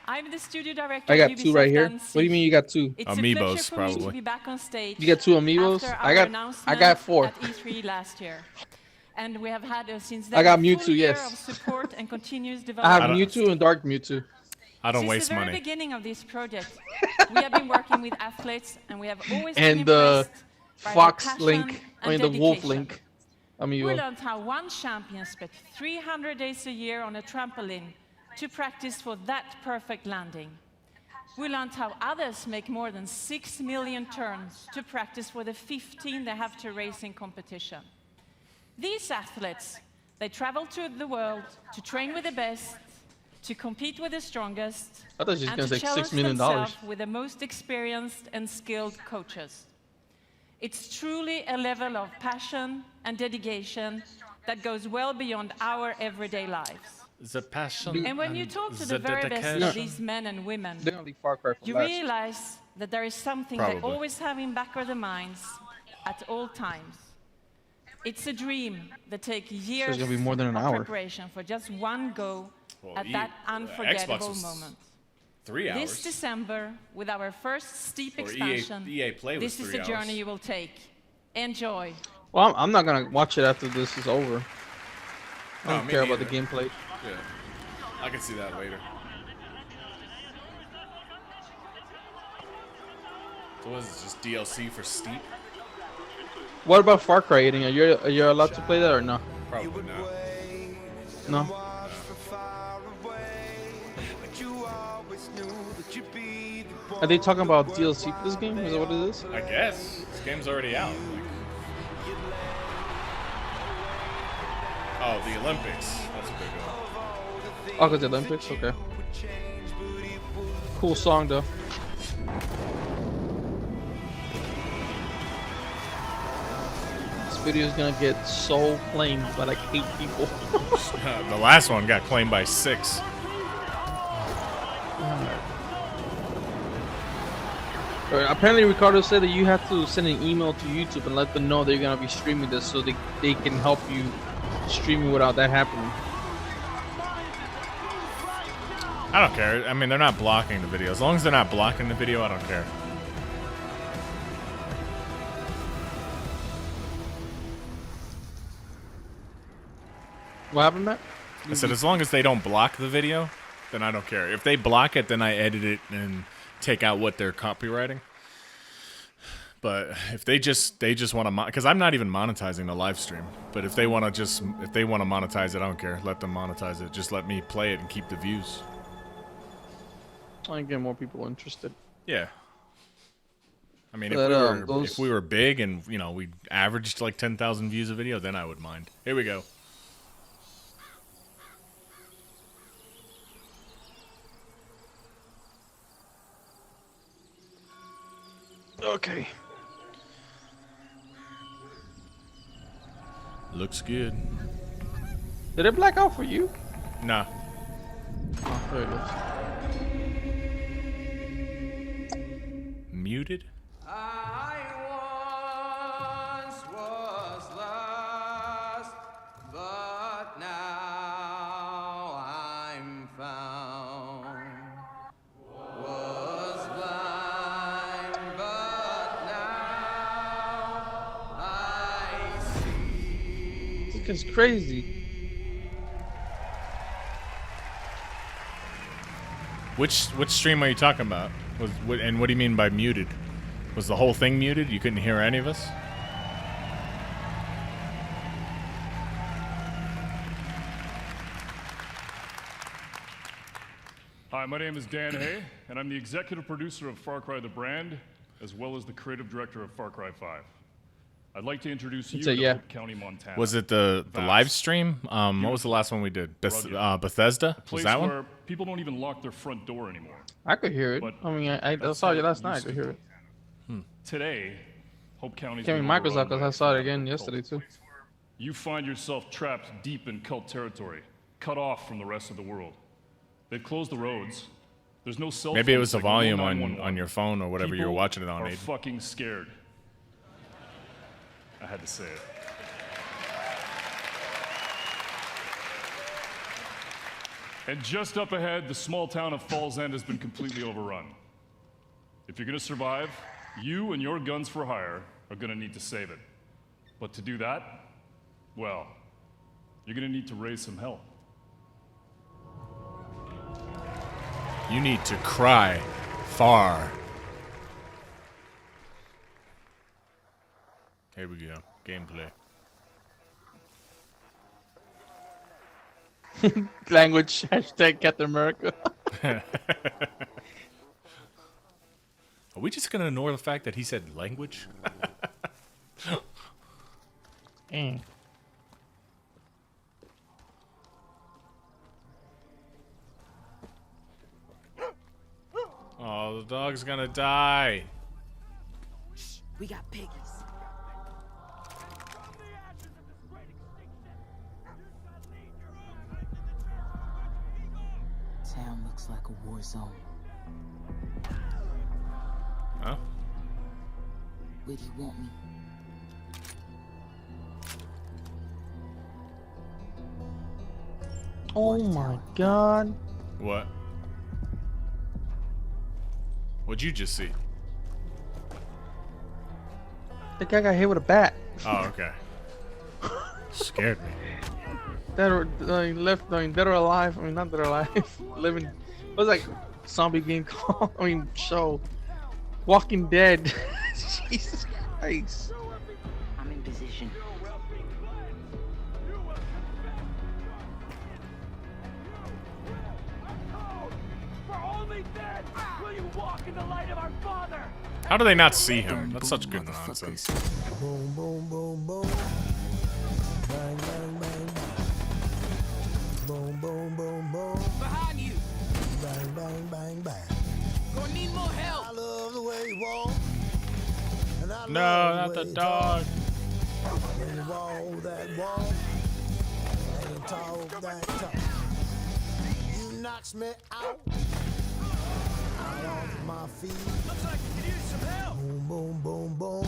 I'm the studio director. I got at two right Ubisoft here. Nancy. What do you mean you got two? It's a pleasure for me to be back on stage. You got two amiibos? after I our got announcement 4. At E3 last year, and we have had since I then got a Mewtwo, full year yes. of support and continuous I development. have Mewtwo and Dark Mewtwo. I don't Since waste the very money. beginning of this project, we have been working with athletes, and we have always been And the impressed by Fox their passion Link, I mean and the Wolf dedication. Link We amiibo. learned how one champion spent 300 days a year on a trampoline to practice for that perfect landing. We learned how others make more than 6 million turns to practice for the 15 they have to race in competition. These athletes, they travel to the world to train with the best, to compete with the strongest, I thought she was and gonna to say $6 challenge million. themselves with the most experienced and skilled coaches. It's truly a level of passion and dedication that goes well beyond our everyday lives. The passion. And when you talk to the very best of these men and women, They're gonna be Far Cry for you last. realize that there is something Probably. they always have in back of their minds at all times. It's a dream that takes years gonna be more than an of hour. preparation for just one go Well, at that Xbox unforgettable was moment. 3 hours. This December, with our first steep Or expansion, EA Play was this is 3 the journey hours. you will take. Enjoy. Well, I'm not gonna watch it after this is over. I don't me care about the neither. gameplay. Yeah, I can see that later. So what is this, just DLC for Steep? What about Far Cry 8? Are you allowed to play that or no? Probably not. No. Are they talking about DLC for this game? Is that what it is? I guess this game's already out. Oh, the Olympics. That's what they're doing. Oh, because the Olympics. Okay. Cool song though. This video is gonna get so claimed by like 8 people. The last one got claimed by 6. Apparently, Ricardo said that you have to send an email to YouTube and let them know that you're gonna be streaming this, so they can help you streaming without that happening. I don't care. I mean, they're not blocking the video. As long as they're not blocking the video, I don't care. What happened, Matt? I said as long as they don't block the video, then I don't care. If they block it, then I edit it and take out what they're copywriting. But if they just want to, because I'm not even monetizing the live stream. But if they want to monetize it, I don't care. Let them monetize it. Just let me play it and keep the views. I can get more people interested. Yeah. I mean, But, if we were big and we averaged like 10,000 views a video, then I would mind. Here we go. Okay. Looks good. Did it black out for you? Nah. Oh, there it is. Muted? It's crazy. Which stream are you talking about? And what do you mean by muted? Was the whole thing muted? You couldn't hear any of us? Hi, my name is Dan Hay, and I'm the executive producer of Far Cry the brand, as well as the creative director of Far Cry 5. I'd like to introduce you to Hope County, Montana. Was it the live stream? What was the last one we did? Bethesda? Was that where one? people don't even lock their front door anymore. I could hear it. I mean, I saw you last night. I could hear it. Today, Hope County. Came in Microsoft because I saw it again yesterday too. You find yourself trapped deep in cult territory, cut off from the rest of the world. They've closed the roads. There's no cell Maybe it was the phones, like volume no on 911. your phone or whatever you were People watching it on. are Aiden. fucking scared. I had to say it. And just up ahead, the small town of Falls End has been completely overrun. If you're gonna survive, you and your guns for hire are gonna need to save it. But to do that, well, you're gonna need to raise some hell. You need to cry far. Here we go. Gameplay. Language hashtag Captain America. Are we just gonna ignore the fact that he said language? Oh, the dog's gonna die. We got piggies. Town looks like a war zone. Huh? Where do you want me? Oh my god. What? What'd you just see? The guy got hit with a bat. Oh, okay. Scared me. Dead or left, dead or alive. I mean, not dead or alive. Living. It was like zombie game called. I mean, show. Walking Dead. Jesus Christ. I'm in position. How do they not see him? That's such good nonsense. Boom, boom, boom, boom. Bang, bang, bang, bang. Boom, boom, boom, boom. Behind you. Bang, bang, bang, bang. Gonna need more help. I love the way you walk. And I No, love not the the way dog. when you walk that walk. And you talk that talk. You knocks me out. Out off my feet. Looks like you could use some help. Boom, boom, boom, boom.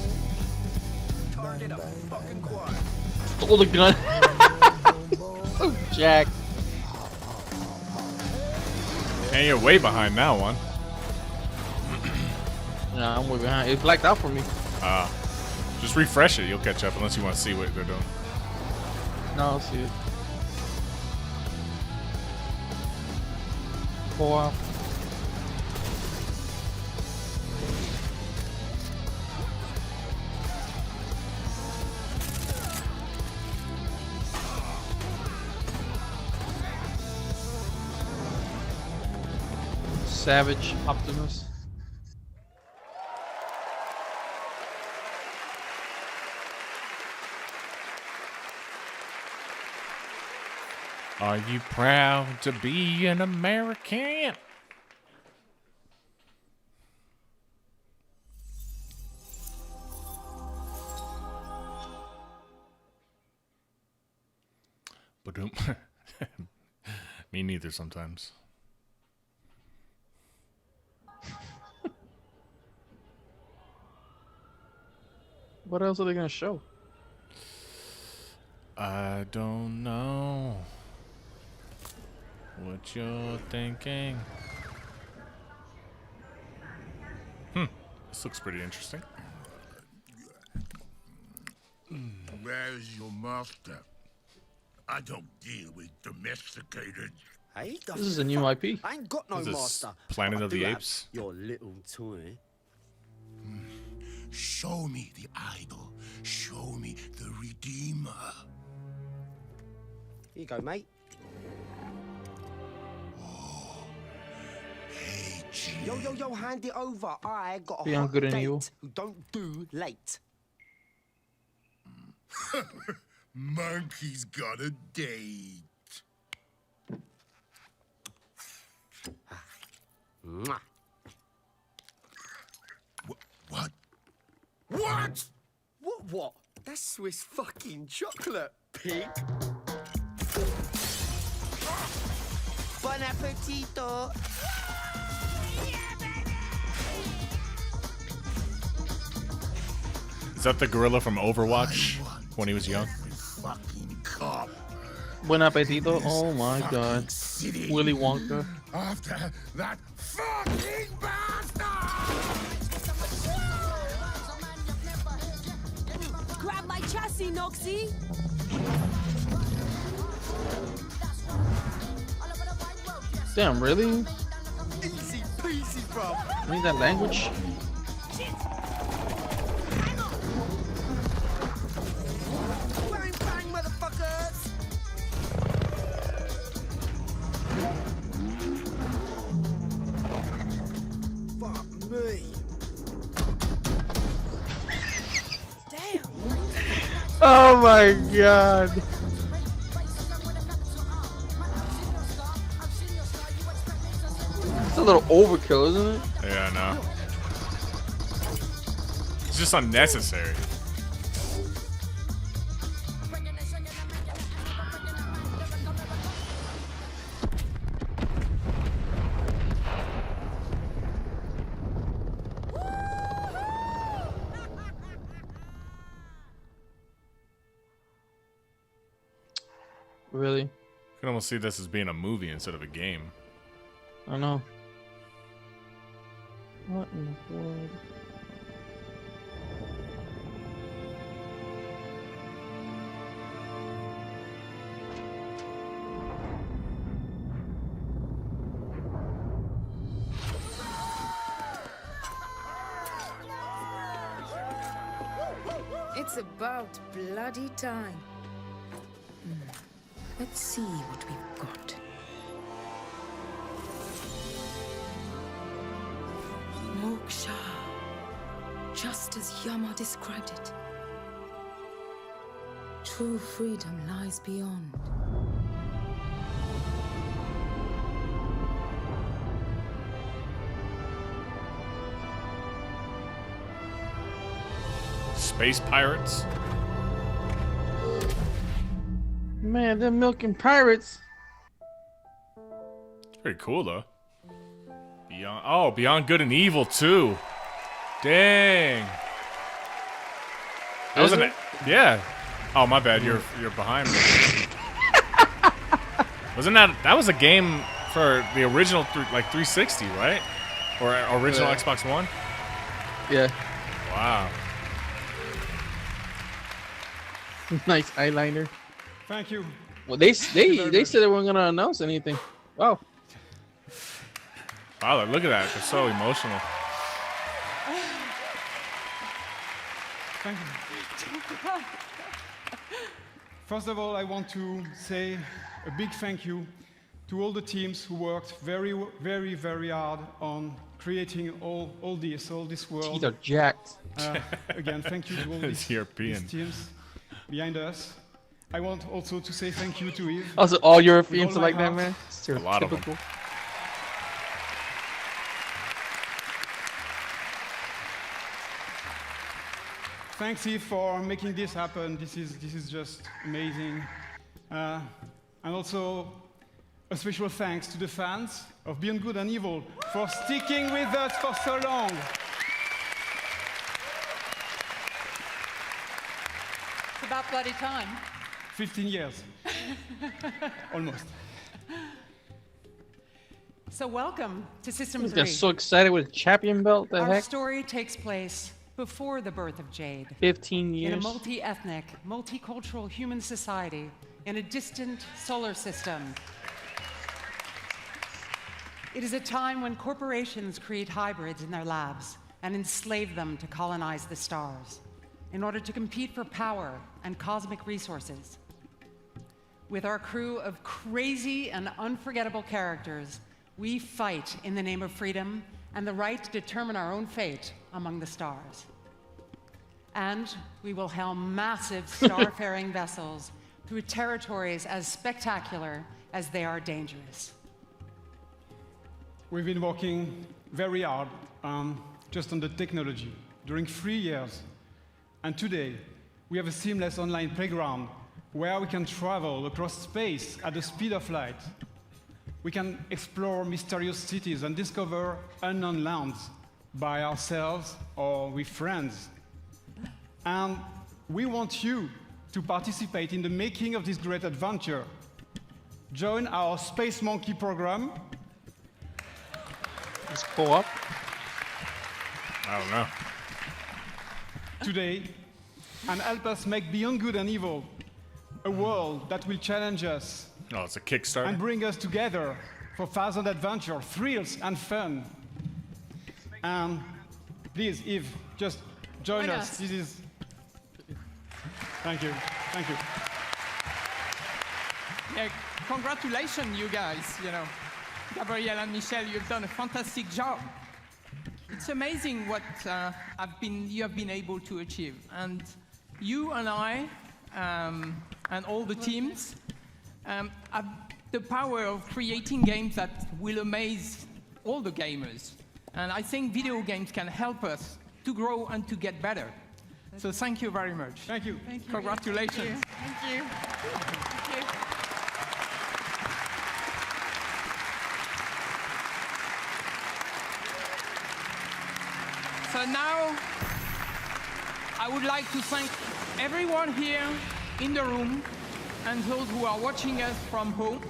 Target Bang, a bang, fucking bang, quad. Stole the gun. So Jack. And you're way behind that one. Nah, I'm way behind. It blacked out for me. Just refresh it. You'll catch up unless you want to see what they're doing. No, I'll see it. Pull off. Savage Optimus. Are you proud to be an American? Ba-doom. Me neither sometimes. What else are they gonna show? I don't know what you're thinking. This looks pretty interesting. Where's your master? I don't deal with domesticated. Hey, This is a new IP. I ain't got no Is this master. Planet but I of the do have Apes? Your little toy. Show me the idol. Show me the Redeemer. Here you go, mate. Hey, G. Yo, hand it over. I got a Beyond hot good and date evil. who don't do late. Monkey's got a date. Mwah. What? What? What? That's Swiss fucking chocolate, pig. Bon appetito. Is that the gorilla from Overwatch when he was young? Fucking cop. Buen apetito. Oh my god. City. Willy Wonka. After that fucking bastard! Grab my chassis, Noxie! Damn, really? Easy peasy, bro. I need that language. Bang, bang, motherfuckers. Fuck me. Damn. Oh my god. It's a little overkill, isn't it? Yeah, I know. It's just unnecessary. Really? can almost see this as being a movie instead of a game. I know. What in the world? It's about bloody time. Let's see what we've got. Moksha. Just as Yama described it. True freedom lies beyond. Space pirates. Man, they're milking pirates. It's pretty cool though. Beyond Good and Evil too. Dang. That was yeah. Oh my bad. You're behind me. Wasn't that was a game for the original 360, right? Or original Xbox One? Yeah. Wow. Nice eyeliner. Thank you. Well, they said they weren't gonna announce anything. Wow. Wow, look at that. They're so emotional. Thank you. First of all, I want to say a big thank you to all the teams who worked very, very, very hard on creating all this world. Teeth are jacked. Again, thank you to all these teams behind us. I want also to say thank you to Yves. Also, all Europeans are like that, man. A lot of them. Thanks, Yves, for making this happen. This is just amazing. And also, a special thanks to the fans of Beyond Good and Evil for sticking with us for so long. It's about bloody time. 15 years. Almost. So welcome to System 3. They're so excited with champion belt. The Our heck? story takes place before the birth of Jade. 15 years. In a multi-ethnic, multicultural human society in a distant solar system. It is a time when corporations create hybrids in their labs and enslave them to colonize the stars in order to compete for power and cosmic resources. With our crew of crazy and unforgettable characters, we fight in the name of freedom and the right to determine our own fate among the stars. And we will helm massive starfaring vessels through territories as spectacular as they are dangerous. We've been working very hard just on the technology during 3 years. And today, we have a seamless online playground where we can travel across space at the speed of light. We can explore mysterious cities and discover unknown lands by ourselves or with friends. And we want you to participate in the making of this great adventure. Join our Space Monkey program. It's co-op? I don't know. Today, and help us make Beyond Good and Evil a world that will challenge us. Oh, it's a Kickstarter. And bring us together for thousand adventure, thrills, and fun. And please, Yves, just join us. This is. Thank you. Thank you. Yeah, congratulations, you guys. You know, Gabrielle and Michelle, you've done a fantastic job. It's amazing what you have been able to achieve, and you and I and all the teams have the power of creating games that will amaze all the gamers. And I think video games can help us to grow and to get better. So thank you very much. Thank you. Thank you. Congratulations. Thank you. Thank you. So now, I would like to thank everyone here in the room and those who are watching us from home,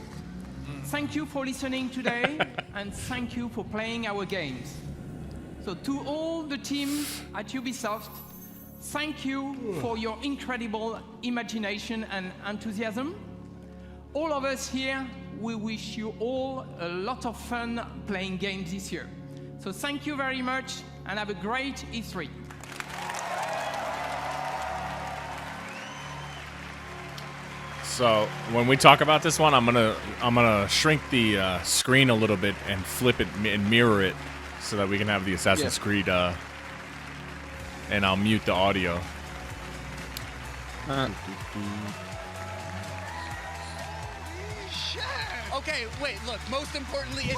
thank you for listening today, and thank you for playing our games. So to all the team at Ubisoft, thank you for your incredible imagination and enthusiasm. All of us here, we wish you all a lot of fun playing games this year. So thank you very much, and have a great E3. So when we talk about this one, I'm gonna shrink the screen a little bit and flip it and mirror it so that we can have the Assassin's Creed. And I'll mute the audio. Okay, wait, look, most importantly,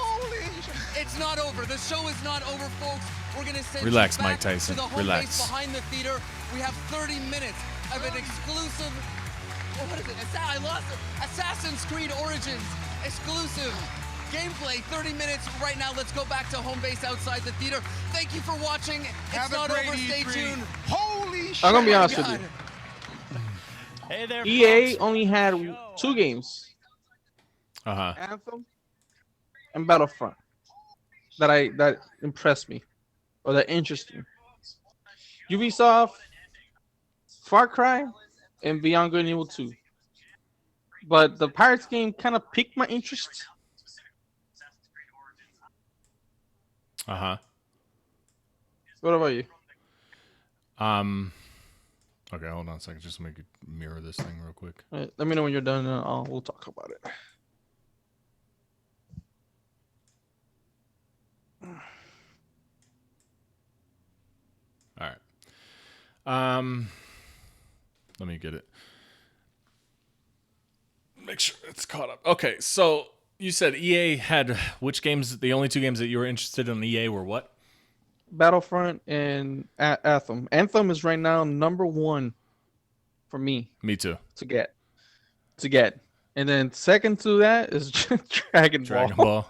it's not over. The show is not over, folks. We're gonna send Relax, you back Mike Tyson. to the home Relax. base behind the theater. We have 30 minutes of an exclusive, what is it? I lost it. Assassin's Creed Origins exclusive gameplay. 30 minutes right now. Let's go back to home base outside the theater. Thank you for watching. It's not over. Stay tuned. Holy shit! I'm gonna be honest with you. Hey there, EA folks. only had 2 games. Anthem and Battlefront that impressed me or that interested me. Ubisoft, Far Cry, and Beyond Good and Evil 2. But the Pirates game kind of piqued my interest. What about you? Okay, hold on a second. Just make it mirror this thing real quick. All right, let me know when you're done, and we'll talk about it. All right. Let me get it. Make sure it's caught up. Okay, so you said EA had which games? The only 2 games that you were interested in EA were what? Battlefront and Anthem. Anthem is right now number 1 for me. Me too. To get. And then second to that is Dragon Ball.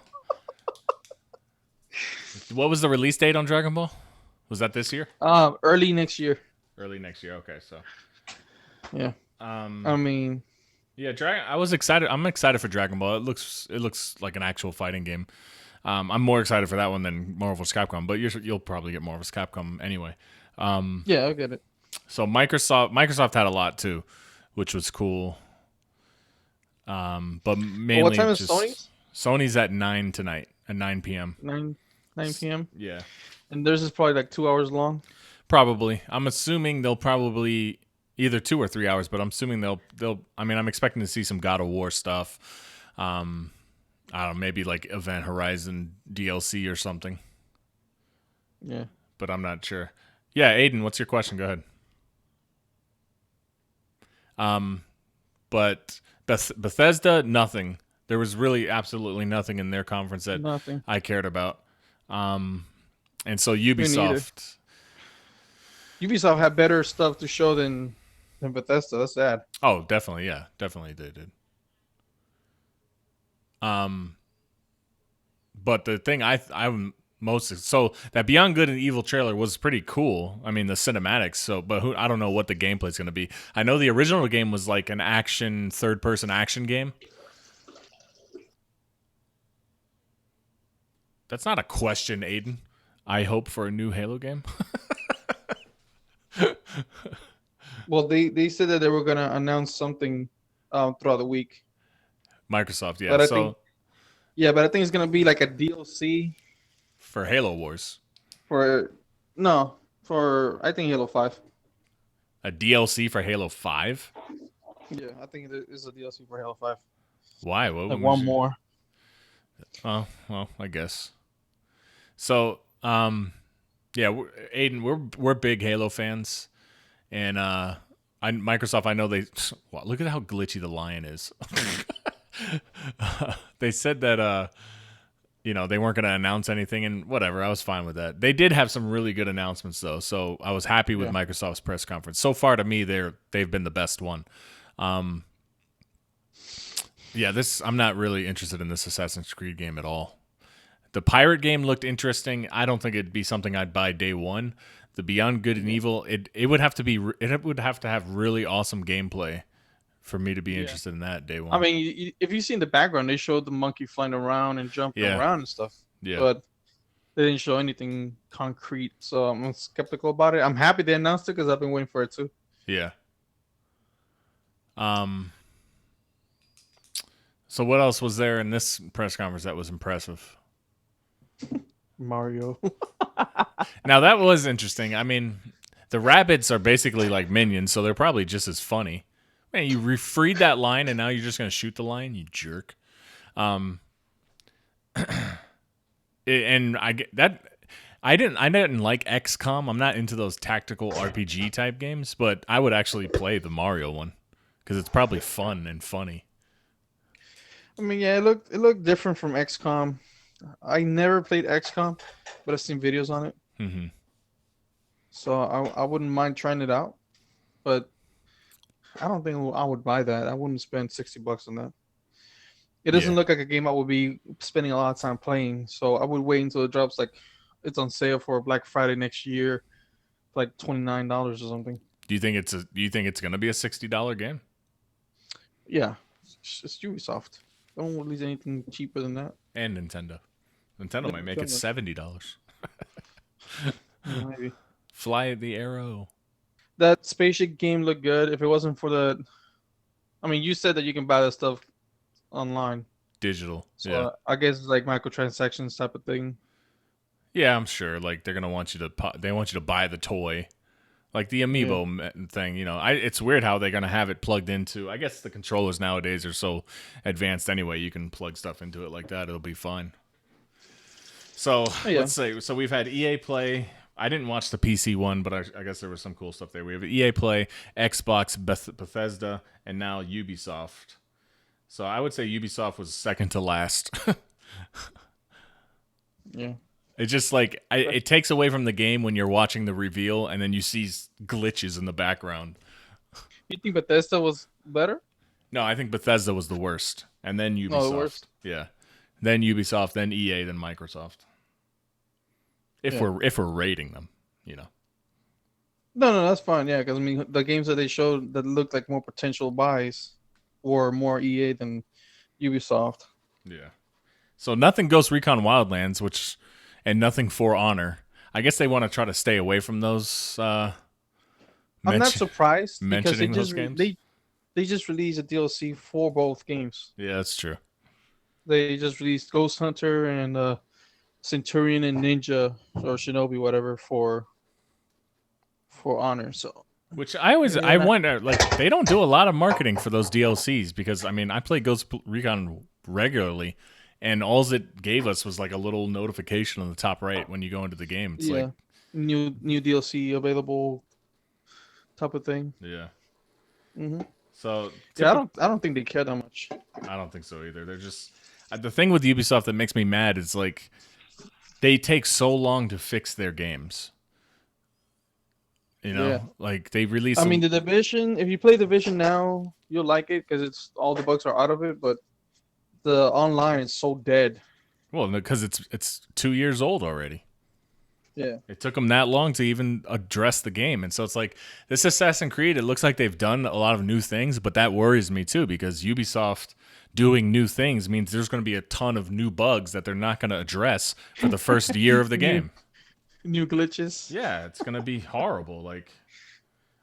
What was the release date on Dragon Ball? Was that this year? Early next year. Early next year. Okay, so. Yeah. I mean, yeah, I was excited. I'm excited for Dragon Ball. It looks like an actual fighting game. I'm more excited for that one than Marvel's Capcom, but you'll probably get Marvel's Capcom anyway. Yeah, I'll get it. So Microsoft had a lot too, which was cool. But mainly what time is Sony's? Sony's at 9 tonight, at 9 p.m. 9 p.m. Yeah. And theirs is probably like 2 hours long. Probably. I'm assuming they'll probably either 2 or 3 hours, but I'm assuming they'll. I mean, I'm expecting to see some God of War stuff. I don't know, maybe like Event Horizon DLC or something. Yeah. But I'm not sure. Yeah, Aiden, what's your question? Go ahead. But Bethesda, nothing. There was really absolutely nothing in their conference that I cared about. And so Ubisoft. Ubisoft had better stuff to show than Bethesda. That's sad. Oh, definitely, yeah, definitely they did. But the thing I'm most so that Beyond Good and Evil trailer was pretty cool. I mean the cinematics. So, but I don't know what the gameplay is going to be. I know the original game was like an action third-person action game. That's not a question, Aiden. I hope for a new Halo game. Well, they said that they were going to announce something throughout the week. Microsoft, yeah. But I think it's going to be like a DLC for Halo Wars. For I think Halo 5. A DLC for Halo 5? Yeah, I think it is a DLC for Halo 5. Why? Like one more. Oh, well, I guess. So, yeah, Aiden, we're big Halo fans, and Microsoft. I know they. Wow, look at how glitchy the lion is. They said that they weren't going to announce anything, and whatever. I was fine with that. They did have some really good announcements though, so I was happy with Microsoft's press conference. So far, to me, they've been the best one. Yeah, I'm not really interested in this Assassin's Creed game at all. The pirate game looked interesting. I don't think it'd be something I'd buy day one. The Beyond Good and Evil, it would have to have really awesome gameplay for me to be interested in that day one. I mean, if you see in the background, they showed the monkey flying around and jumping around and stuff. Yeah. But they didn't show anything concrete, so I'm skeptical about it. I'm happy they announced it because I've been waiting for it too. Yeah. So what else was there in this press conference that was impressive? Mario. Now that was interesting. I mean, the rabbits are basically like minions, so they're probably just as funny. Man, you refreed that line, and now you're just gonna shoot the line, you jerk. And I get that. I didn't like XCOM. I'm not into those tactical RPG type games, but I would actually play the Mario one because it's probably fun and funny. I mean, yeah, it looked different from XCOM. I never played XCOM, but I've seen videos on it. Mm-hmm. So I wouldn't mind trying it out, but I don't think I would buy that. I wouldn't spend $60 on that. It doesn't look like a game I would be spending a lot of time playing. So I would wait until it drops, like it's on sale for Black Friday next year, like $29 or something. Do you think it's gonna be a $60 game? Yeah, it's Ubisoft. They don't release anything cheaper than that. And Nintendo. Nintendo might make it $70. Maybe. Fly the arrow. That spaceship game looked good. If it wasn't for the, I mean, you said that you can buy that stuff online. Digital. So yeah. I guess it's like microtransactions type of thing. Yeah, I'm sure. Like they're gonna want you to buy the toy, like the amiibo thing. You know, it's weird how they're gonna have it plugged into. I guess the controllers nowadays are so advanced anyway. You can plug stuff into it like that. It'll be fine. So let's say we've had EA Play. I didn't watch the PC one, but I guess there was some cool stuff there. We have EA Play, Xbox, Bethesda, and now Ubisoft. So I would say Ubisoft was second to last. Yeah. It's just like it takes away from the game when you're watching the reveal and then you see glitches in the background. You think Bethesda was better? No, I think Bethesda was the worst, and then Ubisoft. Oh, the worst. Yeah, then Ubisoft, then EA, then Microsoft. If we're rating them, you know. No, that's fine. Yeah, because I mean, the games that they showed that looked like more potential buys were more EA than Ubisoft. Yeah. So nothing Ghost Recon Wildlands, and nothing For Honor. I guess they want to try to stay away from those. I'm not surprised because those games. They just released a DLC for both games. Yeah, that's true. They just released Ghost Hunter and Centurion and Ninja or Shinobi, whatever, for Honor. So, which I wonder, like they don't do a lot of marketing for those DLCs because I mean I play Ghost Recon regularly. And all it gave us was like a little notification on the top right when you go into the game. It's like new DLC available, type of thing. Yeah. Mm-hmm. So I don't think they care that much. I don't think so either. They're just the thing with Ubisoft that makes me mad is like they take so long to fix their games. You know, like they release. I mean, the Division. If you play Division now, you'll like it because it's all the bugs are out of it, but the online is so dead. Well, because it's 2 years old already. Yeah. It took them that long to even address the game. And so it's like this Assassin's Creed, it looks like they've done a lot of new things, but that worries me too because Ubisoft doing new things means there's going to be a ton of new bugs that they're not going to address for the first year of the game. New glitches. Yeah, it's going to be horrible. Like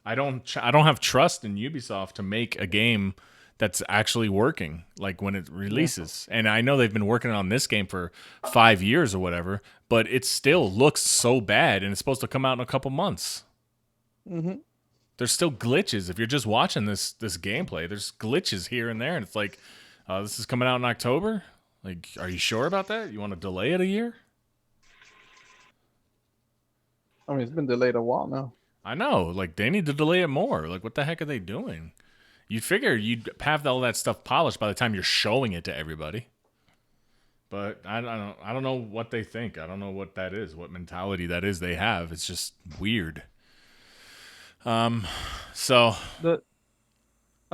I don't have trust in Ubisoft to make a game that's actually working, like when it releases. And I know they've been working on this game for 5 years or whatever, but it still looks so bad, and it's supposed to come out in a couple months. Mm-hmm. There's still glitches. If you're just watching this gameplay, there's glitches here and there, and it's like, this is coming out in October? Like, are you sure about that? You want to delay it a year? I mean, it's been delayed a while now. I know. Like, they need to delay it more. Like, what the heck are they doing? You'd figure you'd have all that stuff polished by the time you're showing it to everybody. But I don't know what they think. I don't know what that is, what mentality that is they have. It's just weird. So I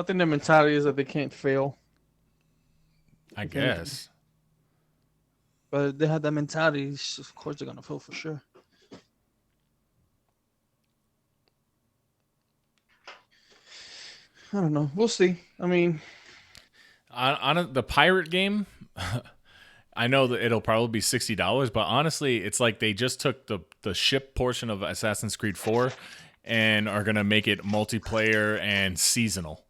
think their mentality is that they can't fail. I guess. But if they had that mentality, of course they're gonna fail for sure. I don't know. We'll see. I mean, on the pirate game, I know that it'll probably be $60, but honestly, it's like they just took the ship portion of Assassin's Creed 4 and are gonna make it multiplayer and seasonal,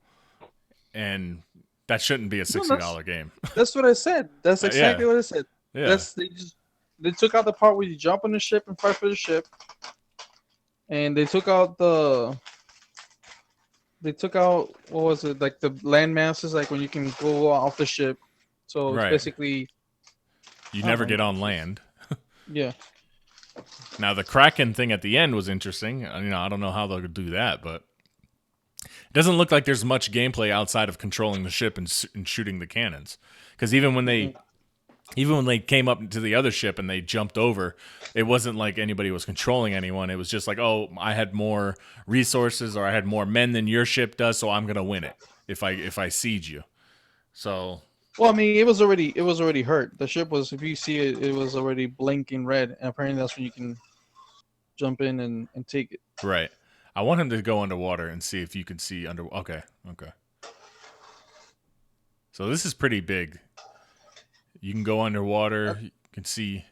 and that shouldn't be a $60 game. that's what I said. That's exactly what I said. Yeah. They took out the part where you jump on the ship and fight for the ship, and they took out what was it, like the land masses, like when you can go off the ship. So Right. it's basically You never get on land. yeah. Now the Kraken thing at the end was interesting. I don't know how they'll do that, but it doesn't look like there's much gameplay outside of controlling the ship and shooting the cannons. Because even when they came up to the other ship and they jumped over, it wasn't like anybody was controlling anyone. It was just like, oh, I had more resources or I had more men than your ship does, so I'm gonna win it if I siege you. So. Well, I mean, it was already hurt. The ship was, if you see it, it was already blinking red, and apparently that's when you can jump in and take it. Right. I want him to go underwater and see if you can see under. Okay. So this is pretty big. You can go underwater. You can see.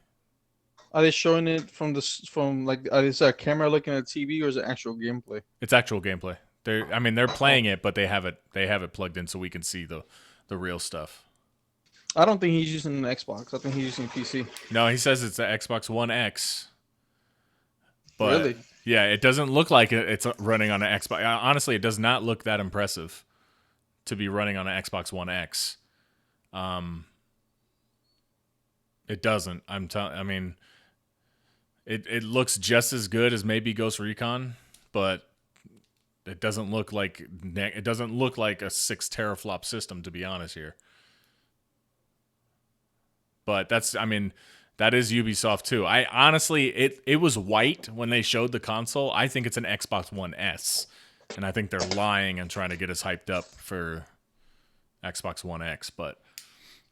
Are they showing it is there a camera looking at TV, or is it actual gameplay? It's actual gameplay. They're playing it, but they have it plugged in so we can see the real stuff. I don't think he's using an Xbox. I think he's using PC. No, he says it's the Xbox One X. But Really? yeah, it doesn't look like it's running on an Xbox. Honestly, it does not look that impressive to be running on an Xbox One X. It doesn't. It looks just as good as maybe Ghost Recon, but it doesn't look like a 6 teraflop system, to be honest here. But that is Ubisoft too. I honestly, it was white when they showed the console. I think it's an Xbox One S, and I think they're lying and trying to get us hyped up for Xbox One X. But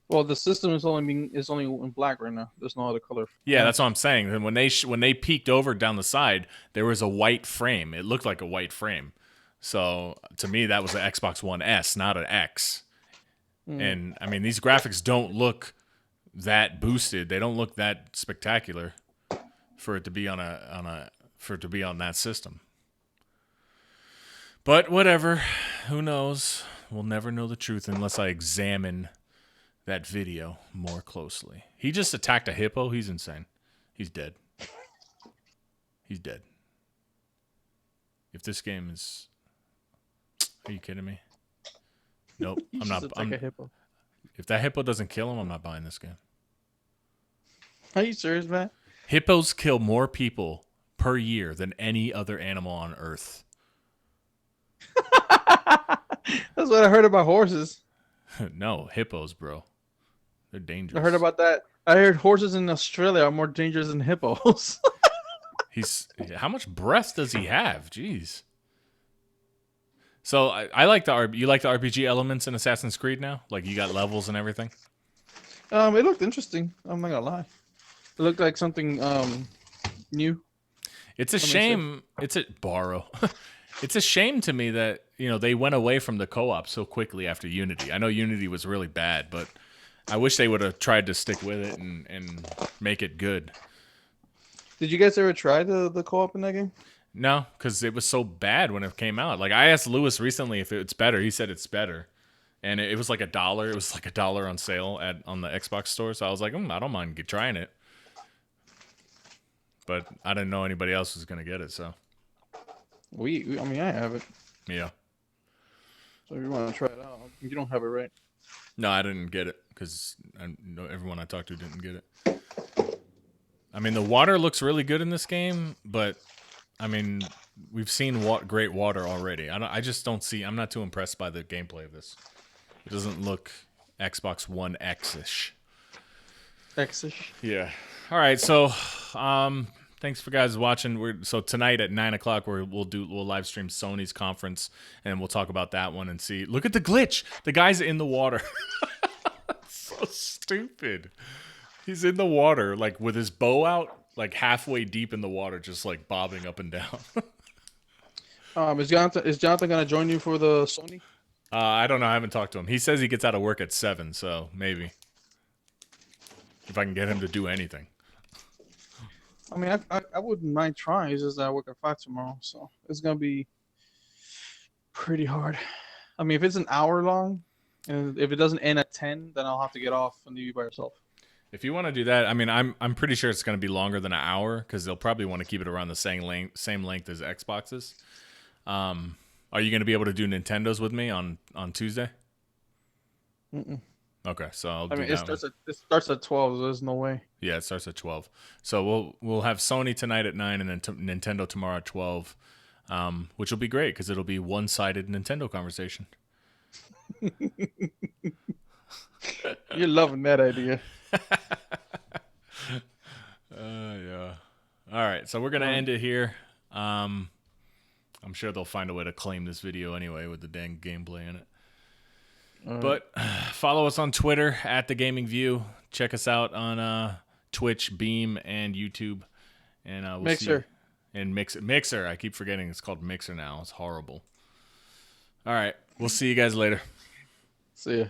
well, the system is only in black right now. There's no other color. Yeah, that's what I'm saying. And when they peeked over down the side, there was a white frame. It looked like a white frame. So to me, that was an Xbox One S, not an X. And these graphics don't look that boosted. They don't look that spectacular for it to be on that system. But whatever, who knows? We'll never know the truth unless I examine that video more closely. He just attacked a hippo. He's insane. He's dead. He's dead. If this game is, are you kidding me? Nope, I'm not. A hippo. If that hippo doesn't kill him, I'm not buying this game. Are you serious, man? Hippos kill more people per year than any other animal on Earth. That's what I heard about horses. No, hippos, bro. They're dangerous. I heard about that. I heard horses in Australia are more dangerous than hippos. How much breath does he have? Jeez. So I like you like the RPG elements in Assassin's Creed now? Like you got levels and everything? It looked interesting. I'm not gonna lie. It looked like something new. It's a shame. It's a shame to me that they went away from the co-op so quickly after Unity. I know Unity was really bad, but I wish they would have tried to stick with it and make it good. Did you guys ever try the co-op in that game? No, because it was so bad when it came out. Like I asked Lewis recently if it's better. He said it's better, and it was like $1. It was like $1 on sale on the Xbox store. So I was like, I don't mind trying it, but I didn't know anybody else was gonna get it. So I have it. Yeah. So if you want to try it out, you don't have it, right? No, I didn't get it because everyone I talked to didn't get it. The water looks really good in this game, but we've seen great water already. I just don't see. I'm not too impressed by the gameplay of this. It doesn't look Xbox One X-ish. X-ish. Yeah. All right. So, thanks for guys watching. So tonight at 9:00, we'll live stream Sony's conference, and we'll talk about that one and see. Look at the glitch. The guy's in the water. So stupid. He's in the water, like with his bow out, like halfway deep in the water, just like bobbing up and down. Is Jonathan gonna join you for the Sony? I don't know. I haven't talked to him. He says he gets out of work at 7, so maybe if I can get him to do anything. I mean, I wouldn't mind trying. It's just that I work at 5 tomorrow, so it's gonna be pretty hard. I mean, if it's an hour long, and if it doesn't end at 10, then I'll have to get off and leave you by yourself. If you want to do that, I mean, I'm pretty sure it's going to be longer than an hour because they'll probably want to keep it around the same length as Xboxes. Are you going to be able to do Nintendos with me on Tuesday? Mm-mm. Okay, so I'll I do mean, that. it starts at 12. So there's no way. Yeah, it starts at 12. So we'll have Sony tonight at 9 and then Nintendo tomorrow at 12, which will be great because it'll be one-sided Nintendo conversation. You're loving that idea. Yeah. All right, so we're gonna end it here. I'm sure they'll find a way to claim this video anyway with the dang gameplay in it. But follow us on Twitter at the Gaming VUE. Check us out on Twitch, Beam, and YouTube. And we'll Mixer. See you. And Mixer. I keep forgetting it's called Mixer now. It's horrible. All right, we'll see you guys later. See ya.